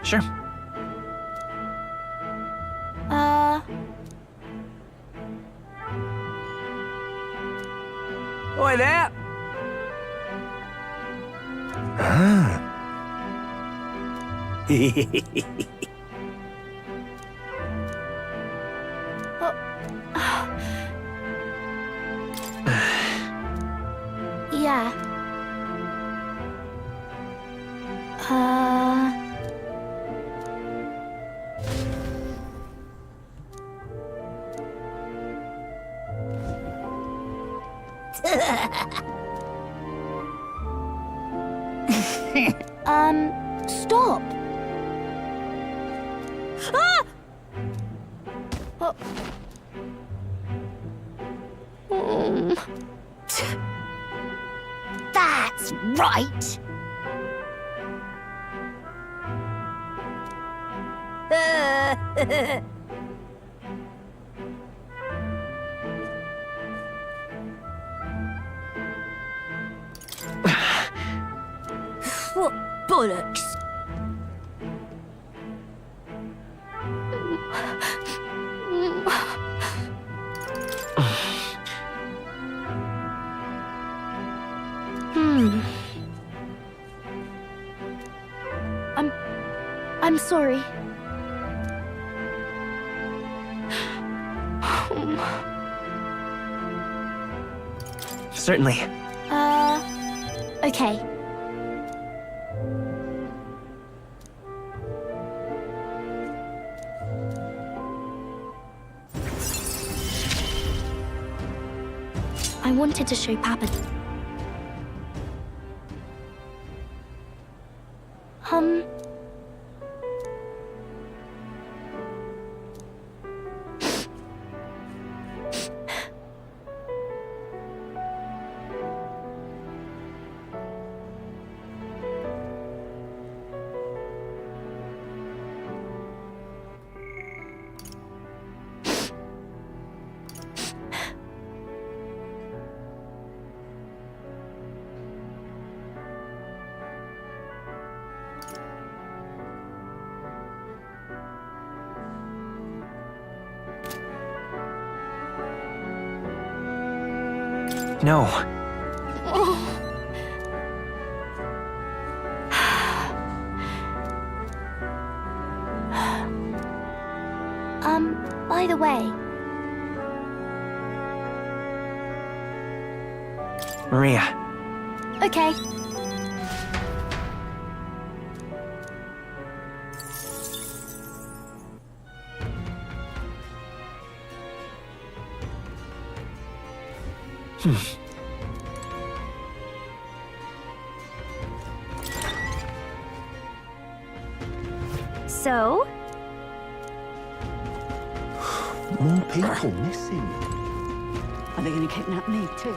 Sure. Oi there! Ah. Yeah. Stop. Ah! Oh. That's right. What bollocks? I'm sorry. Certainly. Okay. I wanted to show Papa. No. By the way, Maria. okay. So? More people missing. Are they going to kidnap me too?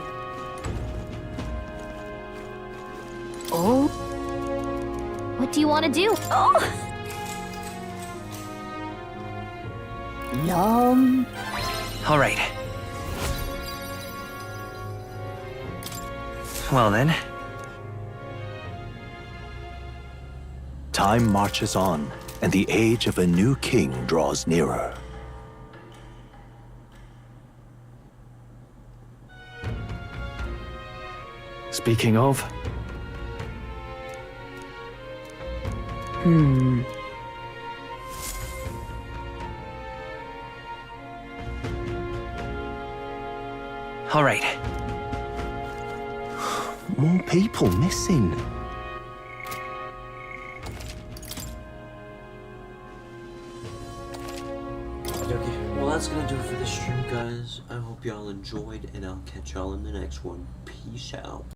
Oh. What do you want to do? Oh! long. All right. Well then. Time marches on, and the age of a new king draws nearer. Speaking of, All right. More people missing. Okay, well that's gonna do it for this stream, guys. I hope y'all enjoyed, and I'll catch y'all in the next one. Peace out.